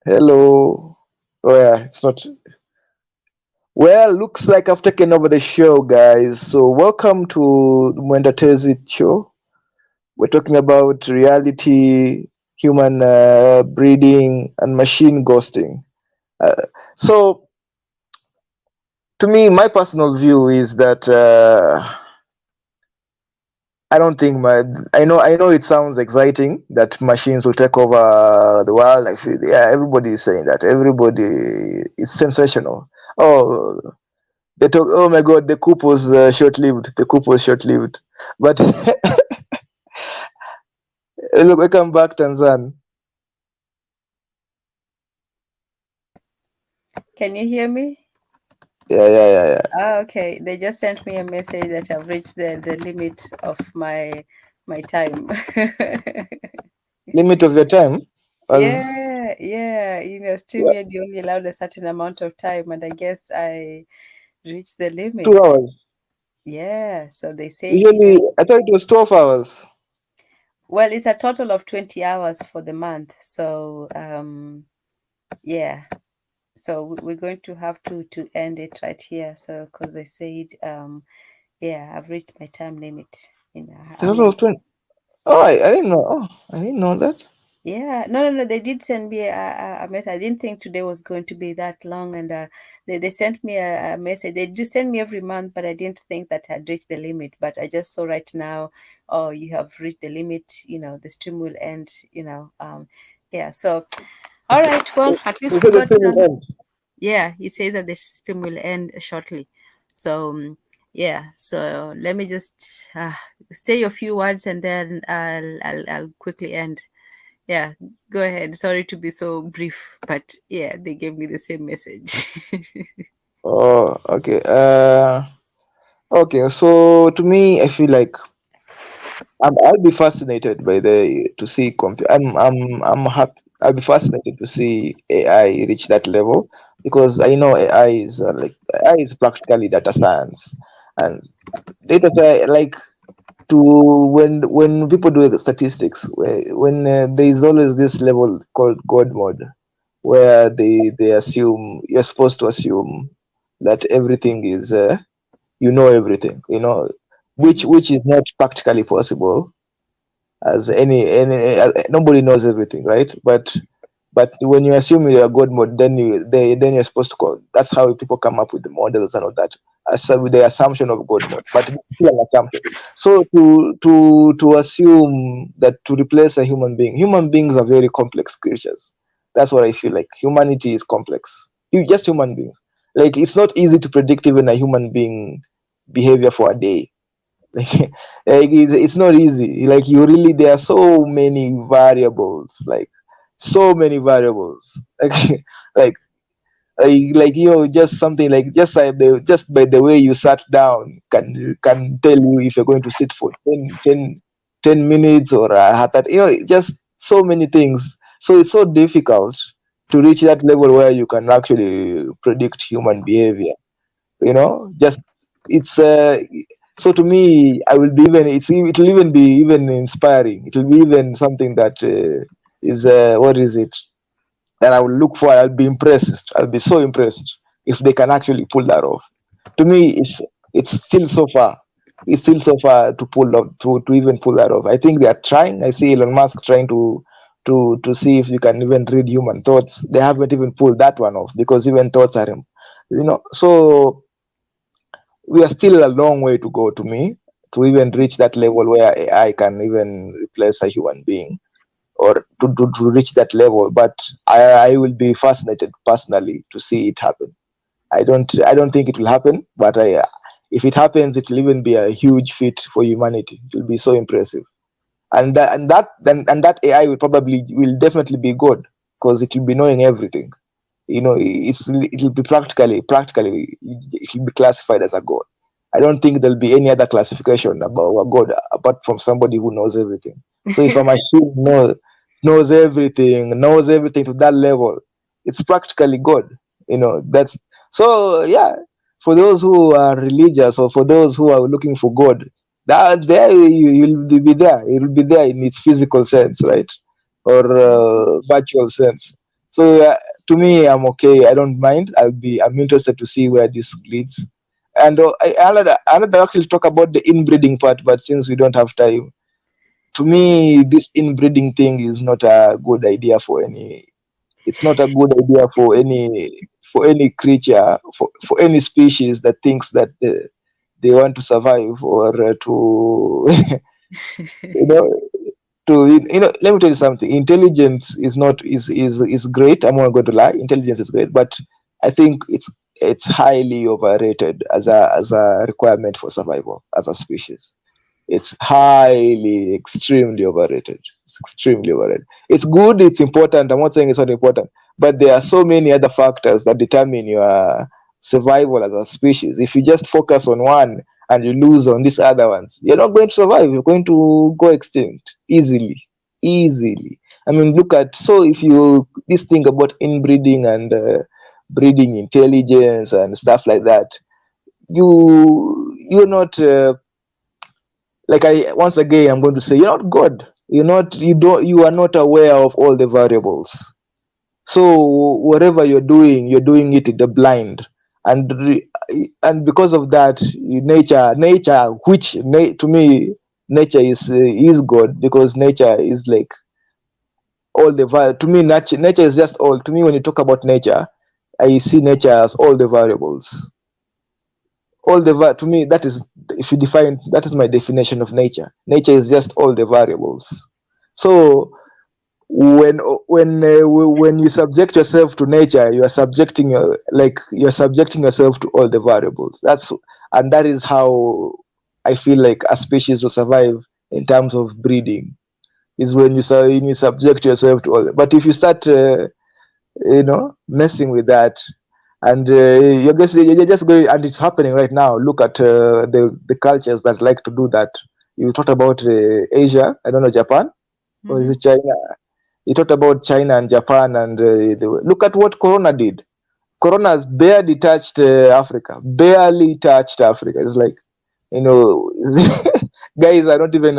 hello. Oh yeah, it's not. Well, looks like I've taken over the show, guys. So welcome to Mwendatezi show. We're talking about reality, human breeding, and machine ghosting. Uh, so, to me, my personal view is that I don't think my. I know it sounds exciting that machines will take over the world. I feel, yeah, everybody is saying that. Everybody is sensational. Oh, they talk. Oh my God, the coup was short-lived. The coup was short-lived. But look, welcome back, Tanzan. Can you hear me? Yeah, yeah, yeah, yeah. Okay. They just sent me a message that I've reached the limit of my time. Limit of your time was Yeah, yeah. what, StreamYard, you only allowed a certain amount of time, and I guess I reached the limit. 2 hours. Yeah. So they said, Usually, I thought it was 12 hours. well, it's a total of 20 hours for the month. So, yeah. So we're going to have to end it right here. So, because I said, yeah, I've reached my time limit. It's a I'm total on. of 20. Oh, Yes. I didn't know. Oh, I didn't know that. Yeah, no, no, no. They did send me a message. I didn't think today was going to be that long, and they sent me a message. They do send me every month, but I didn't think that I'd reached the limit. But I just saw right now, oh, you have reached the limit. The stream will end. Yeah. So, all It's, right. Well, at least they we said the got stream will done. end. Yeah, he says that the stream will end shortly. So, yeah. So let me just say a few words, and then I'll quickly end. Yeah, go ahead. Sorry to be so brief, but yeah, they gave me the same message. Oh, okay. Okay. So to me, I feel like I'll be fascinated by the to see I'm happy. I'll be fascinated to see AI reach that level because I know AI is AI is practically data science, and data like to when people do statistics, when there is always this level called God mode, where they assume you're supposed to assume that everything is you know everything, Mhm. which is not practically possible, as any nobody knows everything, right? But when you assume you're a god mode, then you're supposed to call. That's how people come up with the models and all that, with the assumption of god mode, but it's still an assumption. So to assume that to replace a human being, human beings are very complex creatures. That's what I feel like. Humanity is complex. You just human beings. Like it's not easy to predict even a human being behavior for a day. Like it's not easy. Like you really, there are so many variables, like so many variables. Like like just something like just by the way you sat down can tell you if you're going to sit for 10 minutes or that, just so many things. So it's so difficult to reach that level where you can actually predict human behavior, just it's so to me, I will be even it'll even be even inspiring. It'll be even something that is what is it that I will look for. I'll be impressed. I'll be so impressed if they can actually pull that off. To me, it's still so far. It's still so far to pull off, to even pull that off. I think they are trying. I see Elon Musk trying to see if you can even read human thoughts. They haven't even pulled that one off because even thoughts are so we are still a long way to go, to me, to even reach that level where AI can even replace a human being, or to reach that level. But I will be fascinated personally to see it happen. I don't think it will happen, but if it happens, it will even be a huge feat for humanity. It will be so impressive, and that AI will definitely be good because it will be knowing everything. It'll be practically it will be classified as a god. I don't think there'll be any other classification about a god apart from somebody who knows everything. So if a machine knows everything to that level, it's practically god. That's so. Yeah, for those who are religious or for those who are looking for god, that there you'll be there. It will be there in its physical sense, right? Or virtual sense. So to me, I'm okay. I don't mind. I'm interested to see where this leads. And I'll actually talk about the inbreeding part, but since we don't have time, to me, this inbreeding thing is not a good idea for any. It's not a good idea for any creature, for any species that thinks that they want to survive, or to you know let me tell you something. Intelligence is great. I'm not going to lie. Intelligence is great, but I think it's highly overrated as a requirement for survival as a species. It's highly, extremely overrated. It's extremely overrated. It's good, it's important. I'm not saying it's not important, but there are so many other factors that determine your survival as a species. If you just focus on one and you lose on these other ones, you're not going to survive. You're going to go extinct easily. Easily. I mean, look at, so if you, this thing about inbreeding and breeding intelligence and stuff like that, you're not like, I once again I'm going to say, you're not god. You are not aware of all the variables. So whatever you're doing it in the blind. And because of that, nature, which to me, nature is god, because nature is like all to me, nature is just all. To me, when you talk about nature, I see nature as all the variables. To me, that is, if you define, that is my definition of nature. Nature is just all the variables. So when when you subject yourself to nature, you're subjecting yourself to all the variables. That is how I feel like a species will survive in terms of breeding. is when you subject yourself to all. But if you start, messing with that, and you're just going, and it's happening right now. Look at the cultures that like to do that. You talked about Asia. I don't know, Japan, or is Mm-hmm. it China? You talked about China and Japan, and look at what Corona did. Corona has barely touched Africa. Barely touched Africa. It's like, you know, guys are not even.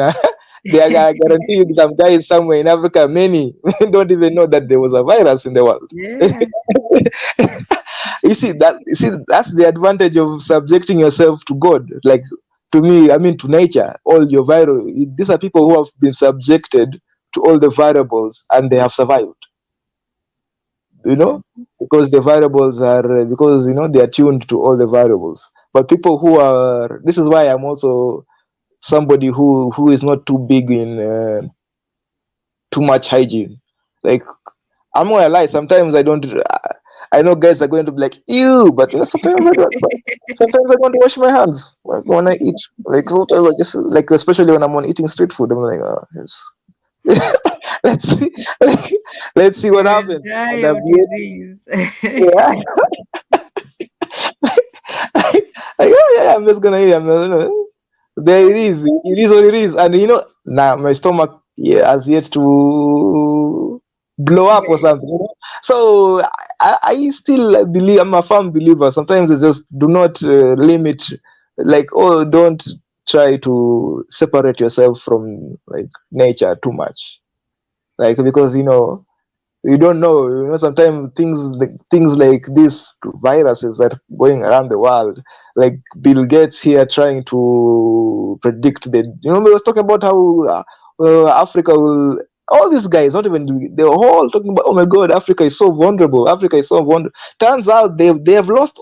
They are, I guarantee you, some guys somewhere in Africa, many don't even know that there was a virus in the world. Yeah. You see that's the advantage of subjecting yourself to God. Like, to me, I mean, to nature. All your these are people who have been subjected to all the variables and they have survived. Mm-hmm. Because the variables are, because they are tuned to all the variables. But people who are, this is why I'm also somebody who is not too big in too much hygiene. Like, I'm gonna lie, sometimes I don't. I know guys are going to be like, ew, but sometimes I don't. Sometimes I want to wash my hands when I eat. Like, sometimes I just, like, especially when I'm on eating street food, I'm like, oh, yes. let's see, like, let's see what You happens. die And I've of yet, disease. yeah, yeah, I'm just gonna eat. There it is. It is what it is. And now my stomach, yeah, has yet to blow up or Yeah. something. So I still believe, I'm a firm believer. Sometimes it's just, do not limit, like, oh, don't try to separate yourself from, like, nature too much. Like, because you don't know. Sometimes things like these viruses that are going around the world, like Bill Gates here trying to predict the. We was talking about how Africa will. All these guys, not even, they're all talking about, oh my God, Africa is so vulnerable. Africa is so vulnerable. Turns out they have lost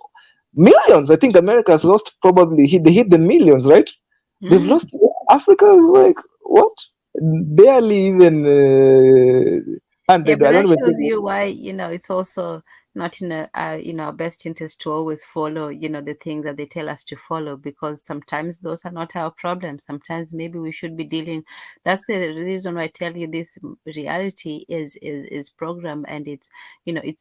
millions. I think America has lost, probably they hit the millions, right? They've Mm. lost. Africa is like, what? Barely even. Yeah, 100. but I don't that even shows think. you why, it's also not in our best interest to always follow, the things that they tell us to follow, because sometimes those are not our problems. Sometimes maybe we should be dealing. That's the reason why I tell you this reality is program, and it's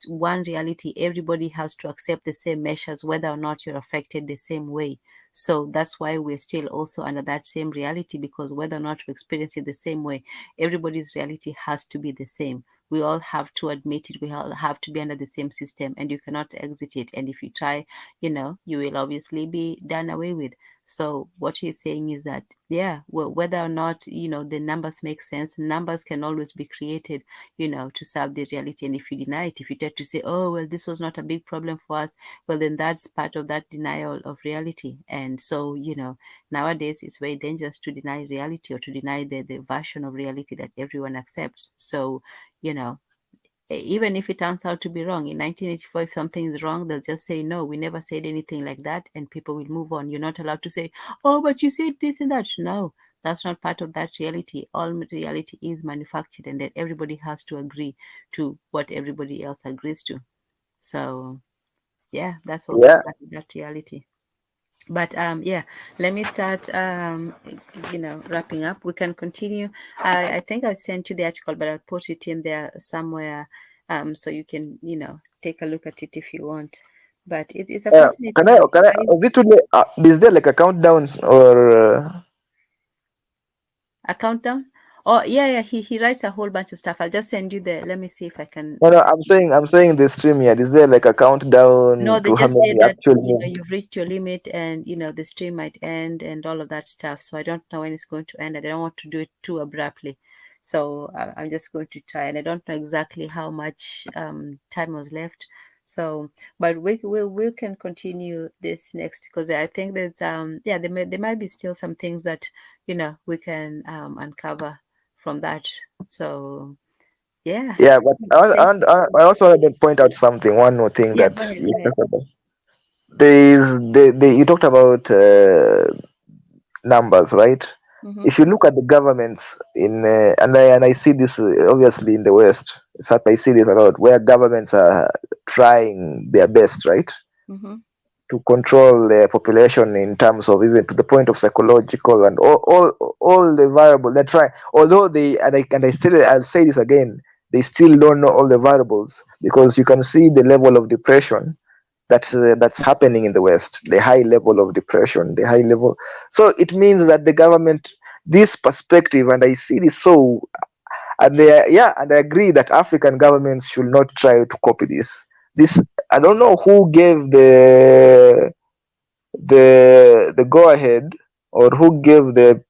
one reality. Everybody has to accept the same measures, whether or not you're affected the same way. So that's why we're still also under that same reality, because whether or not we experience it the same way, everybody's reality has to be the same. We all have to admit it. We all have to be under the same system, and you cannot exit it. And if you try, you will obviously be done away with. So what he's saying is that, yeah, well, whether or not the numbers make sense, numbers can always be created, to serve the reality. And if you deny it, if you try to say, oh well, this was not a big problem for us, well, then that's part of that denial of reality. And so nowadays it's very dangerous to deny reality, or to deny the version of reality that everyone accepts. So you know, even if it turns out to be wrong, in 1984, if something is wrong, they'll just say, no, we never said anything like that, and people will move on. You're not allowed to say, oh, but you said this and that. No, that's not part of that reality. All reality is manufactured, and then everybody has to agree to what everybody else agrees to. So, yeah, that's also Yeah, part of that reality. But yeah, let me start wrapping up. We can continue. I think I sent you the article, but I'll put it in there somewhere, so you can take a look at it if you want. But it's a can fascinating I? one. Can I? Is it today? Is there like a countdown or? A countdown. Oh yeah, yeah, he writes a whole bunch of stuff. I'll just send you the, let me see if I can. No, no. I'm saying the stream here. Is there like a No, countdown they to how just many said that actually? you've reached your limit, and the stream might end and all of that stuff. So I don't know when it's going to end. I don't want to do it too abruptly. So I'm just going to try, and I don't know exactly how much time was left. So, but we can continue this next, because I think there's yeah, there might be still some things that we can uncover from that. So yeah, Yeah, but thank I also wanted to point out something. One more thing yeah, that go ahead, you go ahead. talked about. You talked about numbers, right? Mm-hmm, If you look at the governments in and I see this obviously in the West, I see this a lot where governments are trying their best, right? mm-hmm, to control the population in terms of even to the point of psychological and all the variable they're trying, although they and I still I'll say this again, they still don't know all the variables, because you can see the level of depression that's happening in the West, the high level of depression, the high level. So it means that the government, this perspective, and I see this so, and they, yeah, and I agree that African governments should not try to copy this. This, I don't know who gave the go ahead, or who gave the,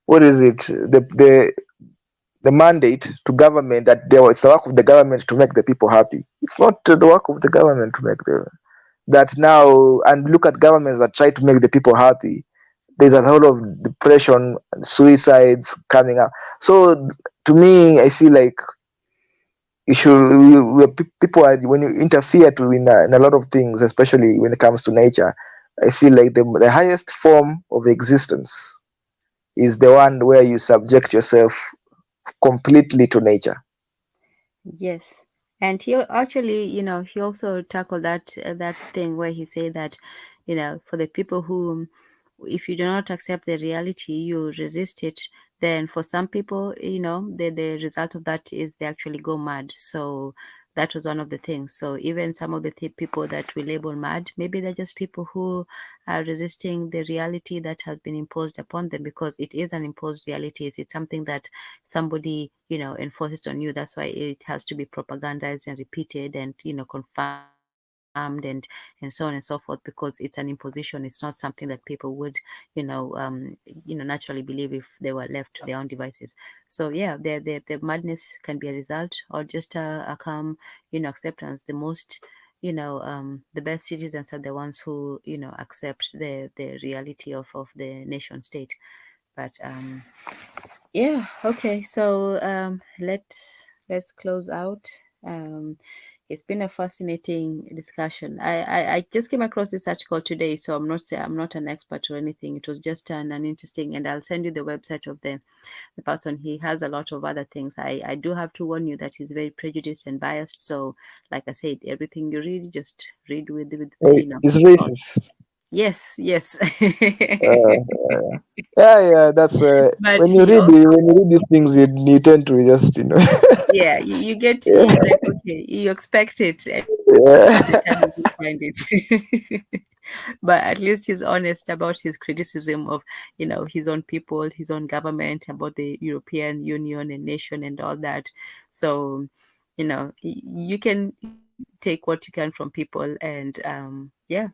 what is it, the mandate to government, that it's the work of the government to make the people happy. It's not the work of the government to make the, that now, and look at governments that try to make the people happy. There's a lot of depression and suicides coming up. So to me, I feel like you should, people are, when you interfere to in a lot of things, especially when it comes to nature, I feel like the highest form of existence is the one where you subject yourself completely to nature. Yes. And he actually, he also tackled that thing where he said that, for the people who, if you do not accept the reality, you resist it, then for some people, the result of that is they actually go mad. So that was one of the things. So even some of the people that we label mad, maybe they're just people who are resisting the reality that has been imposed upon them, because it is an imposed reality. It's something that somebody enforces on you. That's why it has to be propagandized and repeated and confirmed and so on and so forth, because it's an imposition. It's not something that people would naturally believe if they were left to their own devices. So yeah, the madness can be a result, or just a calm acceptance. The best citizens are the ones who accept the reality of the nation state. But yeah, okay. So let's close out. Um, it's been a fascinating discussion. I just came across this article today, so I'm not an expert or anything. It was just an interesting, and I'll send you the website of the person. He has a lot of other things. I do have to warn you that he's very prejudiced and biased. So, like I said, everything you read, just read with It's thought. racist. Yes, yes. Yeah, yeah, that's But when you he read also, when you read these things, you tend to just yeah, you get, yeah, like, okay, you expect it, and then by the yeah. time you do find it. But at least he's honest about his criticism of his own people, his own government, about the European Union and nation and all that. So you can take what you can from people, and yeah.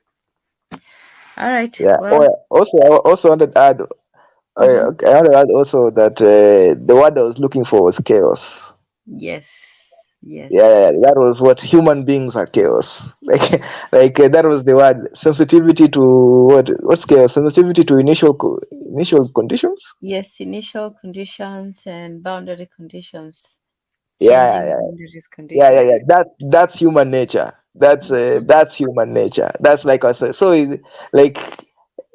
All right, Yeah. well. Oh, yeah. Also, I also wanted to add. Mhm. I wanted to add also that the word I was looking for was chaos. Yes, Yeah, yes. yeah, yeah, that was what human beings are, chaos. Like that was the word. Sensitivity to what's chaos? Sensitivity to initial conditions. Yes, initial conditions and boundary conditions, Yeah, yeah, changing yeah, boundaries yeah, yeah, conditions. yeah. That's human nature. Mhm. That's human nature. That's like I said. So like,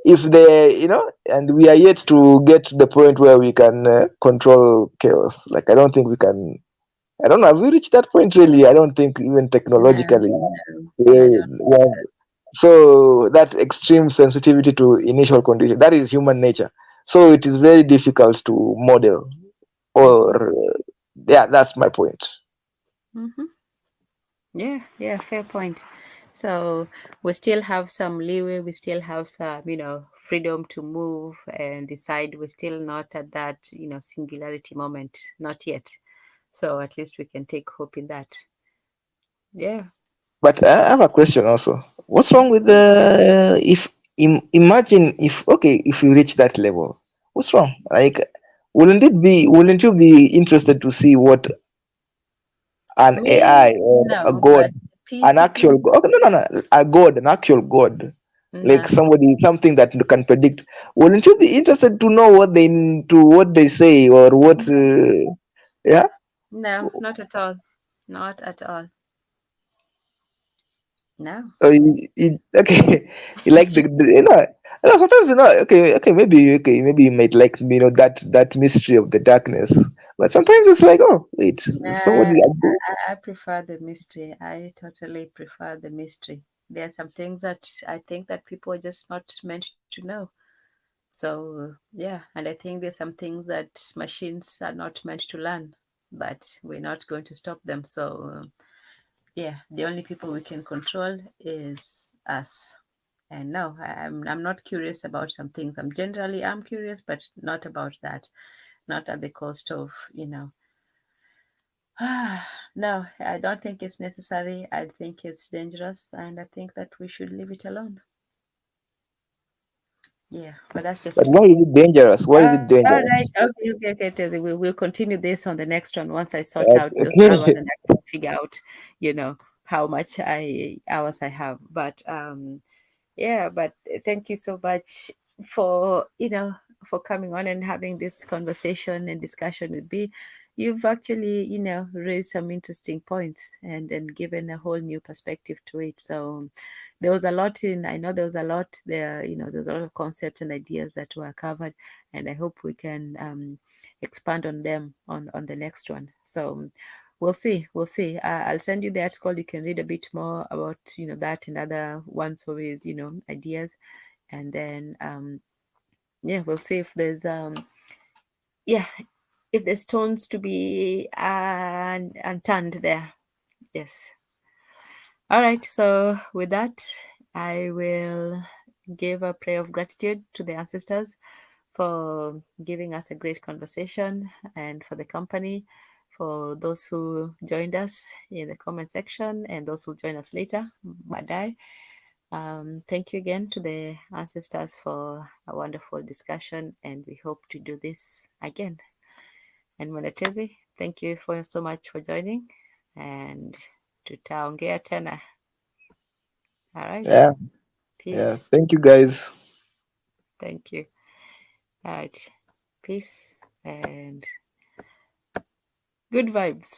if they, and we are yet to get to the point where we can control chaos. Like, I don't think we can. I don't know. Have we reached that point really? I don't think even No, technologically. no, I We, don't we think have, so. so that extreme sensitivity to initial condition, that is human nature. So it is very difficult to model. Hmm. Or yeah, that's my point. Hmm. Yeah, yeah, fair point. So we still have some leeway, we still have some, freedom to move and decide. We're still not at that, singularity moment, not yet. So at least we can take hope in that. Yeah. But I have a question also. What's wrong with Mhm. the if imagine if, okay, if you reach that level, what's wrong? Like, wouldn't you be interested to see what an Me, AI or a no, god, but an actual people, god, okay, no, no, no, a god, an actual god, like no, somebody, something that can predict? Wouldn't you be interested to know what they say, or what? no, Yeah. no, not at all. Not at all. No. Okay, you like sometimes, okay, okay, maybe you might like, that mystery of the darkness, but sometimes it's like, oh wait, Uh, somebody. I prefer the mystery. I totally prefer the mystery. There are some things that I think that people are just not meant to know. So yeah, and I think there's some things that machines are not meant to learn, but we're not going to stop them. So yeah, the only people we can control is us. And no, I'm not curious about some things. I'm curious, but not about that. Not at the cost of, no, I don't think it's necessary. I think it's dangerous, and I think that we should leave it alone. Yeah, but that's But just why me. is it dangerous? Why is it All right. dangerous? Okay, Tezzy. We'll continue this on the next one once I sort out those hours Okay. and I can figure out, you know, how much hours I have. But yeah, but thank you so much for, for coming on and having this conversation and discussion with me. You've actually, raised some interesting points and then given a whole new perspective to it. So there was a lot I know there was a lot there, there's a lot of concepts and ideas that were covered, and I hope we can expand on them on the next one. So we'll see. I'll send you the article. You can read a bit more about that and other ones of his ideas, and then yeah, we'll see if there's yeah, if there's stones to be unturned there. Yes. All right. So with that, I will give a prayer of gratitude to the ancestors for giving us a great conversation, and for the company, for those who joined us in the comment section and those who join us later. Badai. Thank you again to the ancestors for a wonderful discussion, and we hope to do this again. And Mwanatezi, thank you for so much for joining, and tutaongea tena. All right. Yeah. Yeah. Peace. Thank you, guys. Thank you. All right. Peace and good vibes.